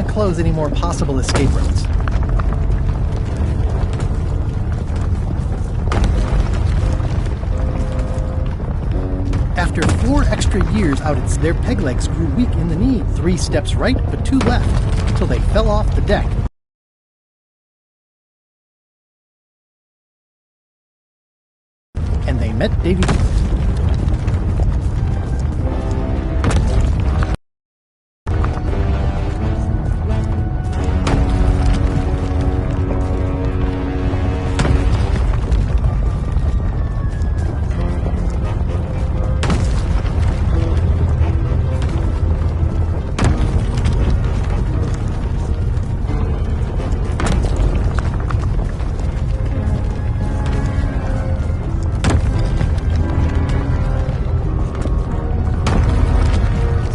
Close any more possible escape routes. After 4 extra years out at their peg legs grew weak in the knee. 3 steps right, but 2 left, till they fell off the deck. And they met Davy.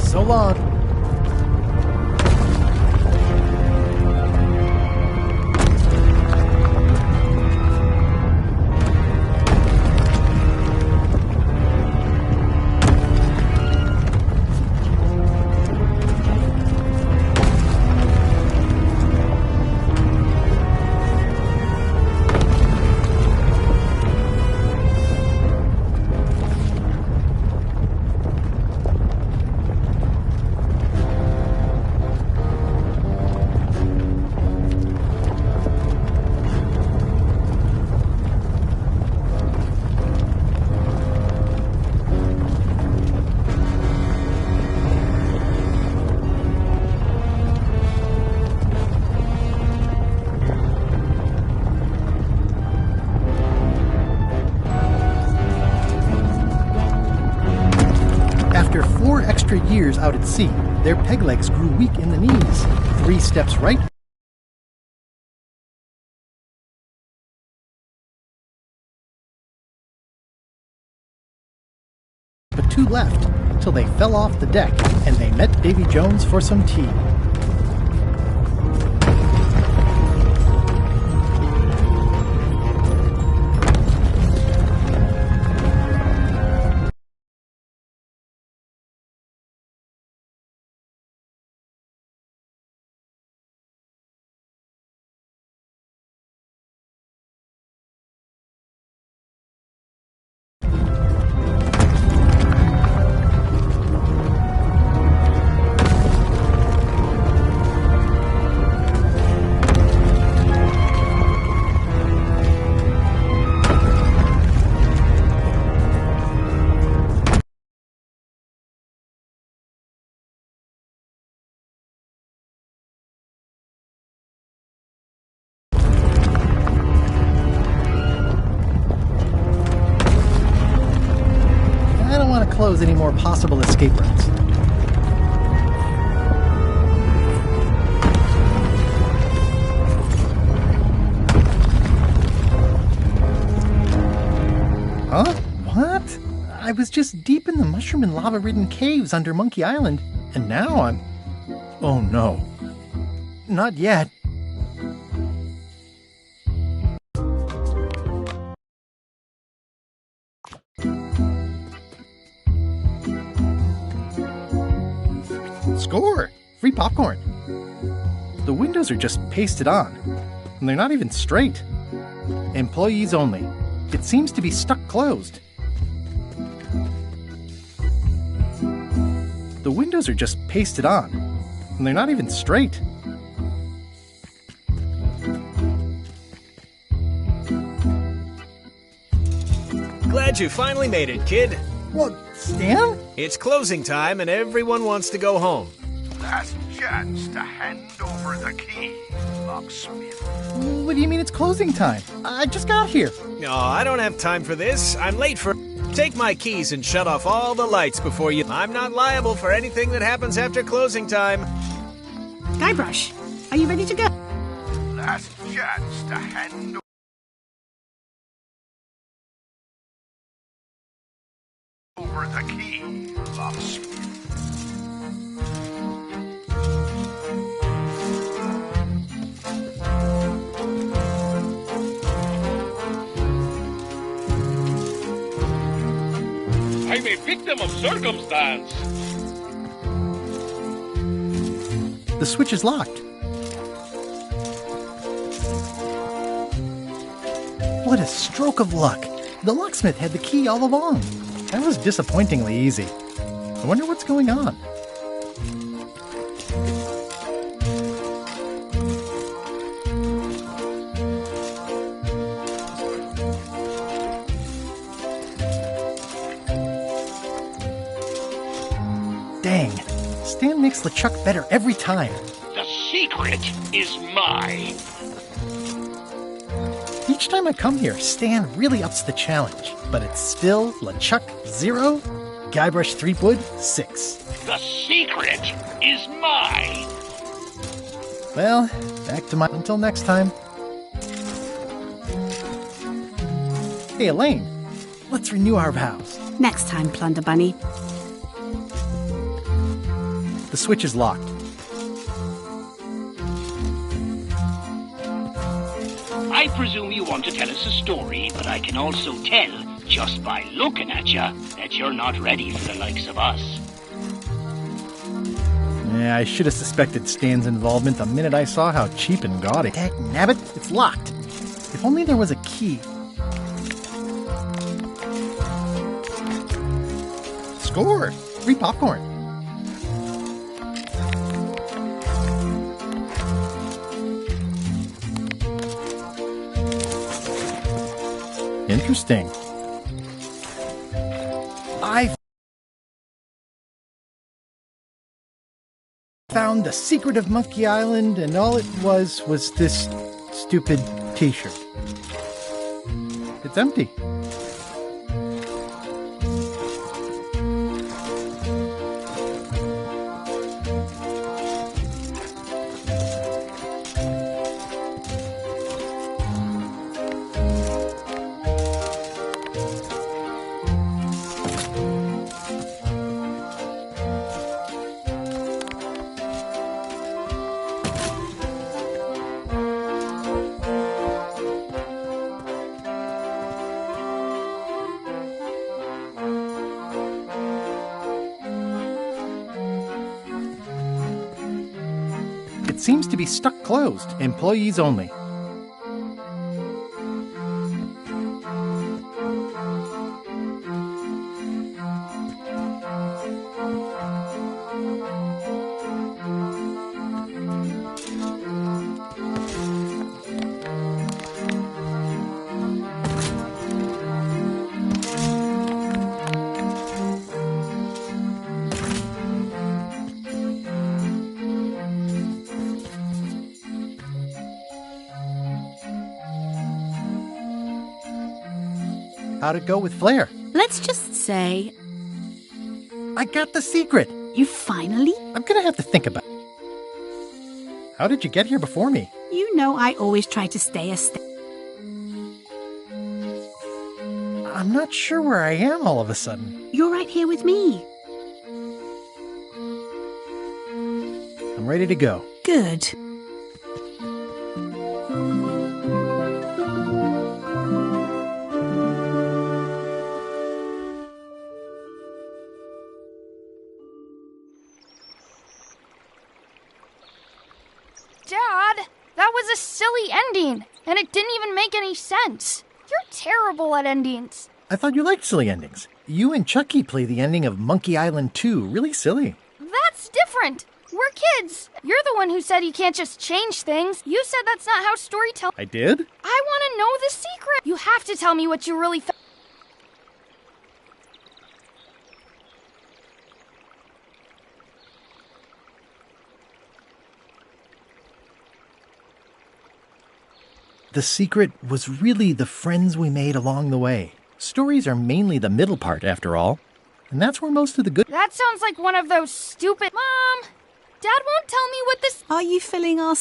So long. After 4 extra years out at sea, their peg legs grew weak in the knees. 3 steps right, but 2 left, till they fell off the deck, and they met Davy Jones for some tea. Close any more possible escape routes. Huh? What? I was just deep in the mushroom and lava-ridden caves under Monkey Island, and now I'm... Oh no. Not yet. Score! Free popcorn! The windows are just pasted on, and they're not even straight. Employees only. It seems to be stuck closed. The windows are just pasted on, and they're not even straight. Glad you finally made it, kid. What, Stan? It's closing time and everyone wants to go home. Last chance to hand over the key, locksmith. What do you mean it's closing time? I just got here. No, I don't have time for this. I'm late for... Take my keys and shut off all the lights before you... I'm not liable for anything that happens after closing time. Guybrush, are you ready to go? Last chance to hand over the key, locksmith. I'm a victim of circumstance. The switch is locked. What a stroke of luck. The locksmith had the key all along. That was disappointingly easy. I wonder what's going on. Dang, Stan makes LeChuck better every time. The secret is mine. Each time I come here, Stan really ups the challenge. But it's still LeChuck 0, Guybrush Threepwood 6. The secret is mine. Well, back to my... Until next time. Hey, Elaine, let's renew our vows. Next time, Plunder Bunny. The switch is locked. I presume you want to tell us a story, but I can also tell, just by looking at you, that you're not ready for the likes of us. Yeah, I should have suspected Stan's involvement the minute I saw how cheap and gaudy. Heck, nabbit, it's locked. If only there was a key. Score! Free popcorn. Interesting. I found the secret of Monkey Island, and all it was this stupid t-shirt. It's empty. It seems to be stuck closed. Employees only. How'd it go with Flair? Let's just say... I got the secret! You finally? I'm gonna have to think about it. How did you get here before me? You know I always try to stay a step. I'm not sure where I am all of a sudden. You're right here with me. I'm ready to go. Good. Dad, that was a silly ending, and it didn't even make any sense. You're terrible at endings. I thought you liked silly endings. You and Chucky play the ending of Monkey.Island 2 really silly. That's different. We're kids. You're the one who said you can't just change things. You said that's not how storytelling... I did? I want to know the secret. You have to tell me what you really felt. The secret was really the friends we made along the way. Stories are mainly the middle part, after all. And that's where most of the good... That sounds like one of those stupid... Mom! Dad won't tell me what this... Are you filling our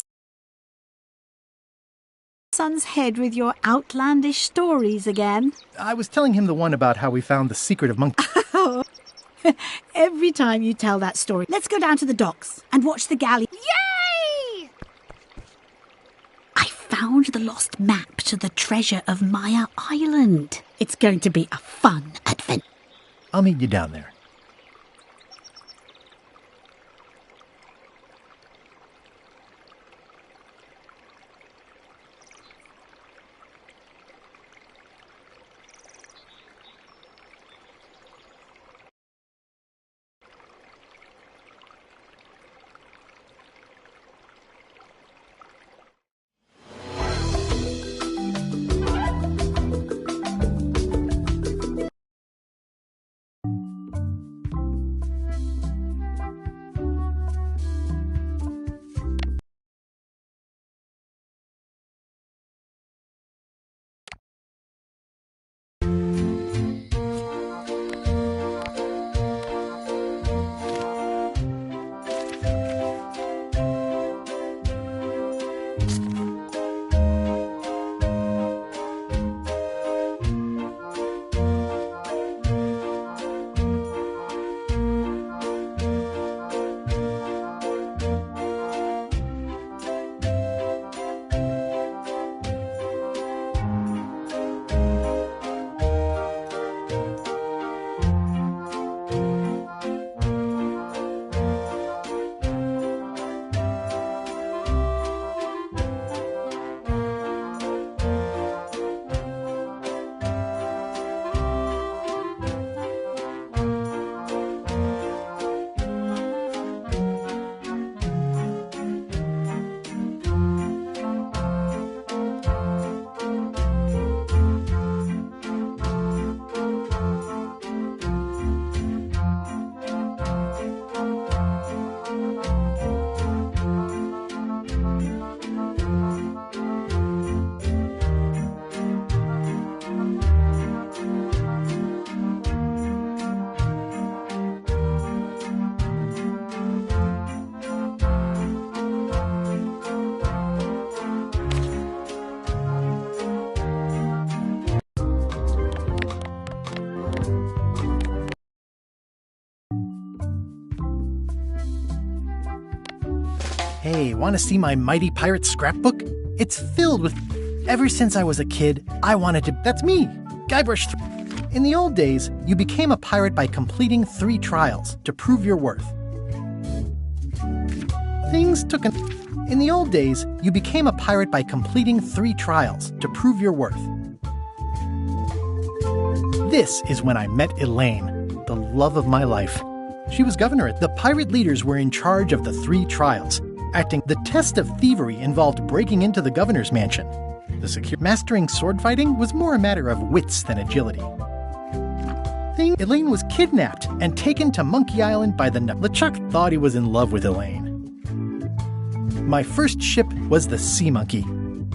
son's head with your outlandish stories again? I was telling him the one about how we found the secret of Monkey... Every time you tell that story. Let's go down to the docks and watch the galley. Yay! I found the lost map to the treasure of Maya Island. It's going to be a fun adventure. I'll meet you down there. Hey, want to see my Mighty Pirate scrapbook? It's filled with... Ever since I was a kid, I wanted to... That's me! Guybrush... In the old days, you became a pirate by completing 3 trials to prove your worth. Things took an... In the old days, you became a pirate by completing 3 trials to prove your worth. This is when I met Elaine, the love of my life. She was governor. The pirate leaders were in charge of the 3 trials. The test of thievery involved breaking into the governor's mansion. Mastering sword fighting was more a matter of wits than agility. Elaine was kidnapped and taken to Monkey Island by the... LeChuck thought he was in love with Elaine. My first ship was the Sea Monkey.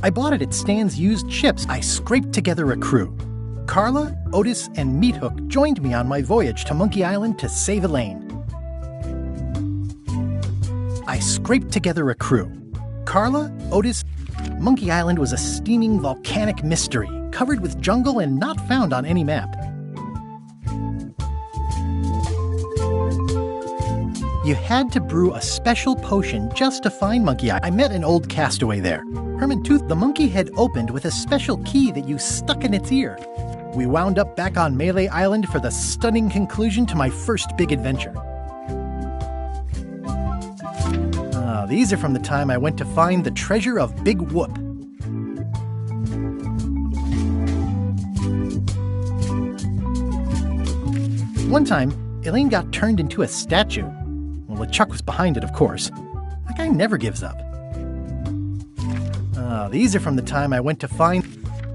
I bought it at Stan's used ships. I scraped together a crew. Carla, Otis, and Meathook joined me on my voyage to Monkey Island to save Elaine. I scraped together a crew. Carla, Otis... Monkey Island was a steaming volcanic mystery, covered with jungle and not found on any map. You had to brew a special potion just to find Monkey Island. I met an old castaway there. Herman Tooth, the monkey head opened with a special key that you stuck in its ear. We wound up back on Melee Island for the stunning conclusion to my first big adventure. These are from the time I went to find the treasure of Big Whoop. One time, Elaine got turned into a statue. Well, LeChuck was behind it, of course. That guy never gives up. These are from the time I went to find...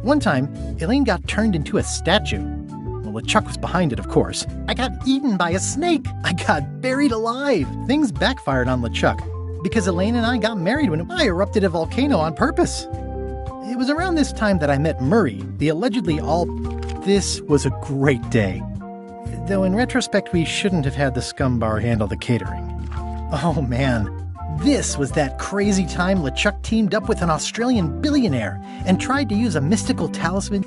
One time, Elaine got turned into a statue. Well, LeChuck was behind it, of course. I got eaten by a snake. I got buried alive. Things backfired on LeChuck because Elaine and I got married when I erupted a volcano on purpose. It was around this time that I met Murray, the allegedly all... This was a great day. Though in retrospect, we shouldn't have had the scumbar handle the catering. Oh man, this was that crazy time LeChuck teamed up with an Australian billionaire and tried to use a mystical talisman.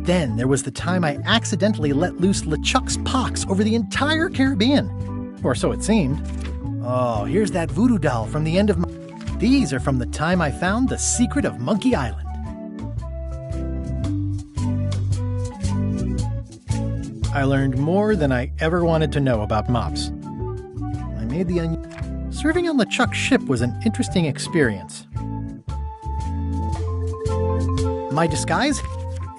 Then there was the time I accidentally let loose LeChuck's pox over the entire Caribbean. Or so it seemed. Oh, here's that voodoo doll from the end of my... These are from the time I found the secret of Monkey.Island. I learned more than I ever wanted to know about mops. I made the onion. Serving on LeChuck's ship was an interesting experience. My disguise?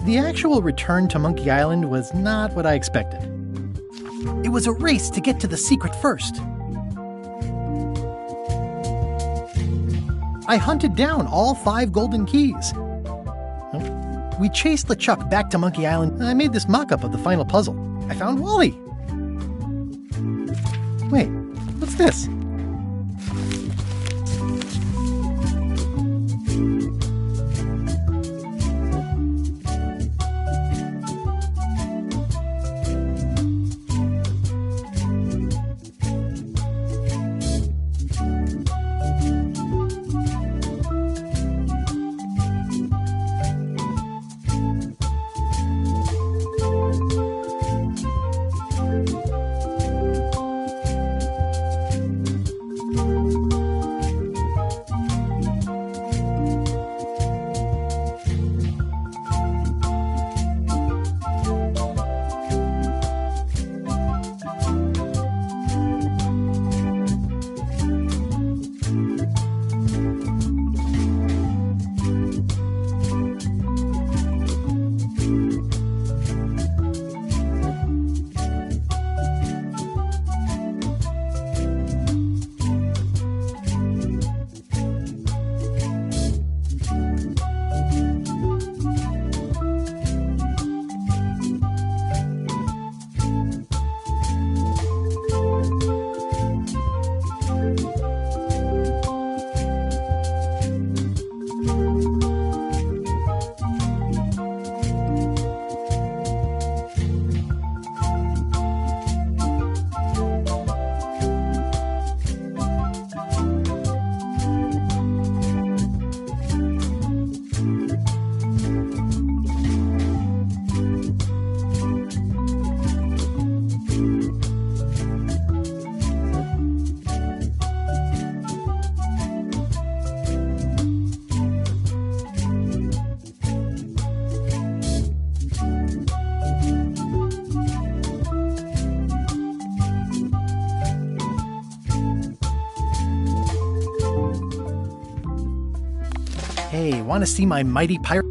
The actual return to Monkey Island was not what I expected. It was a race to get to the secret first. I hunted down all 5 golden keys. We chased LeChuck back to Monkey Island. I made this mock-up of the final puzzle. I found Wally. Wait, what's this? Hey, want to see my mighty pirate?